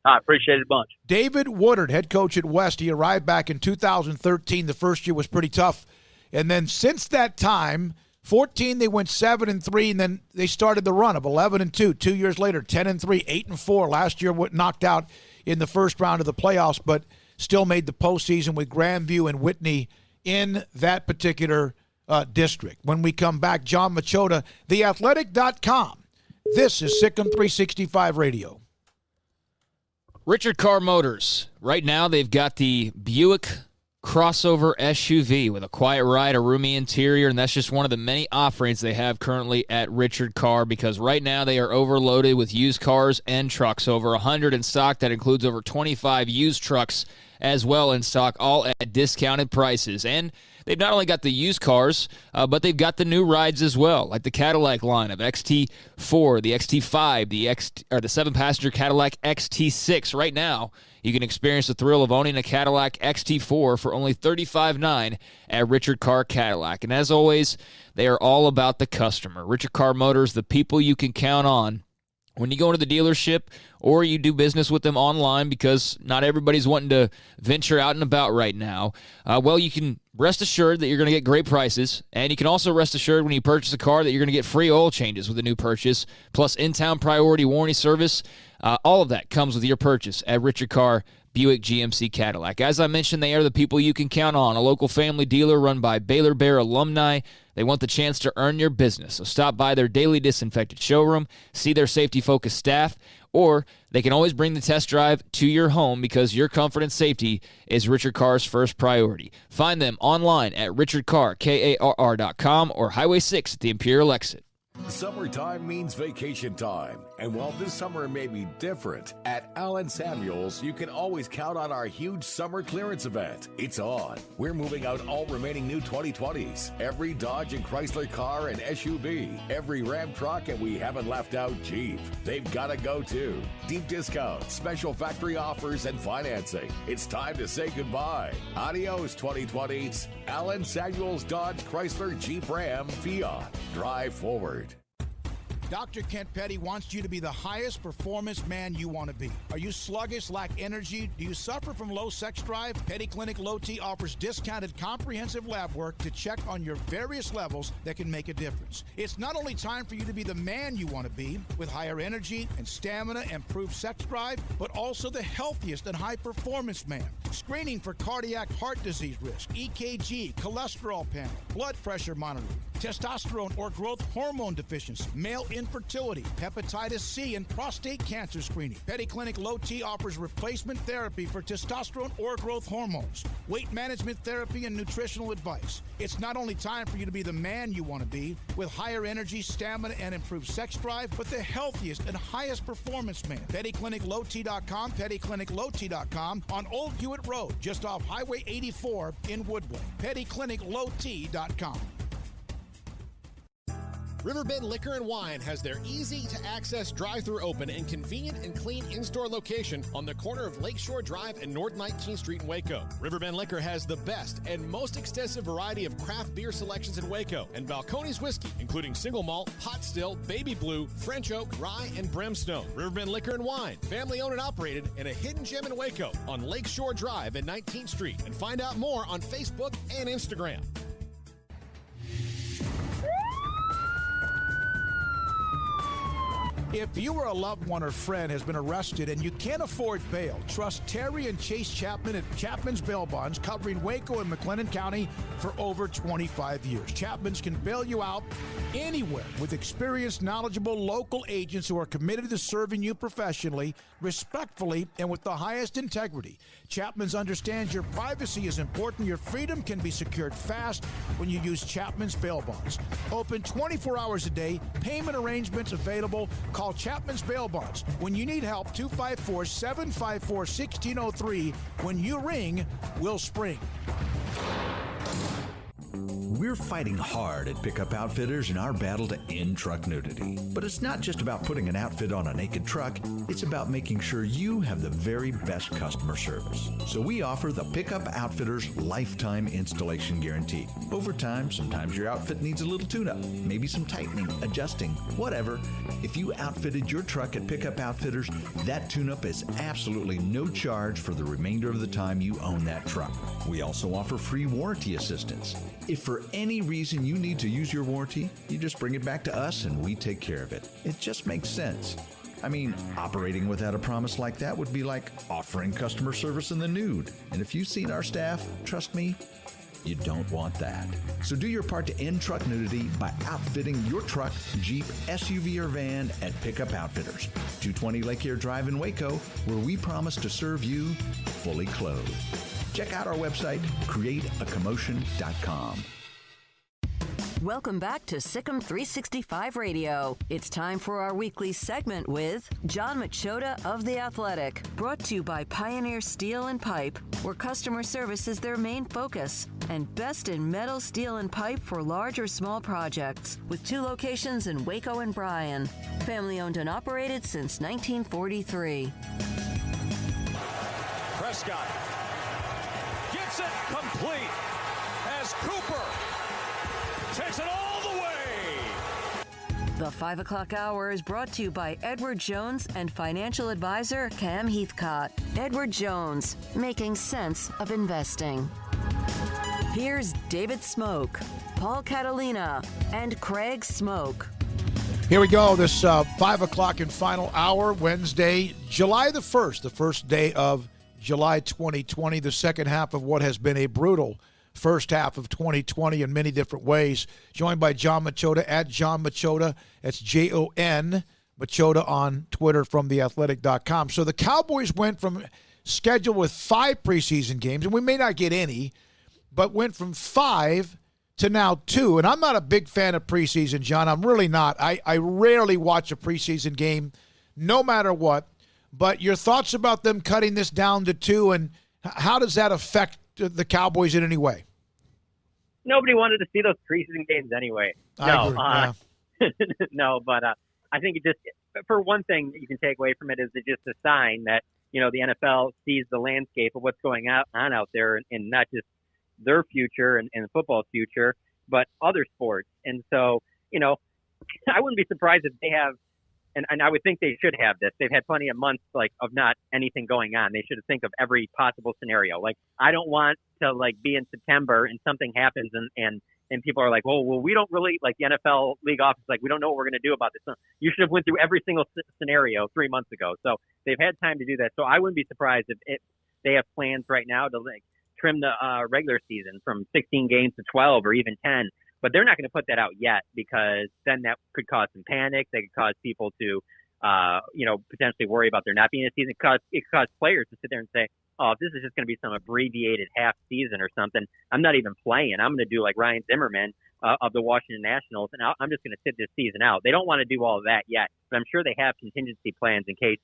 I appreciate it a bunch. David Woodard, head coach at West. He arrived back in 2013. The first year was pretty tough. And then since that time, 14 they went 7-3, and then they started the run of 11-2. 2 years later, 10-3, 8-4. Last year knocked out in the first round of the playoffs, but still made the postseason with Grandview and Whitney in that particular district. When we come back, John Machota, theathletic.com. This is SicEm365 Radio. Richard Carr Motors. Right now they've got the Buick crossover SUV with a quiet ride, a roomy interior, and that's just one of the many offerings they have currently at Richard Carr, because right now they are overloaded with used cars and trucks. Over 100 in stock. That includes over 25 used trucks as well in stock, all at discounted prices. And they've not only got the used cars, but they've got the new rides as well, like the Cadillac line of XT4, the XT5, the 7-passenger Cadillac XT6. Right now, you can experience the thrill of owning a Cadillac XT4 for only $35,900 at Richard Carr Cadillac. And as always, they are all about the customer. Richard Carr Motors, the people you can count on when you go into the dealership or you do business with them online, because not everybody's wanting to venture out and about right now. Well, you can rest assured that you're going to get great prices, and you can also rest assured when you purchase a car that you're going to get free oil changes with a new purchase, plus in-town priority warranty service. All of that comes with your purchase at Richard Carr Buick GMC Cadillac. As I mentioned, they are the people you can count on, a local family dealer run by Baylor Bear alumni. They want the chance to earn your business, so stop by their daily disinfected showroom, see their safety-focused staff, or they can always bring the test drive to your home, because your comfort and safety is Richard Carr's first priority. Find them online at richardcarr.com or Highway 6 at the Imperial exit. Summertime means vacation time. And while this summer may be different, at Allen Samuels, you can always count on our huge summer clearance event. It's on. We're moving out all remaining new 2020s. Every Dodge and Chrysler car and SUV. Every Ram truck, and we haven't left out Jeep. They've got to go too. Deep discounts, special factory offers, and financing. It's time to say goodbye. Adios, 2020s. Allen Samuels Dodge, Chrysler, Jeep, Ram, Fiat. Drive forward. Dr. Kent Petty wants you to be the highest performance man you want to be. Are you sluggish, lack energy? Do you suffer from low sex drive? Petty Clinic Low T offers discounted comprehensive lab work to check on your various levels that can make a difference. It's not only time for you to be the man you want to be with higher energy and stamina and improved sex drive, but also the healthiest and high performance man. Screening for cardiac heart disease risk, EKG, cholesterol panel, blood pressure monitoring, testosterone or growth hormone deficiency, male infertility, hepatitis C, and prostate cancer screening. Petty Clinic Low T offers replacement therapy for testosterone or growth hormones, weight management therapy, and nutritional advice. It's not only time for you to be the man you want to be with higher energy, stamina, and improved sex drive, but the healthiest and highest performance man. PettyClinicLowT.com, PettyClinicLowT.com on Old Hewitt Road, just off Highway 84 in Woodway. PettyClinicLowT.com. Riverbend Liquor and Wine has their easy-to-access drive-thru open and convenient and clean in-store location on the corner of Lakeshore Drive and North 19th Street in Waco. Riverbend Liquor has the best and most extensive variety of craft beer selections in Waco, and Balcones whiskey, including single malt, pot still, baby blue, French oak, rye, and brimstone. Riverbend Liquor and Wine, family-owned and operated, and a hidden gem in Waco on Lakeshore Drive and 19th Street. And find out more on Facebook and Instagram. If you or a loved one or friend has been arrested and you can't afford bail, trust Terry and Chase Chapman at Chapman's Bail Bonds, covering Waco and McLennan County for over 25 years. Chapman's can bail you out anywhere with experienced, knowledgeable local agents who are committed to serving you professionally, respectfully, and with the highest integrity. Chapman's understands your privacy is important. Your freedom can be secured fast when you use Chapman's Bail Bonds. Open 24 hours a day. Payment arrangements available. Call Chapman's Bail Bonds. When you need help, 254-754-1603. When you ring, we'll spring. We're We're fighting hard at Pickup Outfitters in our battle to end truck nudity. But it's not just about putting an outfit on a naked truck, it's about making sure you have the very best customer service. So we offer the Pickup Outfitters Lifetime Installation Guarantee. Over time, sometimes your outfit needs a little tune-up, maybe some tightening, adjusting, whatever. If you outfitted your truck at Pickup Outfitters, that tune-up is absolutely no charge for the remainder of the time you own that truck. We also offer free warranty assistance. If for any reason you need to use your warranty, you just bring it back to us and we take care of it. It just makes sense. I mean, operating without a promise like that would be like offering customer service in the nude. And if you've seen our staff, trust me, you don't want that. So do your part to end truck nudity by outfitting your truck, Jeep, SUV, or van at Pickup Outfitters, 220 Lake Air Drive in Waco, where we promise to serve you fully clothed. Check out our website, createacommotion.com. Welcome back to SicEm365 Radio. It's time for our weekly segment with John Machota of The Athletic, brought to you by Pioneer Steel and Pipe, where customer service is their main focus, and best in metal, steel, and pipe for large or small projects, with 2 locations in Waco and Bryan. Family owned and operated since 1943. Prescott gets it complete as Cooper takes it all the way. The 5 o'clock hour is brought to you by Edward Jones and financial advisor Cam Heathcott. Edward Jones, making sense of investing. Here's David Smoke, Paul Catalina, and Craig Smoke. Here we go, this 5 o'clock and final hour, Wednesday, July the 1st, the first day of July 2020, the second half of what has been a brutal first half of 2020 in many different ways. Joined by John Machota at John Machota. That's Jon Machota on Twitter from theathletic.com. So the Cowboys went from scheduled with 5 preseason games, and we may not get any, but went from 5 to now 2. And I'm not a big fan of preseason, John. I'm really not. I rarely watch a preseason game, no matter what. But your thoughts about them cutting this down to 2, and how does that affect the Cowboys in any way? Nobody wanted to see those preseason games anyway. No, no, but I think it just, for one thing that you can take away from it is it's just a sign that, the NFL sees the landscape of what's going on out there, and not just their future and the football's future, but other sports. And so, I wouldn't be surprised if they have, and I would think they should have this. They've had plenty of months of not anything going on. They should think of every possible scenario. I don't want to be in September and something happens and people are like, well, we don't really, the NFL league office, we don't know what we're going to do about this. So you should have went through every single scenario 3 months ago. So they've had time to do that. So I wouldn't be surprised if they have plans right now to trim the regular season from 16 games to 12 or even 10. But they're not going to put that out yet, because then that could cause some panic. They could cause people to, potentially worry about there not being a season. It could cause players to sit there and say, oh, if this is just going to be some abbreviated half season or something, I'm not even playing. I'm going to do like Ryan Zimmerman of the Washington Nationals, and I'm just going to sit this season out. They don't want to do all of that yet, but I'm sure they have contingency plans in case,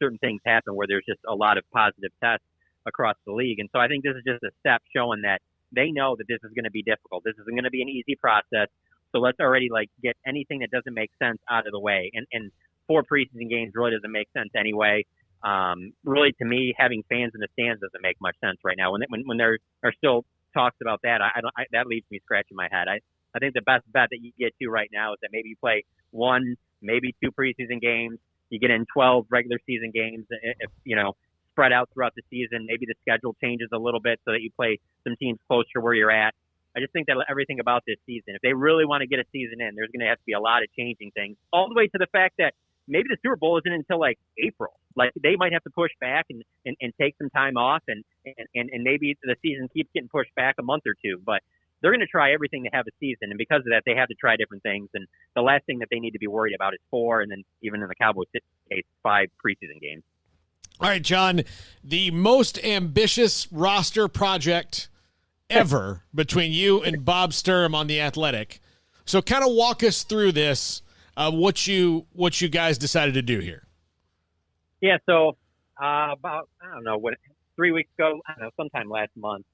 certain things happen where there's just a lot of positive tests across the league. And so I think this is just a step showing that they know that this is going to be difficult. This isn't going to be an easy process. So let's already get anything that doesn't make sense out of the way. And 4 preseason games really doesn't make sense anyway. Really, to me, having fans in the stands doesn't make much sense right now. When there are still talks about that, that leaves me scratching my head. I think the best bet that you get to right now is that maybe you play 1, maybe 2 preseason games. You get in 12 regular season games. If spread out throughout the season. Maybe the schedule changes a little bit so that you play some teams closer to where you're at. I just think that everything about this season, if they really want to get a season in, there's going to have to be a lot of changing things, all the way to the fact that maybe the Super Bowl isn't until April. They might have to push back and take some time off, and maybe the season keeps getting pushed back a month or 2. But they're going to try everything to have a season, and because of that, they have to try different things. And the last thing that they need to be worried about is 4, and then even in the Cowboys' case, 5 preseason games. All right, John, the most ambitious roster project ever between you and Bob Sturm on The Athletic. So kind of walk us through this, what you guys decided to do here. Yeah, so about, 3 weeks ago, sometime last month,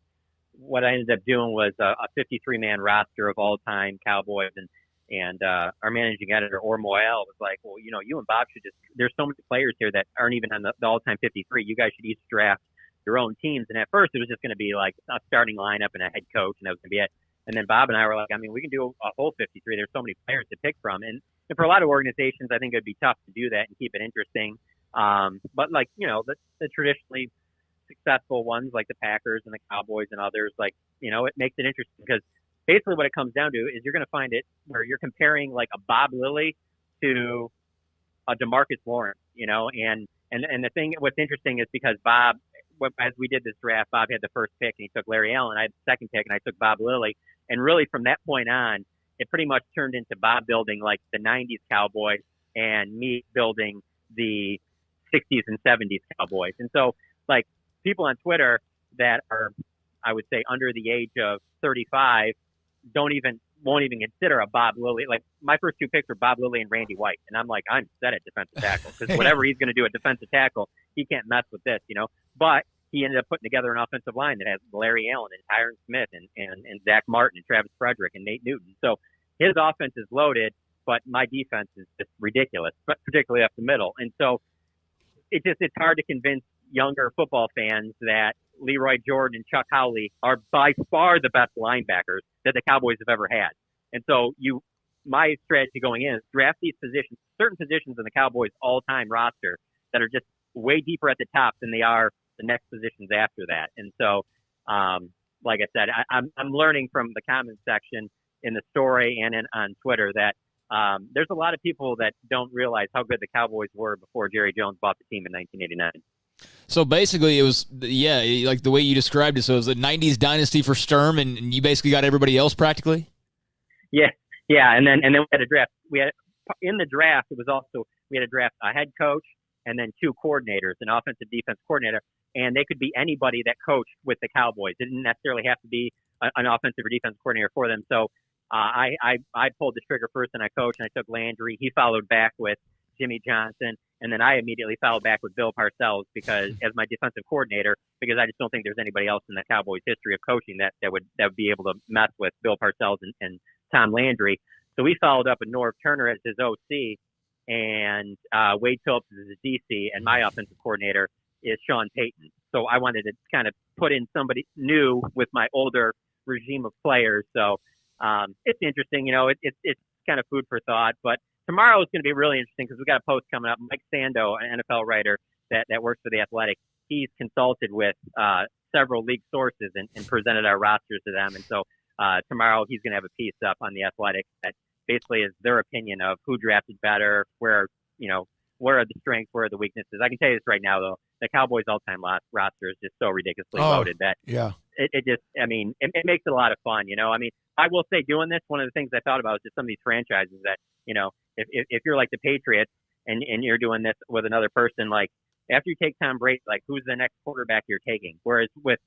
what I ended up doing was a 53-man roster of all-time Cowboys, and our managing editor, Or Moyle, was like, well, you and Bob should there's so many players here that aren't even on the all-time 53. You guys should each draft your own teams. And at first it was just going to be like a starting lineup and a head coach, and that was going to be it. And then Bob and I were like, we can do a whole 53. There's so many players to pick from. And for a lot of organizations, I think it would be tough to do that and keep it interesting. But the traditionally successful ones like the Packers and the Cowboys and others, it makes it interesting because basically what it comes down to is you're going to find it where you're comparing like a Bob Lilly to a DeMarcus Lawrence, and the thing, what's interesting is because Bob, as we did this draft, Bob had the first pick and he took Larry Allen. I had the second pick and I took Bob Lilly. And really from that point on, it pretty much turned into Bob building like the 90s Cowboys and me building the 60s and 70s Cowboys. And so like people on Twitter that are, I would say, under the age of 35 won't even consider a Bob Lilly. Like my first two picks were Bob Lilly and Randy White. And I'm like, I'm set at defensive tackle because whatever he's going to do at defensive tackle, he can't mess with this, But he ended up putting together an offensive line that has Larry Allen and Tyron Smith and Zach Martin and Travis Frederick and Nate Newton. So his offense is loaded, but my defense is just ridiculous, but particularly up the middle. And so it's hard to convince younger football fans that Leroy Jordan and Chuck Howley are by far the best linebackers that the Cowboys have ever had. And so my strategy going in is draft these positions, certain positions in the Cowboys all-time roster that are just way deeper at the top than they are the next positions after that. And so, like I said, I'm learning from the comment section in the story and on Twitter that there's a lot of people that don't realize how good the Cowboys were before Jerry Jones bought the team in 1989. So basically it was, like the way you described it, so it was a 90s dynasty for Sturm, and you basically got everybody else practically? Yeah. And then we had a draft. In the draft, we had to draft a head coach and then two coordinators, an offensive defense coordinator, and they could be anybody that coached with the Cowboys. It didn't necessarily have to be an offensive or defensive coordinator for them. So I pulled the trigger first and I coached, and I took Landry. He followed back with Jimmy Johnson, and then I immediately followed back with Bill Parcells because as my defensive coordinator, because I just don't think there's anybody else in the Cowboys history of coaching that would be able to mess with Bill Parcells and Tom Landry. So we followed up with Norv Turner as his OC, and Wade Phillips is his DC, and my offensive coordinator is Sean Payton. So I wanted to kind of put in somebody new with my older regime of players. So it's interesting, it's kind of food for thought. But tomorrow is going to be really interesting because we got a post coming up. Mike Sando, an NFL writer that works for The Athletic, he's consulted with several league sources and presented our rosters to them. And so tomorrow he's going to have a piece up on The Athletic that basically is their opinion of who drafted better, where are the strengths, where are the weaknesses. I can tell you this right now, though. The Cowboys' all-time roster is just so ridiculously loaded that it makes it a lot of fun, I will say doing this, one of the things I thought about is just some of these franchises that, if you're like the Patriots and you're doing this with another person, like after you take Tom Brady, like who's the next quarterback you're taking? Whereas with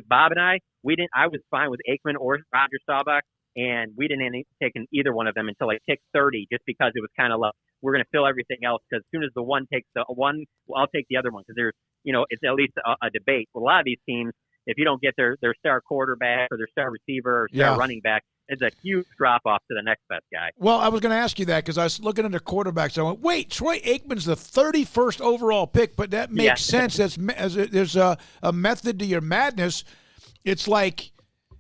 Bob and I was fine with Aikman or Roger Staubach, and we didn't take either one of them until like pick 30, just because it was kind of like, we're going to fill everything else because as soon as the one takes the one, well, I'll take the other one because there's, it's at least a debate. A lot of these teams, if you don't get their star quarterback or their star receiver or star running back, it's a huge drop-off to the next best guy. Well, I was going to ask you that because I was looking into quarterbacks. I went, wait, Troy Aikman's the 31st overall pick, but that makes sense. There's a method to your madness. It's like,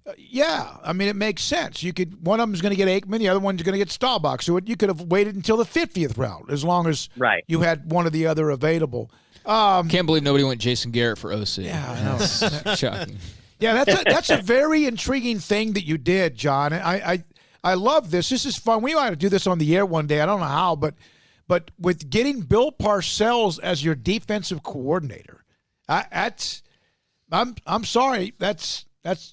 it makes sense. One of them is going to get Aikman, the other one's going to get Staubach. So you could have waited until the 50th round as long as you had one or the other available. Can't believe nobody went Jason Garrett for OC. Yeah, I know. Shocking. Yeah, that's a very intriguing thing that you did, John. I love this. This is fun. We ought to do this on the air one day. I don't know how, but with getting Bill Parcells as your defensive coordinator, I'm sorry. That's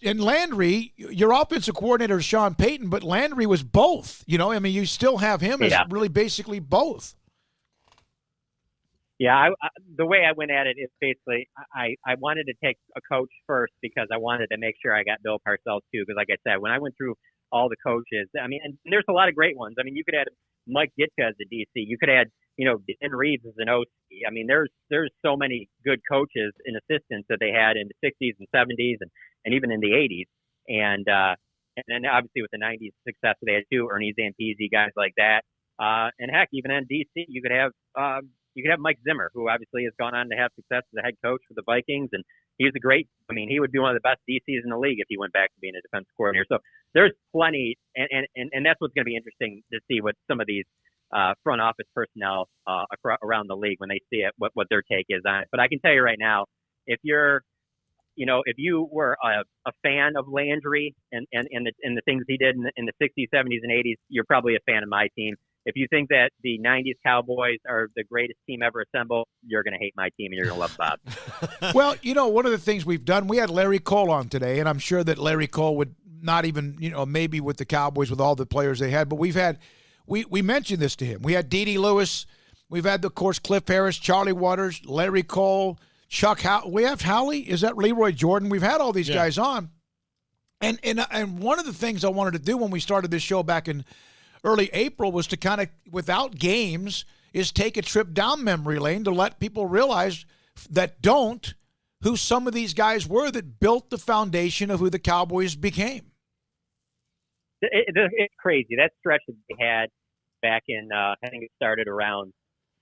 in Landry. Your offensive coordinator is Sean Payton, but Landry was both. You still have him as really basically both. Yeah, the way I went at it is basically I wanted to take a coach first because I wanted to make sure I got Bill Parcells too. Because like I said, when I went through all the coaches, and there's a lot of great ones. You could add Mike Ditka as the DC. You could add Dan Reeves is an OC. I mean, there's so many good coaches and assistants that they had in the 60s and 70s and even in the 80s. And then obviously with the 90s success they had too, Ernie Zampese, guys like that. And heck, even in DC, you could have Mike Zimmer, who obviously has gone on to have success as a head coach for the Vikings, and he would be one of the best DCs in the league if he went back to being a defensive coordinator. So there's plenty, and that's what's going to be interesting to see what some of these front office personnel around the league when they see it, what their take is on it. But I can tell you right now, if you were a fan of Landry and the things he did in the 60s, 70s, and 80s, you're probably a fan of my team. If you think that the 90s Cowboys are the greatest team ever assembled, you're going to hate my team and you're going to love Bob. Well, one of the things we've done, we had Larry Cole on today, and I'm sure that Larry Cole would not even, maybe with the Cowboys with all the players they had, but we mentioned this to him. We had D.D. Lewis. We've had, of course, Cliff Harris, Charlie Waters, Larry Cole, Chuck Howley. We have Howley. Is that Leroy Jordan? We've had all these guys on. And one of the things I wanted to do when we started this show back in early April was to kind of, without games, is take a trip down memory lane to let people realize who some of these guys were that built the foundation of who the Cowboys became. It's crazy. That stretch that they had back in, I think it started around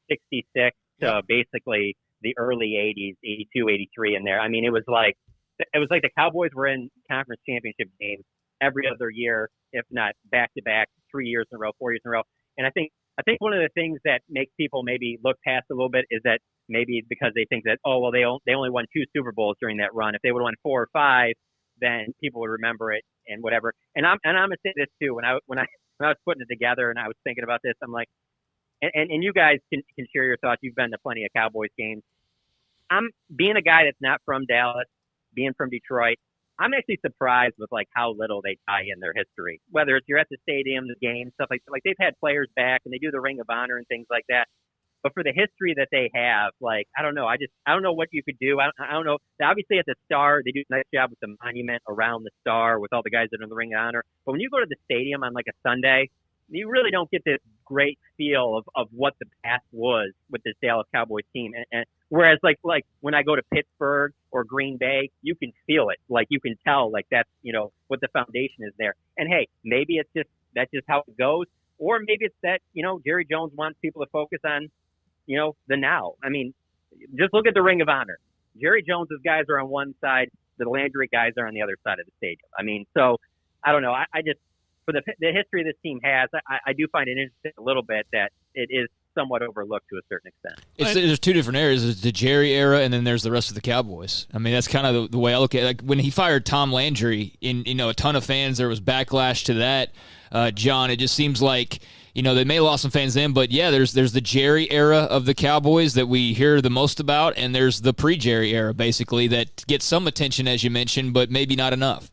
66 to basically the early 80s, 82, 83 in there. I mean, it was like the Cowboys were in conference championship games every other year, if not back-to-back, 3 years in a row, 4 years in a row. And I think one of the things that makes people maybe look past a little bit is that maybe because they think that, they only won 2 Super Bowls during that run. If they would have won 4 or 5, then people would remember it and whatever. And I'm gonna say this too. When I was putting it together and I was thinking about this, I'm like, and you guys can share your thoughts. You've been to plenty of Cowboys games. I'm being a guy that's not from Dallas, being from Detroit. I'm actually surprised with like how little they tie in their history. Whether it's you're at the stadium, the game, stuff like they've had players back and they do the Ring of Honor and things like that. But for the history that they have, like, I don't know. I don't know what you could do. I don't know. Obviously at the Star, they do a nice job with the monument around the Star with all the guys that are in the Ring of Honor. But when you go to the stadium on like a Sunday, you really don't get this great feel of what the past was with this Dallas Cowboys team. And whereas like when I go to Pittsburgh or Green Bay, you can feel it. Like you can tell like that's, what the foundation is there. And hey, maybe that's just how it goes. Or maybe it's that, Jerry Jones wants people to focus on, the now. I mean, just look at the Ring of Honor. Jerry Jones's guys are on one side. The Landry guys are on the other side of the stadium. I mean, so I don't know. I just, for the history this team has, I do find it interesting a little bit that it is somewhat overlooked to a certain extent. There's 2 different eras. There's the Jerry era, and then there's the rest of the Cowboys. I mean, that's kind of the way I look at it. Like when he fired Tom Landry, a ton of fans, there was backlash to that. John, it just seems like, they may have lost some fans then, but yeah, there's the Jerry era of the Cowboys that we hear the most about, and there's the pre-Jerry era, basically, that gets some attention, as you mentioned, but maybe not enough.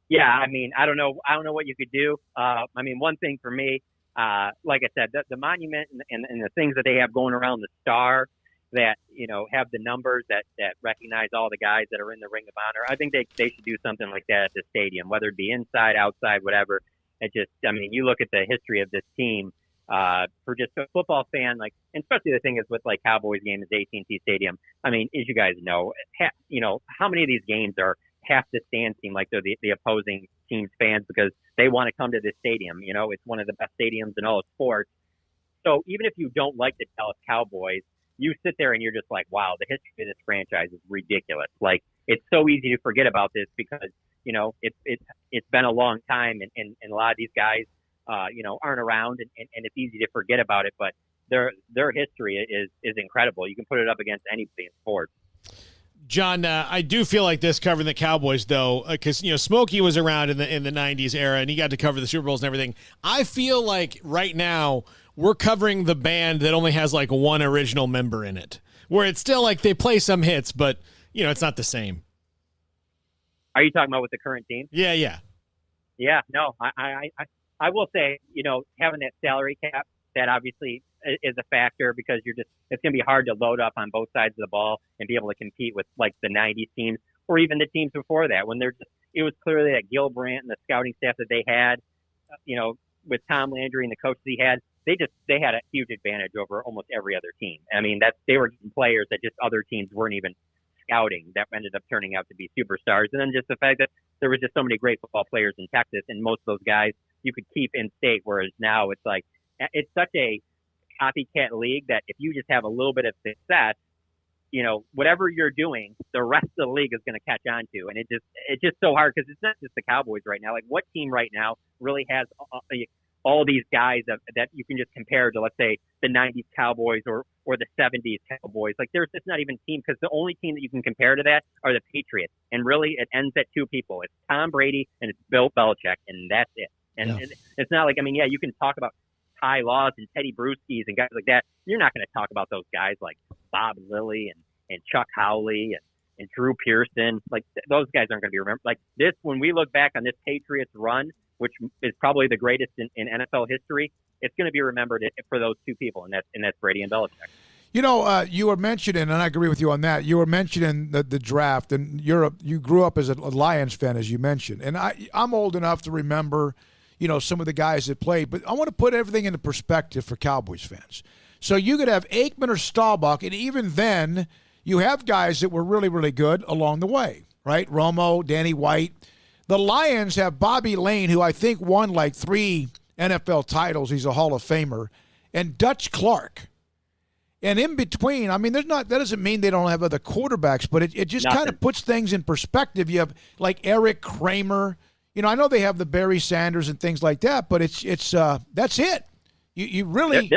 Yeah, I mean, I don't know what you could do. I mean, one thing for me, like I said, the monument and the things that they have going around the Star that, have the numbers that recognize all the guys that are in the Ring of Honor. I think they should do something like that at the stadium, whether it be inside, outside, whatever. You look at the history of this team, for just a football fan, like, and especially the thing is with like Cowboys game is AT&T Stadium. I mean, as you guys know, how many of these games are half the stands seem like they're the opposing team's fans because they want to come to this stadium. It's one of the best stadiums in all of sports. So even if you don't like the Dallas Cowboys, you sit there and you're just like, wow, the history of this franchise is ridiculous. Like, it's so easy to forget about this because, it's been a long time and a lot of these guys, aren't around and it's easy to forget about it. But their history is incredible. You can put it up against anybody in sports. John, I do feel like this covering the Cowboys, though, because, Smokey was around in the 90s era, and he got to cover the Super Bowls and everything. I feel like right now we're covering the band that only has, like, one original member in it, where it's still like they play some hits, but, it's not the same. Are you talking about with the current team? Yeah. Yeah, no, I will say, having that salary cap, that obviously is a factor because it's going to be hard to load up on both sides of the ball and be able to compete with like the 90s teams or even the teams before that when it was clearly that Gil Brandt and the scouting staff that they had, with Tom Landry and the coaches he had, they had a huge advantage over almost every other team. I mean, they were getting players that just other teams weren't even scouting that ended up turning out to be superstars. And then just the fact that there was just so many great football players in Texas, and most of those guys you could keep in state, whereas now it's like it's such a copycat league that if you just have a little bit of success, whatever you're doing, the rest of the league is going to catch on to. And it's just so hard because it's not just the Cowboys right now. Like, what team right now really has all these guys that you can just compare to, let's say, the 90s Cowboys or the 70s Cowboys? Like, there's just not even a team, because the only team that you can compare to that are the Patriots. And really, it ends at two people. It's Tom Brady and it's Bill Belichick, and that's it. And it's not like, you can talk about Ty Laws and Teddy Bruschi's and guys like that. You're not going to talk about those guys like Bob Lilly and Chuck Howley and Drew Pearson. Like, those guys aren't going to be remembered. Like this, when we look back on this Patriots run, which is probably the greatest in NFL history, it's going to be remembered for those two people, and that's Brady and Belichick. You were mentioning, and I agree with you on that. You were mentioning the draft, and you grew up as a Lions fan, as you mentioned, and I'm old enough to remember, some of the guys that played. But I want to put everything into perspective for Cowboys fans. So you could have Aikman or Staubach, and even then, you have guys that were really, really good along the way, right? Romo, Danny White. The Lions have Bobby Lane, who I think won like 3 NFL titles. He's a Hall of Famer. And Dutch Clark. And in between, that doesn't mean they don't have other quarterbacks, but it just kind of puts things in perspective. You have like Eric Kramer. I know they have the Barry Sanders and things like that, but it's that's it. You really.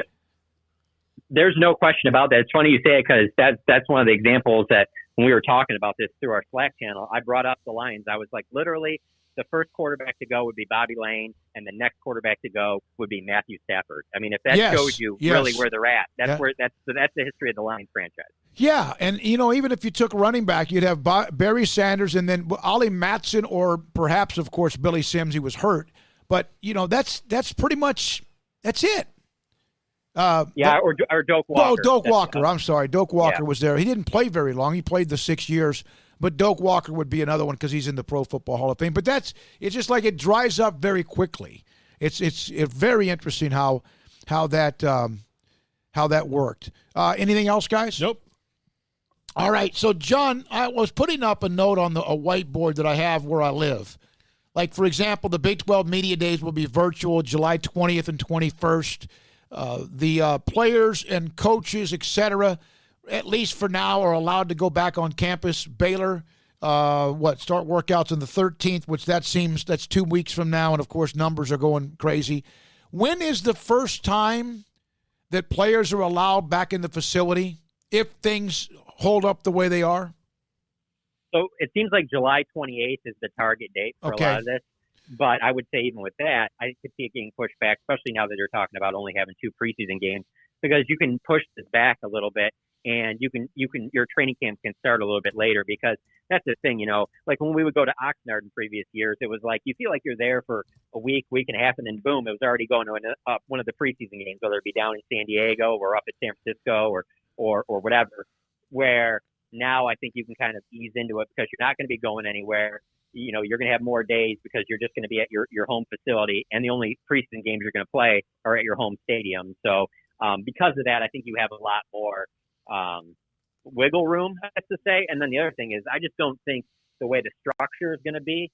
There's no question about that. It's funny you say it, because that's one of the examples that when we were talking about this through our Slack channel, I brought up the Lions. I was like, literally, the first quarterback to go would be Bobby Lane, and the next quarterback to go would be Matthew Stafford. If that shows you really where they're at, that's the history of the Lions franchise. Yeah, and even if you took running back, you'd have Barry Sanders and then Ollie Matson, or perhaps, of course, Billy Sims. He was hurt, but that's pretty much it. Or Doak Walker. No, Doak Walker. I'm sorry. Doak Walker was there. He didn't play very long. He played the 6 years, but Doak Walker would be another one because he's in the Pro Football Hall of Fame. But it's just like it dries up very quickly. It's very interesting how that worked. Anything else, guys? Nope. All right. So, John, I was putting up a note on a whiteboard that I have where I live. Like, for example, the Big 12 Media Days will be virtual July 20th and 21st. The players and coaches, etc., at least for now, are allowed to go back on campus. Baylor, start workouts on the 13th, which that's 2 weeks from now, and of course numbers are going crazy. When is the first time that players are allowed back in the facility if things hold up the way they are? So it seems like July 28th is the target date for a lot of this. But I would say even with that, I could see it getting pushed back, especially now that you're talking about only having 2 preseason games, because you can push this back a little bit, and your training camps can start a little bit later, because that's the thing, like when we would go to Oxnard in previous years, it was like you feel like you're there for a week and a half, and then boom, it was already going to one of the preseason games, whether it be down in San Diego or up at San Francisco or whatever, where now I think you can kind of ease into it because you're not going to be going anywhere. You're going to have more days because you're just going to be at your home facility, and the only preseason games you're going to play are at your home stadium. So because of that, I think you have a lot more wiggle room, I have to say. And then the other thing is, I just don't think the way the structure is going to be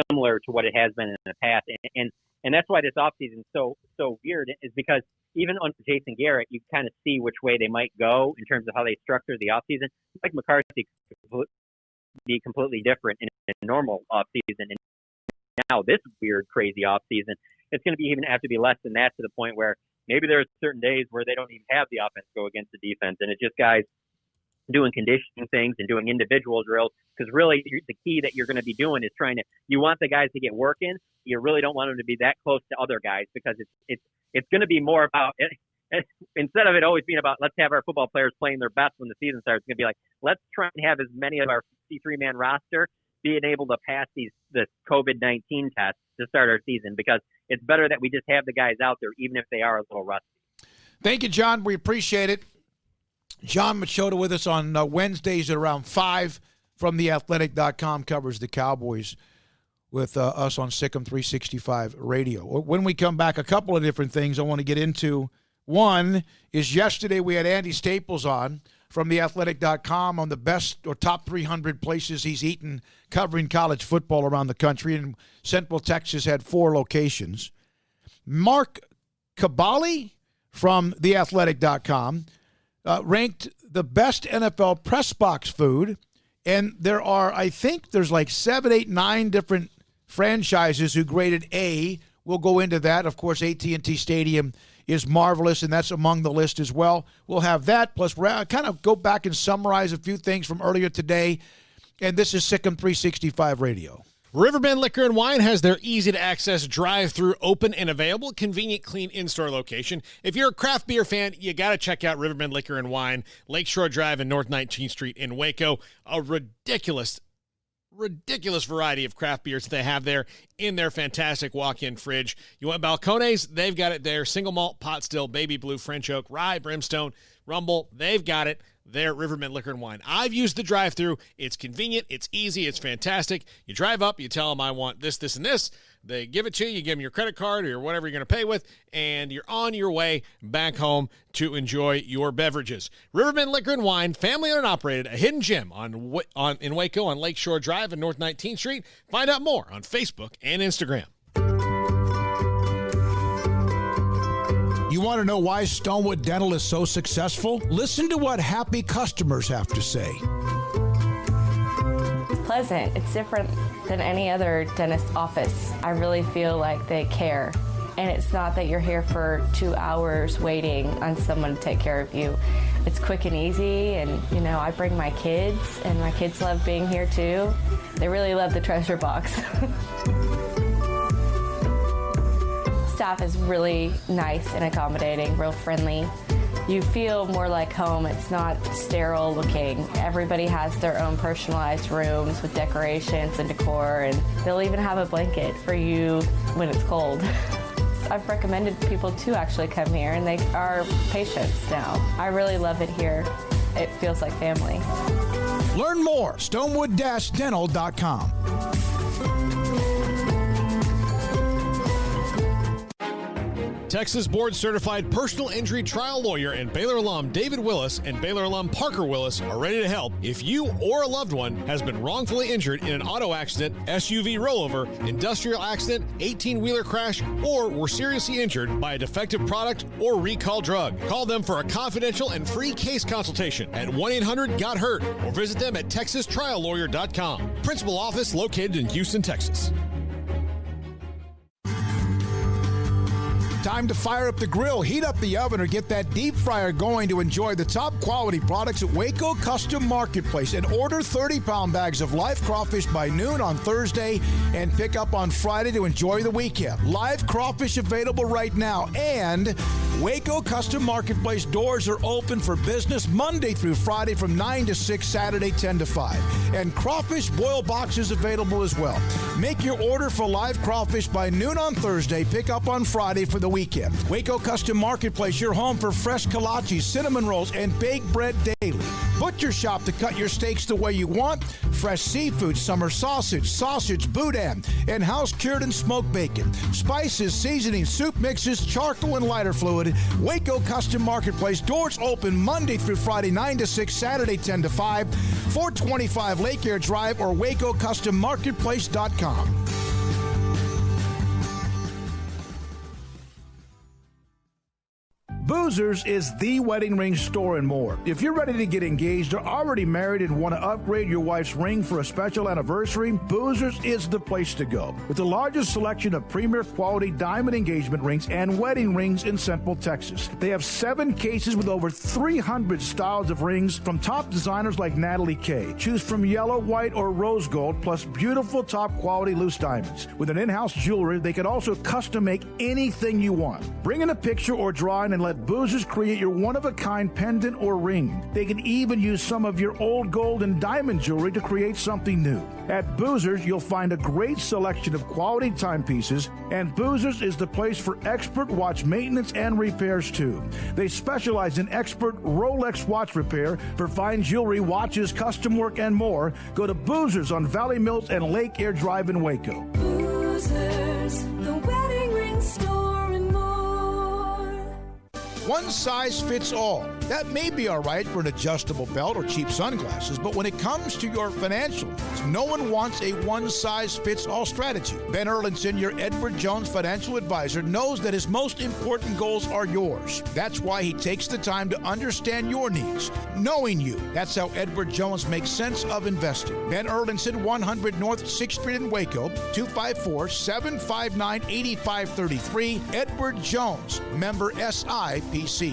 similar to what it has been in the past. And that's why this offseason is so weird, is because even under Jason Garrett, you kind of see which way they might go in terms of how they structure the offseason. Mike McCarthy be completely different in a normal offseason, and now this weird, crazy offseason, it's going to be even have to be less than that, to the point where maybe there's certain days where they don't even have the offense go against the defense, and it's just guys doing conditioning things and doing individual drills. Because really, the key that you're going to be doing is you want the guys to get work in. You really don't want them to be that close to other guys, because it's going to be more about it. Instead of it always being about let's have our football players playing their best when the season starts, it's going to be like, let's try and have as many of our 53-man roster being able to pass the COVID-19 test to start our season, because it's better that we just have the guys out there, even if they are a little rusty. Thank you, John. We appreciate it. John Machota with us on Wednesdays at around 5 from theathletic.com, covers the Cowboys. with us on SicEm365 Radio. When we come back, a couple of different things I want to get into. One is yesterday we had Andy Staples on from theathletic.com on the best or top 300 places he's eaten covering college football around the country, and Central Texas had 4 locations. Mark Cabali from theathletic.com ranked the best NFL press box food, and I think there's like 7, 8, 9 different franchises who graded A. We'll go into that. Of course, AT&T Stadium is marvelous, and that's among the list as well. We'll have that, plus kind of go back and summarize a few things from earlier today, and this is SicEm365 Radio. Riverbend Liquor and Wine has their easy-to-access drive-through open and available, convenient, clean in-store location. If you're a craft beer fan, you got to check out Riverbend Liquor and Wine, Lakeshore Drive and North 19th Street in Waco. A ridiculous variety of craft beers they have there in their fantastic walk-in fridge. You want Balcones? They've got it there. Single malt, pot still, baby blue, French oak, rye, brimstone, rumble. They've got it there at Riverman Liquor and Wine. I've used the drive-thru. It's convenient. It's easy. It's fantastic. You drive up. You tell them I want this, this, and this. They give it to you. You give them your credit card or whatever you're going to pay with, and you're on your way back home to enjoy your beverages. Riverbend Liquor and Wine, family-owned and operated, a hidden gem in Waco on Lakeshore Drive and North 19th Street. Find out more on Facebook and Instagram. You want to know why Stonewood Dental is so successful? Listen to what happy customers have to say. It's pleasant. It's different than any other dentist office. I really feel like they care. And it's not that you're here for 2 hours waiting on someone to take care of you. It's quick and easy, and I bring my kids, and my kids love being here too. They really love the treasure box. Staff is really nice and accommodating, real friendly. You feel more like home. It's not sterile looking. Everybody has their own personalized rooms with decorations and decor, and they'll even have a blanket for you when it's cold. I've recommended people to actually come here, and they are patients now. I really love it here. It feels like family. Learn more, stonewood-dental.com. Texas board-certified personal injury trial lawyer and Baylor alum David Willis and Baylor alum Parker Willis are ready to help if you or a loved one has been wrongfully injured in an auto accident, SUV rollover, industrial accident, 18-wheeler crash, or were seriously injured by a defective product or recall drug. Call them for a confidential and free case consultation at 1-800-GOT-HURT or visit them at texastriallawyer.com. Principal office located in Houston, Texas. Time to fire up the grill, heat up the oven, or get that deep fryer going to enjoy the top quality products at Waco Custom Marketplace. And order 30-pound bags of live crawfish by noon on Thursday and pick up on Friday to enjoy the weekend. Live crawfish available right now. And Waco Custom Marketplace doors are open for business Monday through Friday from 9 to 6, Saturday 10 to 5. And crawfish boil boxes available as well. Make your order for live crawfish by noon on Thursday. Pick up on Friday for the weekend. Waco Custom Marketplace, your home for fresh kolaches, cinnamon rolls, and baked bread daily. Butcher shop to cut your steaks the way you want. Fresh seafood, summer sausage, boudin, and house-cured and smoked bacon. Spices, seasonings, soup mixes, charcoal, and lighter fluid. Waco Custom Marketplace, doors open Monday through Friday, 9 to 6, Saturday 10 to 5, 425 Lake Air Drive or WacoCustomMarketplace.com. Boozers is the wedding ring store and more. If you're ready to get engaged or already married and want to upgrade your wife's ring for a special anniversary, Boozers is the place to go. With the largest selection of premier quality diamond engagement rings and wedding rings in Central Texas. They have 7 cases with over 300 styles of rings from top designers like Natalie Kay. Choose from yellow, white, or rose gold, plus beautiful top quality loose diamonds. With an in-house jewelry, they can also custom make anything you want. Bring in a picture or drawing and let Boozers Boozers create your one-of-a-kind pendant or ring. They can even use some of your old gold and diamond jewelry to create something new. At Boozers, you'll find a great selection of quality timepieces, and Boozers is the place for expert watch maintenance and repairs, too. They specialize in expert Rolex watch repair for fine jewelry, watches, custom work, and more. Go to Boozers on Valley Mills and Lake Air Drive in Waco. Boozers, the wedding ring store and more. One size fits all. That may be all right for an adjustable belt or cheap sunglasses, but when it comes to your financial needs, no one wants a one-size-fits-all strategy. Ben Erlinson, your Edward Jones financial advisor, knows that his most important goals are yours. That's why he takes the time to understand your needs, knowing you. That's how Edward Jones makes sense of investing. Ben Erlinson, 100 North 6th Street in Waco, 254-759-8533. Edward Jones, member SIPC.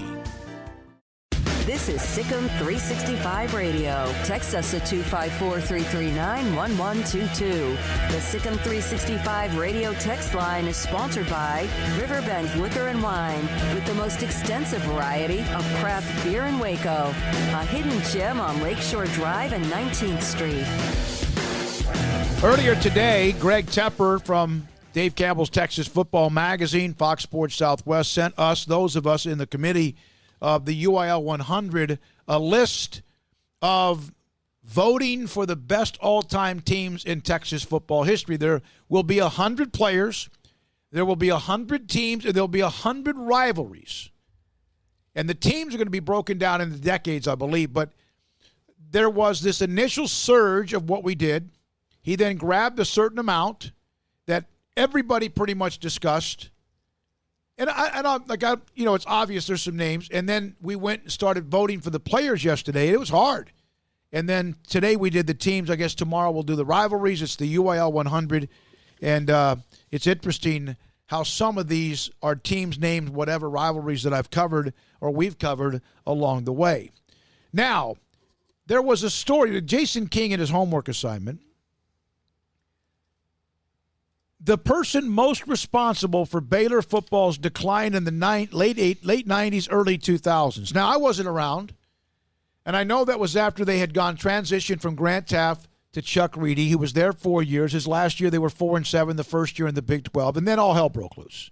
This is SicEm365 Radio. Text us at 254-339-1122. The SicEm365 Radio text line is sponsored by Riverbend Liquor and Wine, with the most extensive variety of craft beer in Waco. A hidden gem on Lakeshore Drive and 19th Street. Earlier today, Greg Tepper from Dave Campbell's Texas Football Magazine, Fox Sports Southwest, sent us, those of us in the committee of the UIL 100, a list of voting for the best all-time teams in Texas football history. There will be 100 players, there will be 100 teams, and there will be 100 rivalries. And the teams are going to be broken down into decades, I believe. But there was this initial surge of what we did. He then grabbed a certain amount that everybody pretty much discussed. And it's obvious there's some names. And then we went and started voting for the players yesterday. It was hard. And then today we did the teams. I guess tomorrow we'll do the rivalries. It's the UIL 100. And it's interesting how some of these are teams named whatever rivalries that I've covered or we've covered along the way. Now, there was a story that Jason King in his homework assignment. The person most responsible for Baylor football's decline in the late 90s, early 2000s. Now, I wasn't around, and I know that was after they had gone transition from Grant Taft to Chuck Reedy, who was there 4 years. His last year, they were 4-7, the first year in the Big 12, and then all hell broke loose.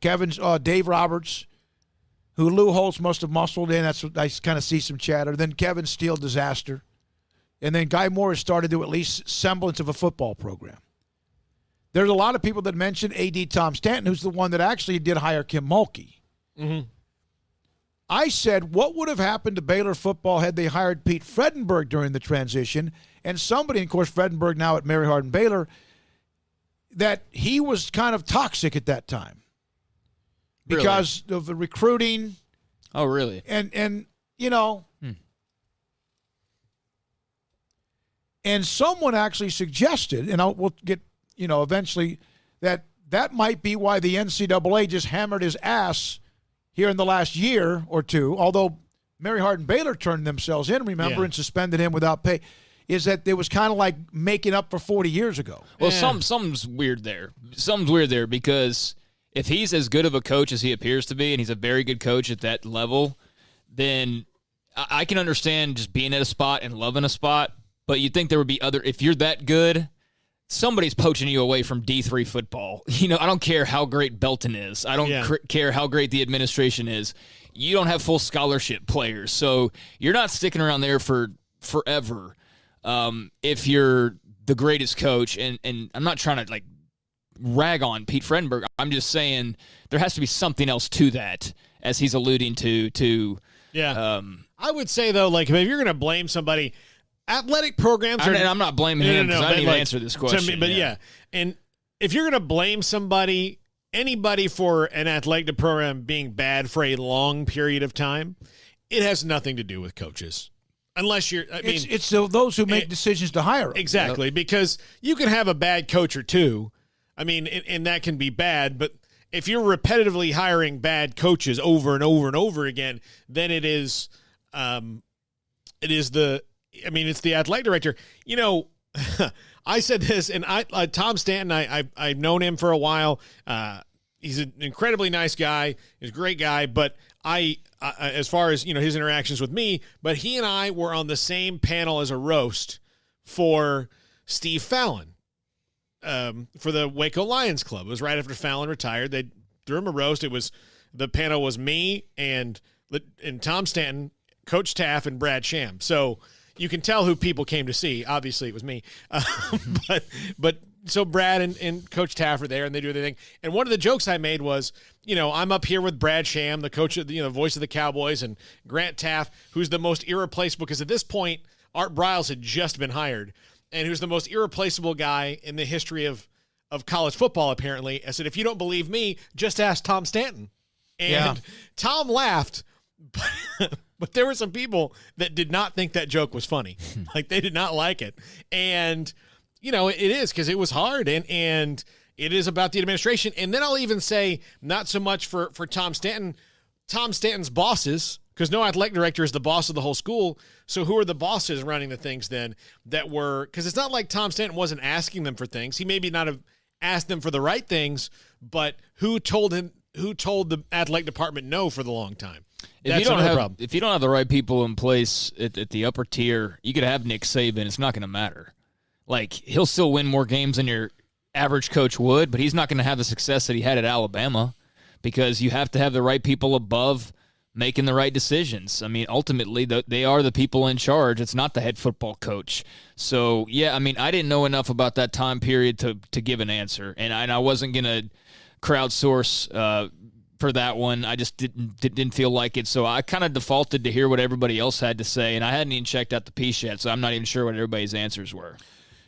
Dave Roberts, who Lou Holtz must have muscled in. That's what I kind of see some chatter. Then Kevin Steele disaster. And then Guy Morris started to at least semblance of a football program. There's a lot of people that mentioned A.D. Tom Stanton, who's the one that actually did hire Kim Mulkey. Mm-hmm. I said, what would have happened to Baylor football had they hired Pete Fredenberg during the transition? And somebody, of course, Fredenberg now at Mary Hardin Baylor, that he was kind of toxic at that time because of the recruiting. Oh, really? And you know, and someone actually suggested, and we'll get, eventually, that might be why the NCAA just hammered his ass here in the last year or two, although Mary Hardin Baylor turned themselves in, remember, and suspended him without pay, is that it was kind of like making up for 40 years ago. Well, something's weird there. Something's weird there because if he's as good of a coach as he appears to be, and he's a very good coach at that level, then I can understand just being at a spot and loving a spot, but you'd think there would be if you're that good, somebody's poaching you away from D3 football. I don't care how great Belton is. I don't care how great the administration is. You don't have full scholarship players, so you're not sticking around there for forever if you're the greatest coach. And I'm not trying to, rag on Pete Fredenberg. I'm just saying there has to be something else to that, as he's alluding to. Yeah. I would say, though, if you're going to blame somebody – athletic programs are... And I'm not blaming him because I didn't even answer this question. And if you're going to blame anybody for an athletic program being bad for a long period of time, it has nothing to do with coaches. Unless you're... It's those who make decisions to hire them. Exactly, because you can have a bad coach or two, and that can be bad, but if you're repetitively hiring bad coaches over and over and over again, then it's the athletic director. I said this, and Tom Stanton, I've known him for a while. He's an incredibly nice guy. He's a great guy, but as far as his interactions with me, but he and I were on the same panel as a roast for Steve Fallon for the Waco Lions Club. It was right after Fallon retired. They threw him a roast. The panel was me and Tom Stanton, Coach Taff, and Brad Sham. So you can tell who people came to see. Obviously, it was me. But so Brad and Coach Taff are there, and they do their thing. And one of the jokes I made was, I'm up here with Brad Sham, the coach of the voice of the Cowboys, and Grant Taff, who's the most irreplaceable, because at this point, Art Briles had just been hired, and who's the most irreplaceable guy in the history of college football, apparently. I said, if you don't believe me, just ask Tom Stanton. And Tom laughed, but there were some people that did not think that joke was funny. Like, they did not like it. And it is, because it was hard, and it is about the administration. And then I'll even say, not so much for Tom Stanton, Tom Stanton's bosses, because no athletic director is the boss of the whole school. So who are the bosses running the things then that were, because it's not like Tom Stanton wasn't asking them for things. He maybe not have asked them for the right things, but who told the athletic department no for the long time? If you don't have the right people in place at the upper tier, you could have Nick Saban. It's not going to matter. Like, he'll still win more games than your average coach would, but he's not going to have the success that he had at Alabama, because you have to have the right people above making the right decisions. I mean, ultimately, they are the people in charge. It's not the head football coach. So, yeah, I mean, I didn't know enough about that time period to give an answer, and I wasn't going to crowdsource for that one. I just didn't feel like it, so I kind of defaulted to hear what everybody else had to say, and I hadn't even checked out the piece yet, so I'm not even sure what everybody's answers were.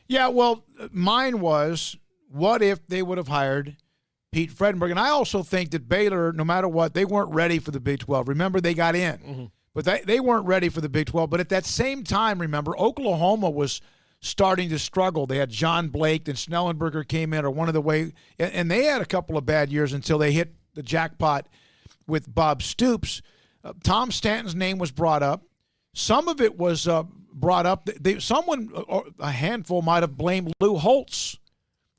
Yeah, well, mine was, what if they would have hired Pete Fredenberg? And I also think that Baylor, no matter what, they weren't ready for the Big 12. Remember, they got in, but they weren't ready for the Big 12. But at that same time, remember, Oklahoma was starting to struggle. They had John Blake, then Snellenberger came in, or one of the way, and they had a couple of bad years until they hit the jackpot with Bob Stoops. Tom Stanton's name was brought up. Some of it was brought up. A handful might have blamed Lou Holtz.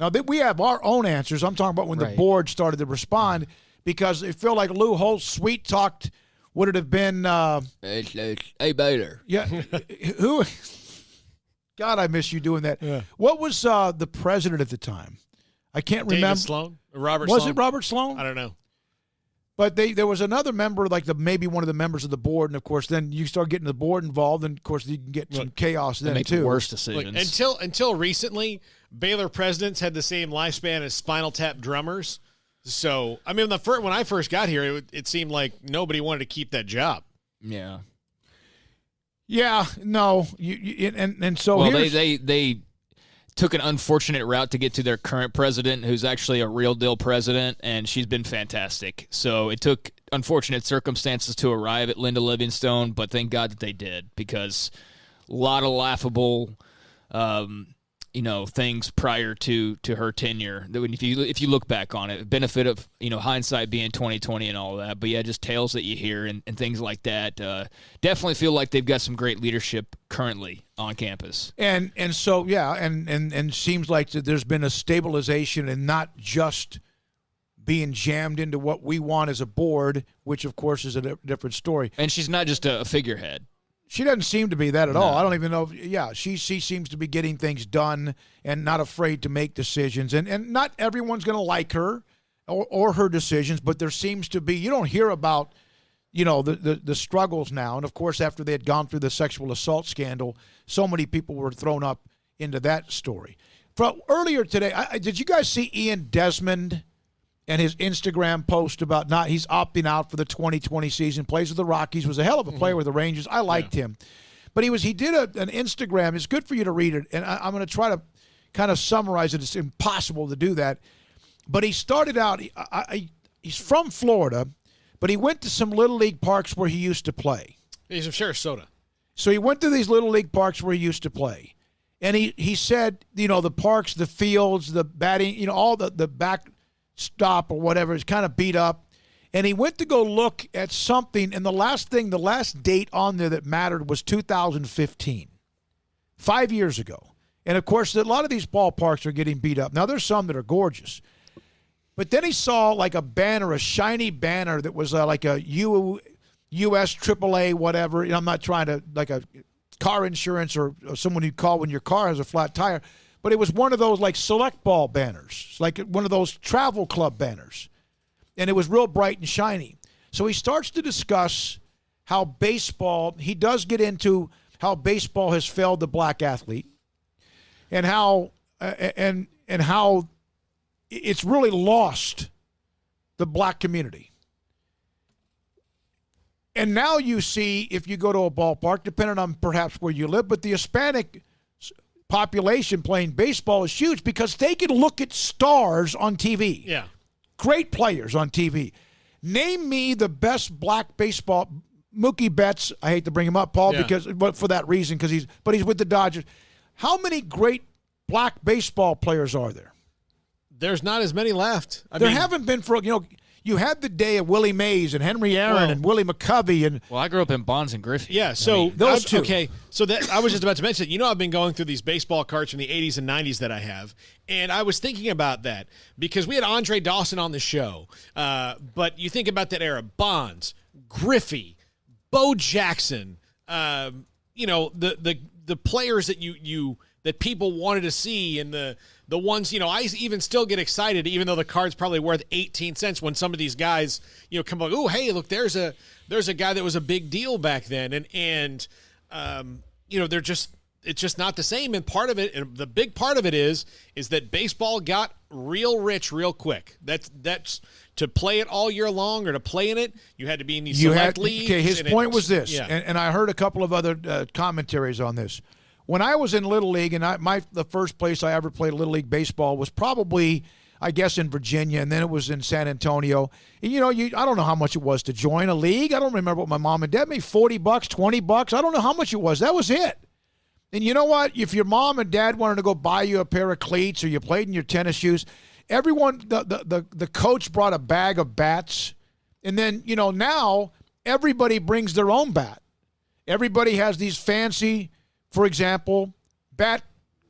Now, we have our own answers. I'm talking about when the board started to respond, because they feel like Lou Holtz sweet-talked, would it have been hey, Baylor. Yeah. Who? God, I miss you doing that. Yeah. What was the president at the time? I can't remember. Sloan? Robert Was Sloan? it Robert Sloan? I don't know. But there was another member, like maybe one of the members of the board, and of course, then you start getting the board involved, and of course, you can get some chaos then too. Worse decisions. Look, until recently, Baylor presidents had the same lifespan as Spinal Tap drummers. So, I mean, when I first got here, it seemed like nobody wanted to keep that job. Yeah. Yeah. No. So they took an unfortunate route to get to their current president, who's actually a real deal president, and she's been fantastic. So it took unfortunate circumstances to arrive at Linda Livingstone, but thank God that they did, because a lot of laughable things prior to her tenure. That if you look back on it, benefit of hindsight being 2020 and all that. But yeah, just tales that you hear and things like that. Definitely feel like they've got some great leadership currently on campus. And so yeah, and seems like that there's been a stabilization and not just being jammed into what we want as a board, which of course is a different story. And she's not just a figurehead. She doesn't seem to be that at all. I don't even know. She seems to be getting things done and not afraid to make decisions. And not everyone's going to like her or her decisions, but there seems to be, you don't hear about, the struggles now. And, of course, after they had gone through the sexual assault scandal, so many people were thrown up into that story. Earlier today, did you guys see Ian Desmond and his Instagram post about he's opting out for the 2020 season, plays with the Rockies, was a hell of a player with the Rangers. I liked him. But he did an Instagram. It's good for you to read it, and I'm going to try to kind of summarize it. It's impossible to do that. But he started out, he's from Florida, but he went to some Little League parks where he used to play. He's from Sarasota. So he went to these Little League parks where he used to play. And he said, the parks, the fields, the batting, all the back stop or whatever is kind of beat up, and he went to go look at something, and the last date on there that mattered was 2015, 5 years ago. And of course, a lot of these ballparks are getting beat up. Now there's some that are gorgeous, but then he saw like a banner, a shiny banner that was like a U.S. AAA, whatever. I'm not trying to, like a car insurance or someone you call when your car has a flat tire, but it was one of those like select ball banners, like one of those travel club banners. And it was real bright and shiny. So he starts to discuss how baseball, he does get into how baseball has failed the black athlete and how how it's really lost the black community. And now you see, if you go to a ballpark, depending on perhaps where you live, but the Hispanic population playing baseball is huge because they can look at stars on TV. Yeah. Great players on TV. Name me the best black baseball. Mookie Betts, I hate to bring him up, Paul, but for that reason, because he's with the Dodgers. How many great black baseball players are there? There's not as many left. There haven't been for, you had the day of Willie Mays and Henry Aaron and Willie McCovey. And well, I grew up in Bonds and Griffey. Yeah, so those two. Okay, so that I was just about to mention, I've been going through these baseball cards from the 80s and 90s that I have, and I was thinking about that because we had Andre Dawson on the show. But you think about that era, Bonds, Griffey, Bo Jackson, the players that that people wanted to see, and the ones, I even still get excited, even though the card's probably worth 18 cents when some of these guys, come like, oh, hey, look, there's a guy that was a big deal back then. And it's just not the same. And part of it, and the big part of it is that baseball got real rich real quick. That's to play it all year long or to play in it, you had to be in these select leagues. Okay, his point was this, and I heard a couple of other commentaries on this. When I was in Little League, and the first place I ever played Little League baseball was probably, I guess, in Virginia, and then it was in San Antonio. And, I don't know how much it was to join a league. I don't remember what my mom and dad made, $40, $20. I don't know how much it was. That was it. And you know what? If your mom and dad wanted to go buy you a pair of cleats or you played in your tennis shoes, everyone, the coach brought a bag of bats. And then, now everybody brings their own bat. Everybody has these fancy, for example, bat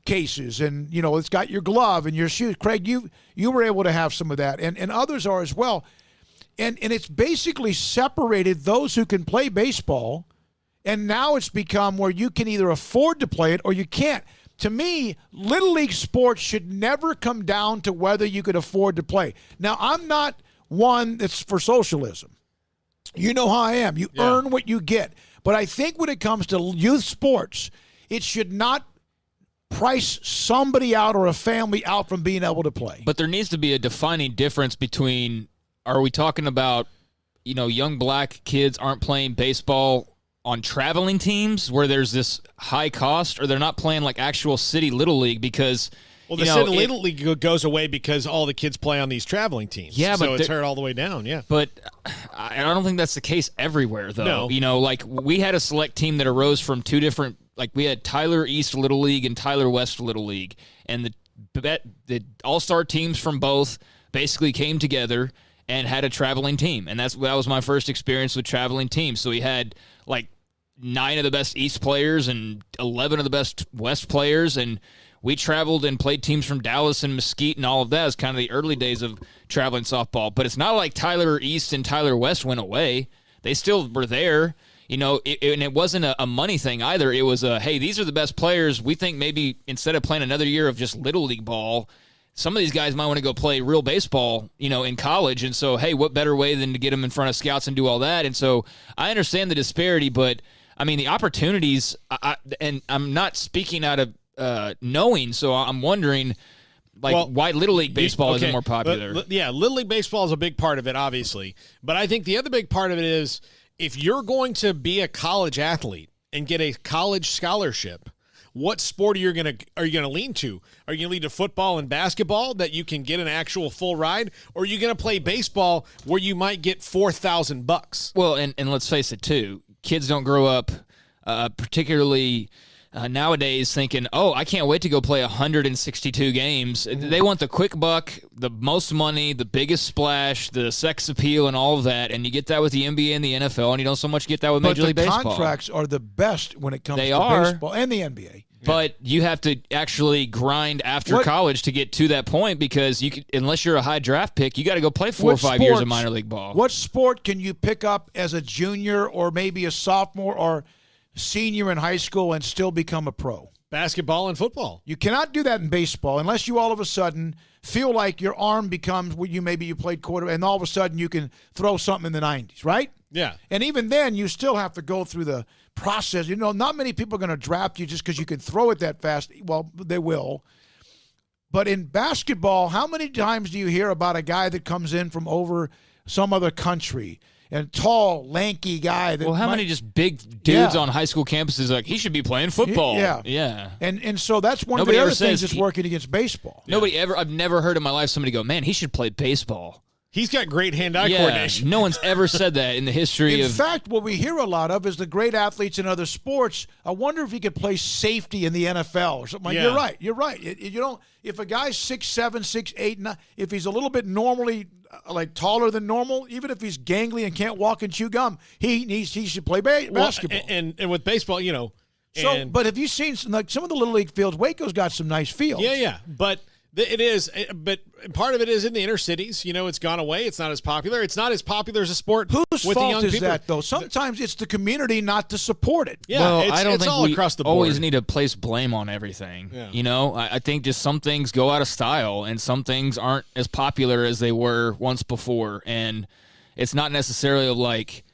cases, and it's got your glove and your shoes. Craig, you were able to have some of that, and others are as well. And it's basically separated those who can play baseball, and now it's become where you can either afford to play it or you can't. To me, Little League sports should never come down to whether you could afford to play. Now, I'm not one that's for socialism. You know how I am. You earn what you get. But I think when it comes to youth sports, it should not price somebody out or a family out from being able to play. But there needs to be a defining difference between, are we talking about, young black kids aren't playing baseball on traveling teams where there's this high cost, or they're not playing like actual city Little League because the city Little League goes away because all the kids play on these traveling teams. Yeah, so it's hurt all the way down. Yeah, but I don't think that's the case everywhere, though. No. Like we had a select team that arose from two different. Like we had Tyler East Little League and Tyler West Little League, and the all-star teams from both basically came together and had a traveling team, and that was my first experience with traveling teams. So we had like 9 of the best East players and 11 of the best West players, and we traveled and played teams from Dallas and Mesquite and all of that. It's kind of the early days of traveling softball. But it's not like Tyler East and Tyler West went away. They still were there. And it wasn't a money thing either. It was hey, these are the best players. We think maybe instead of playing another year of just Little League ball, some of these guys might want to go play real baseball, in college. And so, hey, what better way than to get them in front of scouts and do all that? And so I understand the disparity, but, the opportunities, and I'm not speaking out of knowing, so I'm wondering, why Little League baseball isn't more popular. Little League baseball is a big part of it, obviously. But I think the other big part of it is, if you're going to be a college athlete and get a college scholarship, what sport are you going to lean to? Are you going to lean to football and basketball that you can get an actual full ride, or are you going to play baseball where you might get $4,000? Well, and let's face it too, kids don't grow up particularly nowadays thinking, oh, I can't wait to go play 162 games. They want the quick buck, the most money, the biggest splash, the sex appeal, and all of that. And you get that with the NBA and the NFL, and you don't so much get that with Major League Baseball. But the contracts are the best when it comes to baseball and the NBA. But you have to actually grind after college to get to that point because unless you're a high draft pick, you got to go play 4 or 5 years of minor league ball. What sport can you pick up as a junior or maybe a sophomore or senior in high school and still become a pro? Basketball and football. You cannot do that in baseball unless you all of a sudden feel like your arm becomes maybe you played quarter and all of a sudden you can throw something in the 90s, right? Yeah. And even then, you still have to go through the process. Not many people are going to draft you just because you can throw it that fast. Well, they will. But in basketball, how many times do you hear about a guy that comes in from over some other country and tall, lanky guy? How many just big dudes on high school campuses like, he should be playing football? Yeah. And so that's one of the other things that's working against baseball. I've never heard in my life somebody go, man, he should play baseball. He's got great hand-eye coordination. No one's ever said that in the history In fact, what we hear a lot of is the great athletes in other sports. I wonder if he could play safety in the NFL or something like that. You're right. You don't. If a guy's 6'7", 6'8", 9, if he's a little bit normally like taller than normal, even if he's gangly and can't walk and chew gum, he should play basketball. And with baseball, But have you seen some of the Little League fields? Waco's got some nice fields. Yeah. But it is, but part of it is in the inner cities. It's gone away. It's not as popular. It's not as popular as a sport. Whose with fault the young is people. that, though? Sometimes it's the community not to support it. Yeah, well, it's, I don't it's think all we across the board. always need to place blame on everything. Yeah. I think just some things go out of style and some things aren't as popular as they were once before. And it's not necessarily like,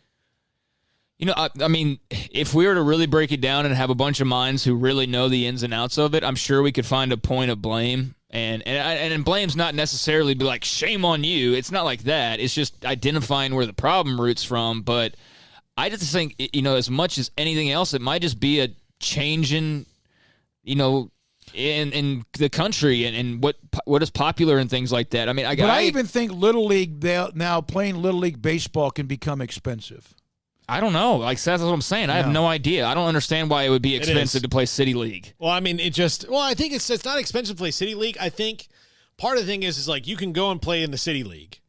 I mean, if we were to really break it down and have a bunch of minds who really know the ins and outs of it, I'm sure we could find a point of blame. And blame's not necessarily be like, shame on you. It's not like that. It's just identifying where the problem roots from. But I just think, as much as anything else, it might just be a change in, in the country and what is popular and things like that. I mean, I even think Little League now playing Little League baseball can become expensive. I don't know. Like, that's what I'm saying. I have no idea. I don't understand why it would be expensive to play City League. Well, I mean, I think it's not expensive to play City League. I think part of the thing is like you can go and play in the City League,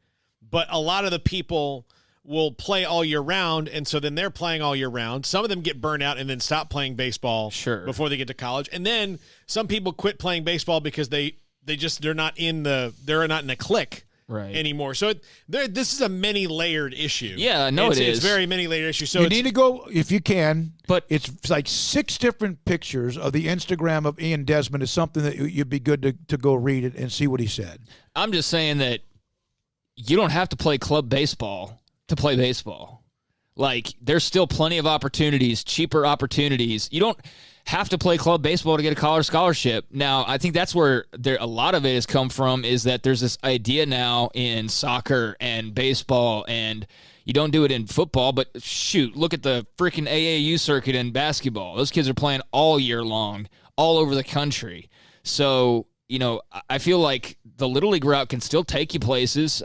but a lot of the people will play all year round, and so then they're playing all year round. Some of them get burned out and then stop playing baseball before they get to college. And then some people quit playing baseball because they're not in a clique. Right. Anymore. So this is a many-layered issue. Yeah, no, it is. It's very many-layered issue. So you need to go, if you can, but it's like 6 different pictures of the Instagram of Ian Desmond is something that you'd be good to go read it and see what he said. I'm just saying that you don't have to play club baseball to play baseball. Like, there's still plenty of opportunities, cheaper opportunities. You don't have to play club baseball to get a college scholarship. Now, I think that's where a lot of it has come from, is that there's this idea now in soccer and baseball, and you don't do it in football, but shoot, look at the freaking AAU circuit in basketball. Those kids are playing all year long, all over the country. So, I feel like the Little League route can still take you places.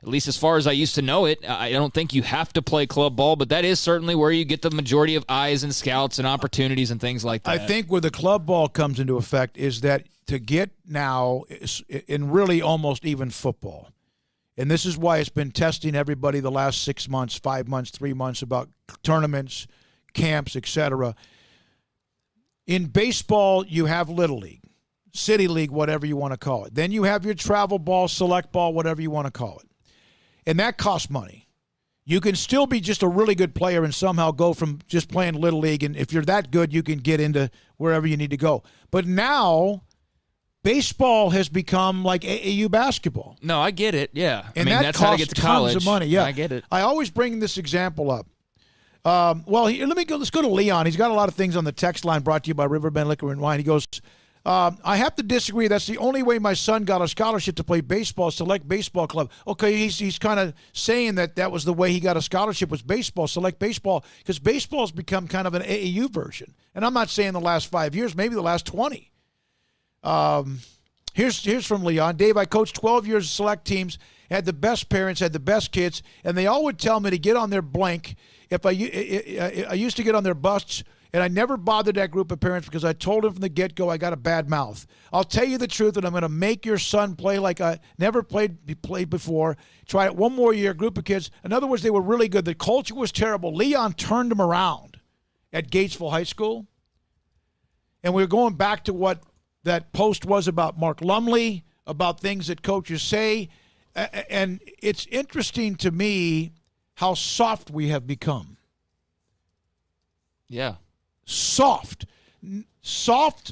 At least as far as I used to know it, I don't think you have to play club ball, but that is certainly where you get the majority of eyes and scouts and opportunities and things like that. I think where the club ball comes into effect is that to get now in really almost even football, and this is why it's been testing everybody the last 6 months, 5 months, 3 months about tournaments, camps, etc. In baseball, you have Little League, City League, whatever you want to call it. Then you have your travel ball, select ball, whatever you want to call it. And that costs money. You can still be just a really good player and somehow go from just playing Little League, and if you're that good, you can get into wherever you need to go. But now, baseball has become like AAU basketball. No, I get it, yeah. And that's how to get to college. Tons of money, yeah. I get it. I always bring this example up. Let's go to Leon. He's got a lot of things on the text line brought to you by Riverbend Liquor and Wine. He goes, I have to disagree. That's the only way my son got a scholarship to play baseball, select baseball club. Okay, he's kind of saying that was the way he got a scholarship, was baseball, select baseball, because baseball's become kind of an AAU version. And I'm not saying the last 5 years, maybe the last 20. Here's from Leon. Dave, I coached 12 years of select teams, had the best parents, had the best kids, and they all would tell me to get on their blank. If I used to get on their busts, and I never bothered that group of parents because I told them from the get-go I got a bad mouth. I'll tell you the truth, and I'm going to make your son play like I never played before. Try it one more year, group of kids. In other words, they were really good. The culture was terrible. Leon turned them around at Gatesville High School. And we're going back to what that post was about Mark Lumley, about things that coaches say. And it's interesting to me how soft we have become. Yeah. Soft.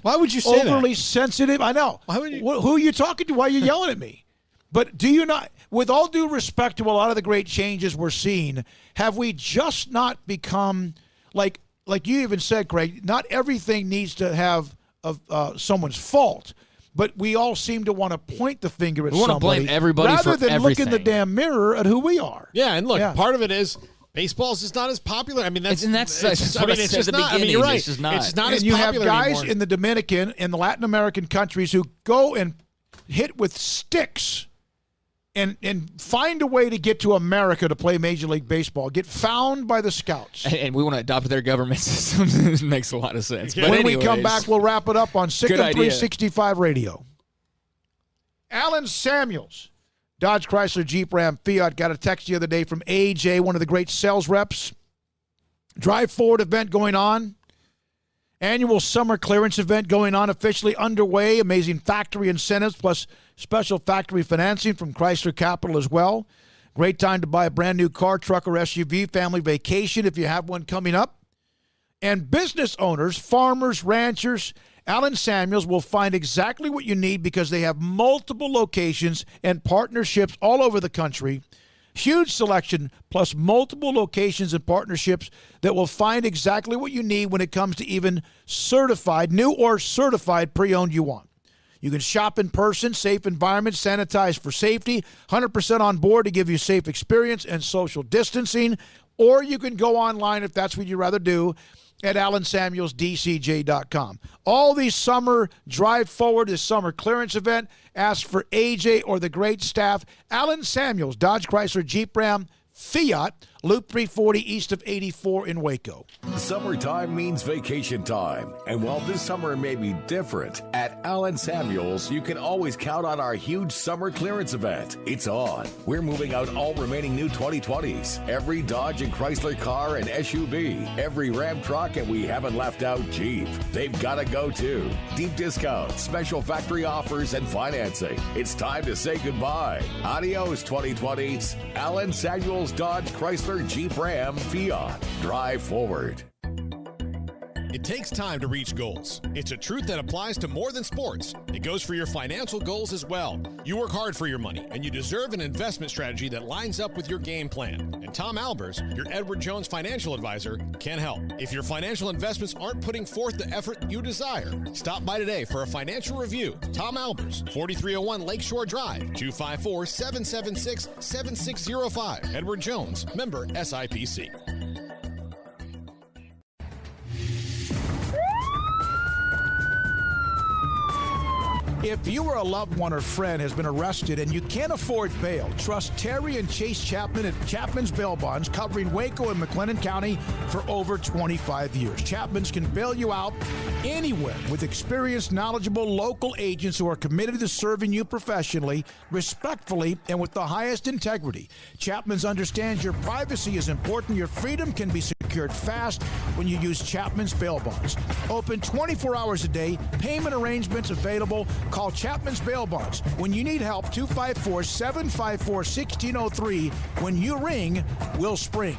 Why would you say overly that? sensitive. I know. Why would you? Who are you talking to? Why are you yelling at me? But do you not, with all due respect to a lot of the great changes we're seeing, have we just not become, like you even said, Craig, not everything needs to have someone's fault, but we all seem to want to point the finger at somebody. We want to blame everybody rather for than everything. look in the damn mirror at who we are. Yeah, and look, part of it is baseball's just not as popular. I mean, that's what I said at the beginning. I mean, you're right. It's just not. It's not and as you have popular guys anymore. in the Dominican and the Latin American countries who go and hit with sticks and find a way to get to America to play Major League Baseball, get found by the scouts. And we want to adopt their government system. It makes a lot of sense. But when we come back, we'll wrap it up on SicEm365 Radio. Alan Samuels, Dodge, Chrysler, Jeep, Ram, Fiat, got a text the other day from AJ, one of the great sales reps. Drive Forward event going on. Annual summer clearance event going on, officially underway. Amazing factory incentives plus special factory financing from Chrysler Capital as well. Great time to buy a brand new car, truck, or SUV, family vacation if you have one coming up. And business owners, farmers, ranchers, Alan Samuels will find exactly what you need because they have multiple locations and partnerships all over the country. Huge selection plus multiple locations and partnerships that will find exactly what you need when it comes to even certified, new or certified pre-owned you want. You can shop in person, safe environment, sanitized for safety, 100% on board to give you safe experience and social distancing, or you can go online if that's what you'd rather do at AlanSamuelsDCJ.com. All these summer Drive Forward, this summer clearance event, ask for AJ or the great staff. Alan Samuels, Dodge, Chrysler, Jeep, Ram, Fiat, Loop 340 east of 84 in Waco. Summertime means vacation time. And while this summer may be different, at Allen Samuels, you can always count on our huge summer clearance event. It's on. We're moving out all remaining new 2020s. Every Dodge and Chrysler car and SUV. Every Ram truck, and we haven't left out Jeep. They've got to go too. Deep discounts, special factory offers, and financing. It's time to say goodbye. Adios, 2020s. Allen Samuels, Dodge, Chrysler, Jeep, Ram, Fiat. Drive forward. It takes time to reach goals. It's a truth that applies to more than sports. It goes for your financial goals as well. You work hard for your money, and you deserve an investment strategy that lines up with your game plan. And Tom Albers, your Edward Jones financial advisor, can help. If your financial investments aren't putting forth the effort you desire, stop by today for a financial review. Tom Albers, 4301 Lakeshore Drive, 254-776-7605. Edward Jones, member SIPC. If you or a loved one or friend has been arrested and you can't afford bail, trust Terry and Chase Chapman at Chapman's Bail Bonds, covering Waco and McLennan County for over 25 years. Chapman's can bail you out anywhere with experienced, knowledgeable local agents who are committed to serving you professionally, respectfully, and with the highest integrity. Chapman's understands your privacy is important. Your freedom can be secured fast when you use Chapman's Bail Bonds. Open 24 hours a day, payment arrangements available. Call Chapman's Bail Bonds. When you need help, 254-754-1603. When you ring, we'll spring.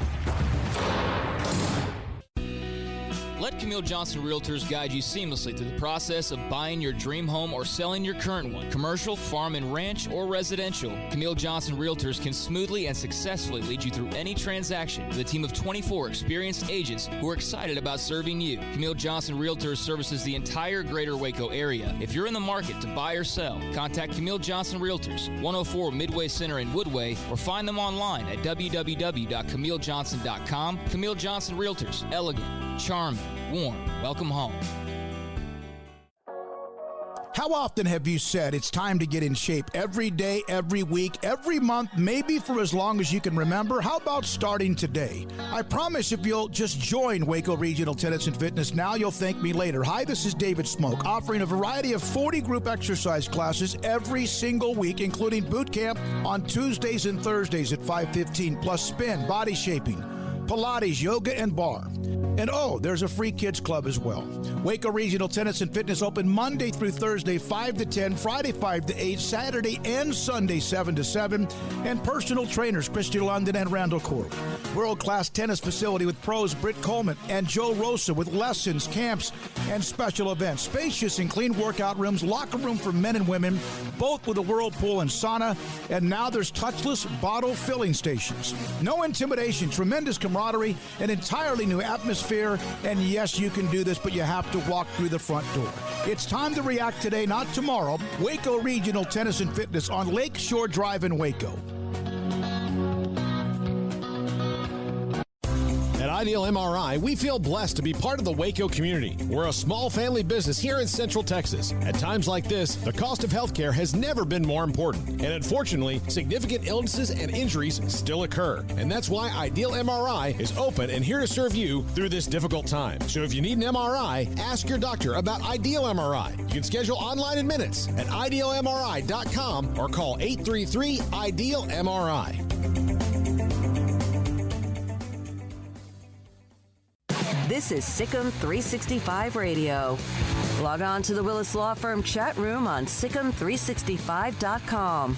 Let Camille Johnson Realtors guide you seamlessly through the process of buying your dream home or selling your current one, commercial, farm and ranch, or residential. Camille Johnson Realtors can smoothly and successfully lead you through any transaction with a team of 24 experienced agents who are excited about serving you. Camille Johnson Realtors services the entire greater Waco area. If you're in the market to buy or sell, contact Camille Johnson Realtors, 104 Midway Center in Woodway, or find them online at www.camillejohnson.com. Camille Johnson Realtors, elegant, charming, warm. Welcome home. How often have you said it's time to get in shape? Every day, every week, every month, maybe for as long as you can remember? How about starting today? I promise if you'll just join Waco Regional Tennis and Fitness now, you'll thank me later. Hi, this is David Smoke, offering a variety of 40 group exercise classes every single week, including boot camp on Tuesdays and Thursdays at 5:15, plus spin, body shaping, Pilates, yoga, and bar. And oh, there's a free kids club as well. Waco Regional Tennis and Fitness open Monday through Thursday, 5 to 10, Friday, 5 to 8, Saturday and Sunday, 7 to 7, and personal trainers, Christy London and Randall Corley. World-class tennis facility with pros Britt Coleman and Joe Rosa with lessons, camps, and special events. Spacious and clean workout rooms, locker room for men and women, both with a whirlpool and sauna, and now there's touchless bottle filling stations. No intimidation, tremendous camaraderie, an entirely new atmosphere, and yes, you can do this, but you have to walk through the front door. It's time to react today, not tomorrow. Waco Regional Tennis and Fitness on Lake Shore Drive in Waco. At Ideal MRI, we feel blessed to be part of the Waco community. We're a small family business here in Central Texas. At times like this, the cost of healthcare has never been more important. And unfortunately, significant illnesses and injuries still occur. And that's why Ideal MRI is open and here to serve you through this difficult time. So if you need an MRI, ask your doctor about Ideal MRI. You can schedule online in minutes at idealmri.com or call 833-IDEAL-MRI. This is SicEm365 Radio. Log on to the Willis Law Firm chat room on SicEm365.com.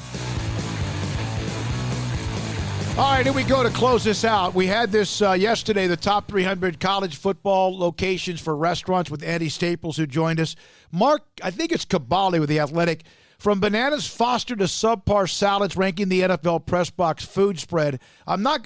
All right, here we go to close this out. We had this yesterday, the top 300 college football locations for restaurants with Andy Staples, who joined us. Mark, I think it's Cabali with The Athletic. From Bananas Foster to subpar salads, ranking the NFL press box food spread.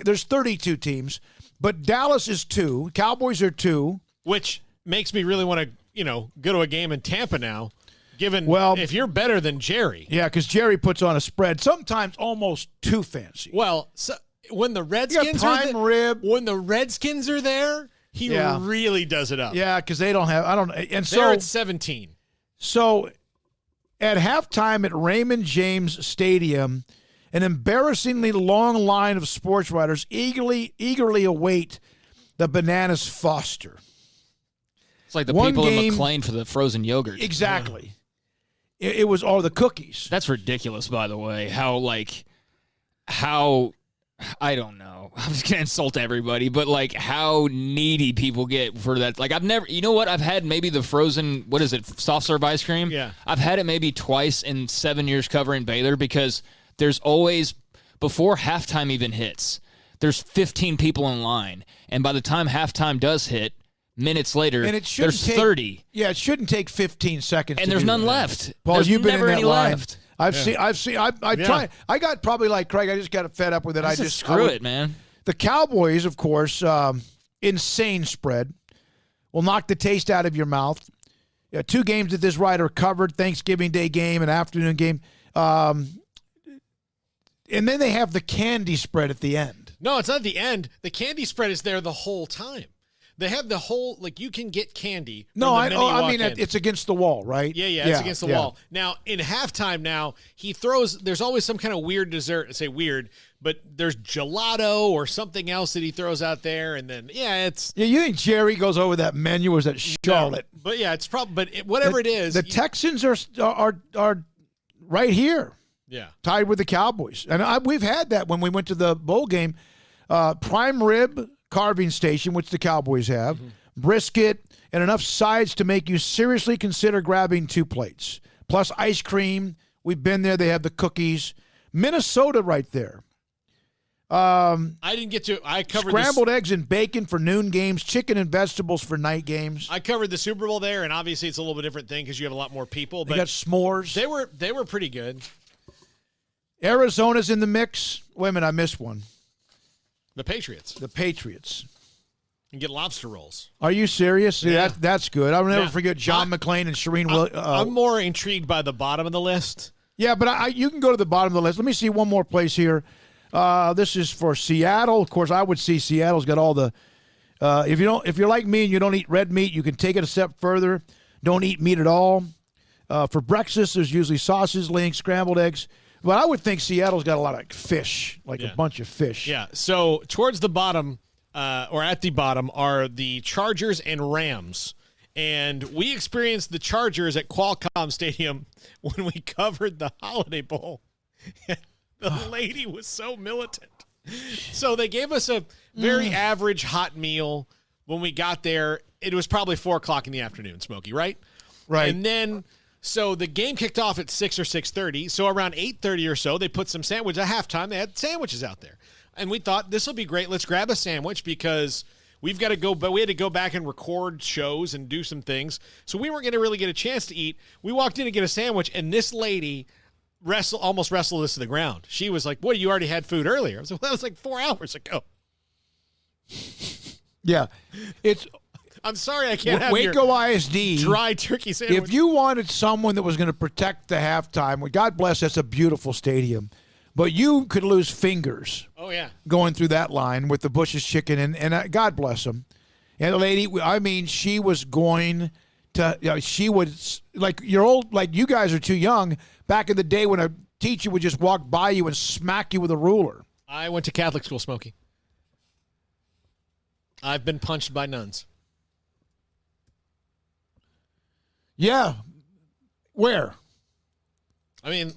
There's 32 teams. But Dallas is 2. Cowboys are 2. Which makes me really want to, go to a game in Tampa now, given if you're better than Jerry. Yeah, because Jerry puts on a spread, sometimes almost too fancy. Well, so when the Redskins when the Redskins are there, he really does it up. Yeah, because they don't have and they're at 17. So at halftime at Raymond James Stadium, an embarrassingly long line of sports writers eagerly await the Bananas Foster. It's like the people in McLean for the frozen yogurt. Exactly. Yeah. It was all the cookies. That's ridiculous, by the way. How I don't know. I'm just going to insult everybody, but how needy people get for that. I've never, I've had maybe the frozen, soft serve ice cream? Yeah. I've had it maybe twice in 7 years covering Baylor because there's always, before halftime even hits, there's 15 people in line. And by the time halftime does hit, minutes later, and there's 30. Yeah, it shouldn't take 15 seconds. And there's none left. Paul, there's you've been never in that any line. left. I've seen. I tried. I got probably like Craig. I just got fed up with it. Screw it, man. The Cowboys, of course, insane spread, will knock the taste out of your mouth. 2 games that this writer covered: Thanksgiving Day game and afternoon game. And then they have the candy spread at the end. No, it's not the end. The candy spread is there the whole time. They have the whole, you can get candy. No, I mean, it's against the wall, right? Yeah, it's against the wall. Now, in halftime he throws, there's always some kind of weird dessert, say weird, but there's gelato or something else that he throws out there, and then, it's... Yeah, you think Jerry goes over that menu, or is that Charlotte? No, but it's probably, whatever it is. The Texans are right here. Yeah. Tied with the Cowboys. And we've had that when we went to the bowl game. Prime rib carving station, which the Cowboys have, brisket, and enough sides to make you seriously consider grabbing 2 plates. Plus ice cream. We've been there. They have the cookies. Minnesota right there. I didn't get to. I covered scrambled eggs and bacon for noon games, chicken and vegetables for night games. I covered the Super Bowl there, and obviously it's a little bit different thing because you have a lot more people. They got s'mores. They were pretty good. Arizona's in the mix. Wait a minute, I missed one. The Patriots. The Patriots. And get lobster rolls. Are you serious? Yeah. That's good. I'll never forget John McClain and Shireen Williams. I'm more intrigued by the bottom of the list. Yeah, but you can go to the bottom of the list. Let me see one more place here. This is for Seattle. Of course, I would see Seattle's got all the. If you're like me and you don't eat red meat, you can take it a step further. Don't eat meat at all. For breakfast, there's usually sausage, links, scrambled eggs. But I would think Seattle's got a lot of fish, a bunch of fish. Yeah. So towards the bottom, or at the bottom, are the Chargers and Rams. And we experienced the Chargers at Qualcomm Stadium when we covered the Holiday Bowl. The lady was so militant. So they gave us a very average hot meal, when we got there, it was probably 4 o'clock in the afternoon, Smokey, right? Right. And then, so the game kicked off at 6 or 6:30. So around 8:30 or so, they put some sandwiches at halftime. They had sandwiches out there. And we thought, this will be great. Let's grab a sandwich because we've got to go, but we had to go back and record shows and do some things. So we weren't going to really get a chance to eat. We walked in to get a sandwich, and this lady almost wrestled us to the ground. She was like, "What? You already had food earlier?" I was like, "Well, that was like 4 hours ago." Yeah, it's. I'm sorry, I can't have Waco your ISD dry turkey sandwich. If you wanted someone that was going to protect the halftime, well, God bless, that's a beautiful stadium, but you could lose fingers. Oh yeah, going through that line with the Bush's chicken, and God bless them. And the lady, I mean, she was going to. She would like you're old, like you guys are too young. Back in the day when a teacher would just walk by you and smack you with a ruler. I went to Catholic school, Smokey. I've been punched by nuns. Yeah. Where? I mean,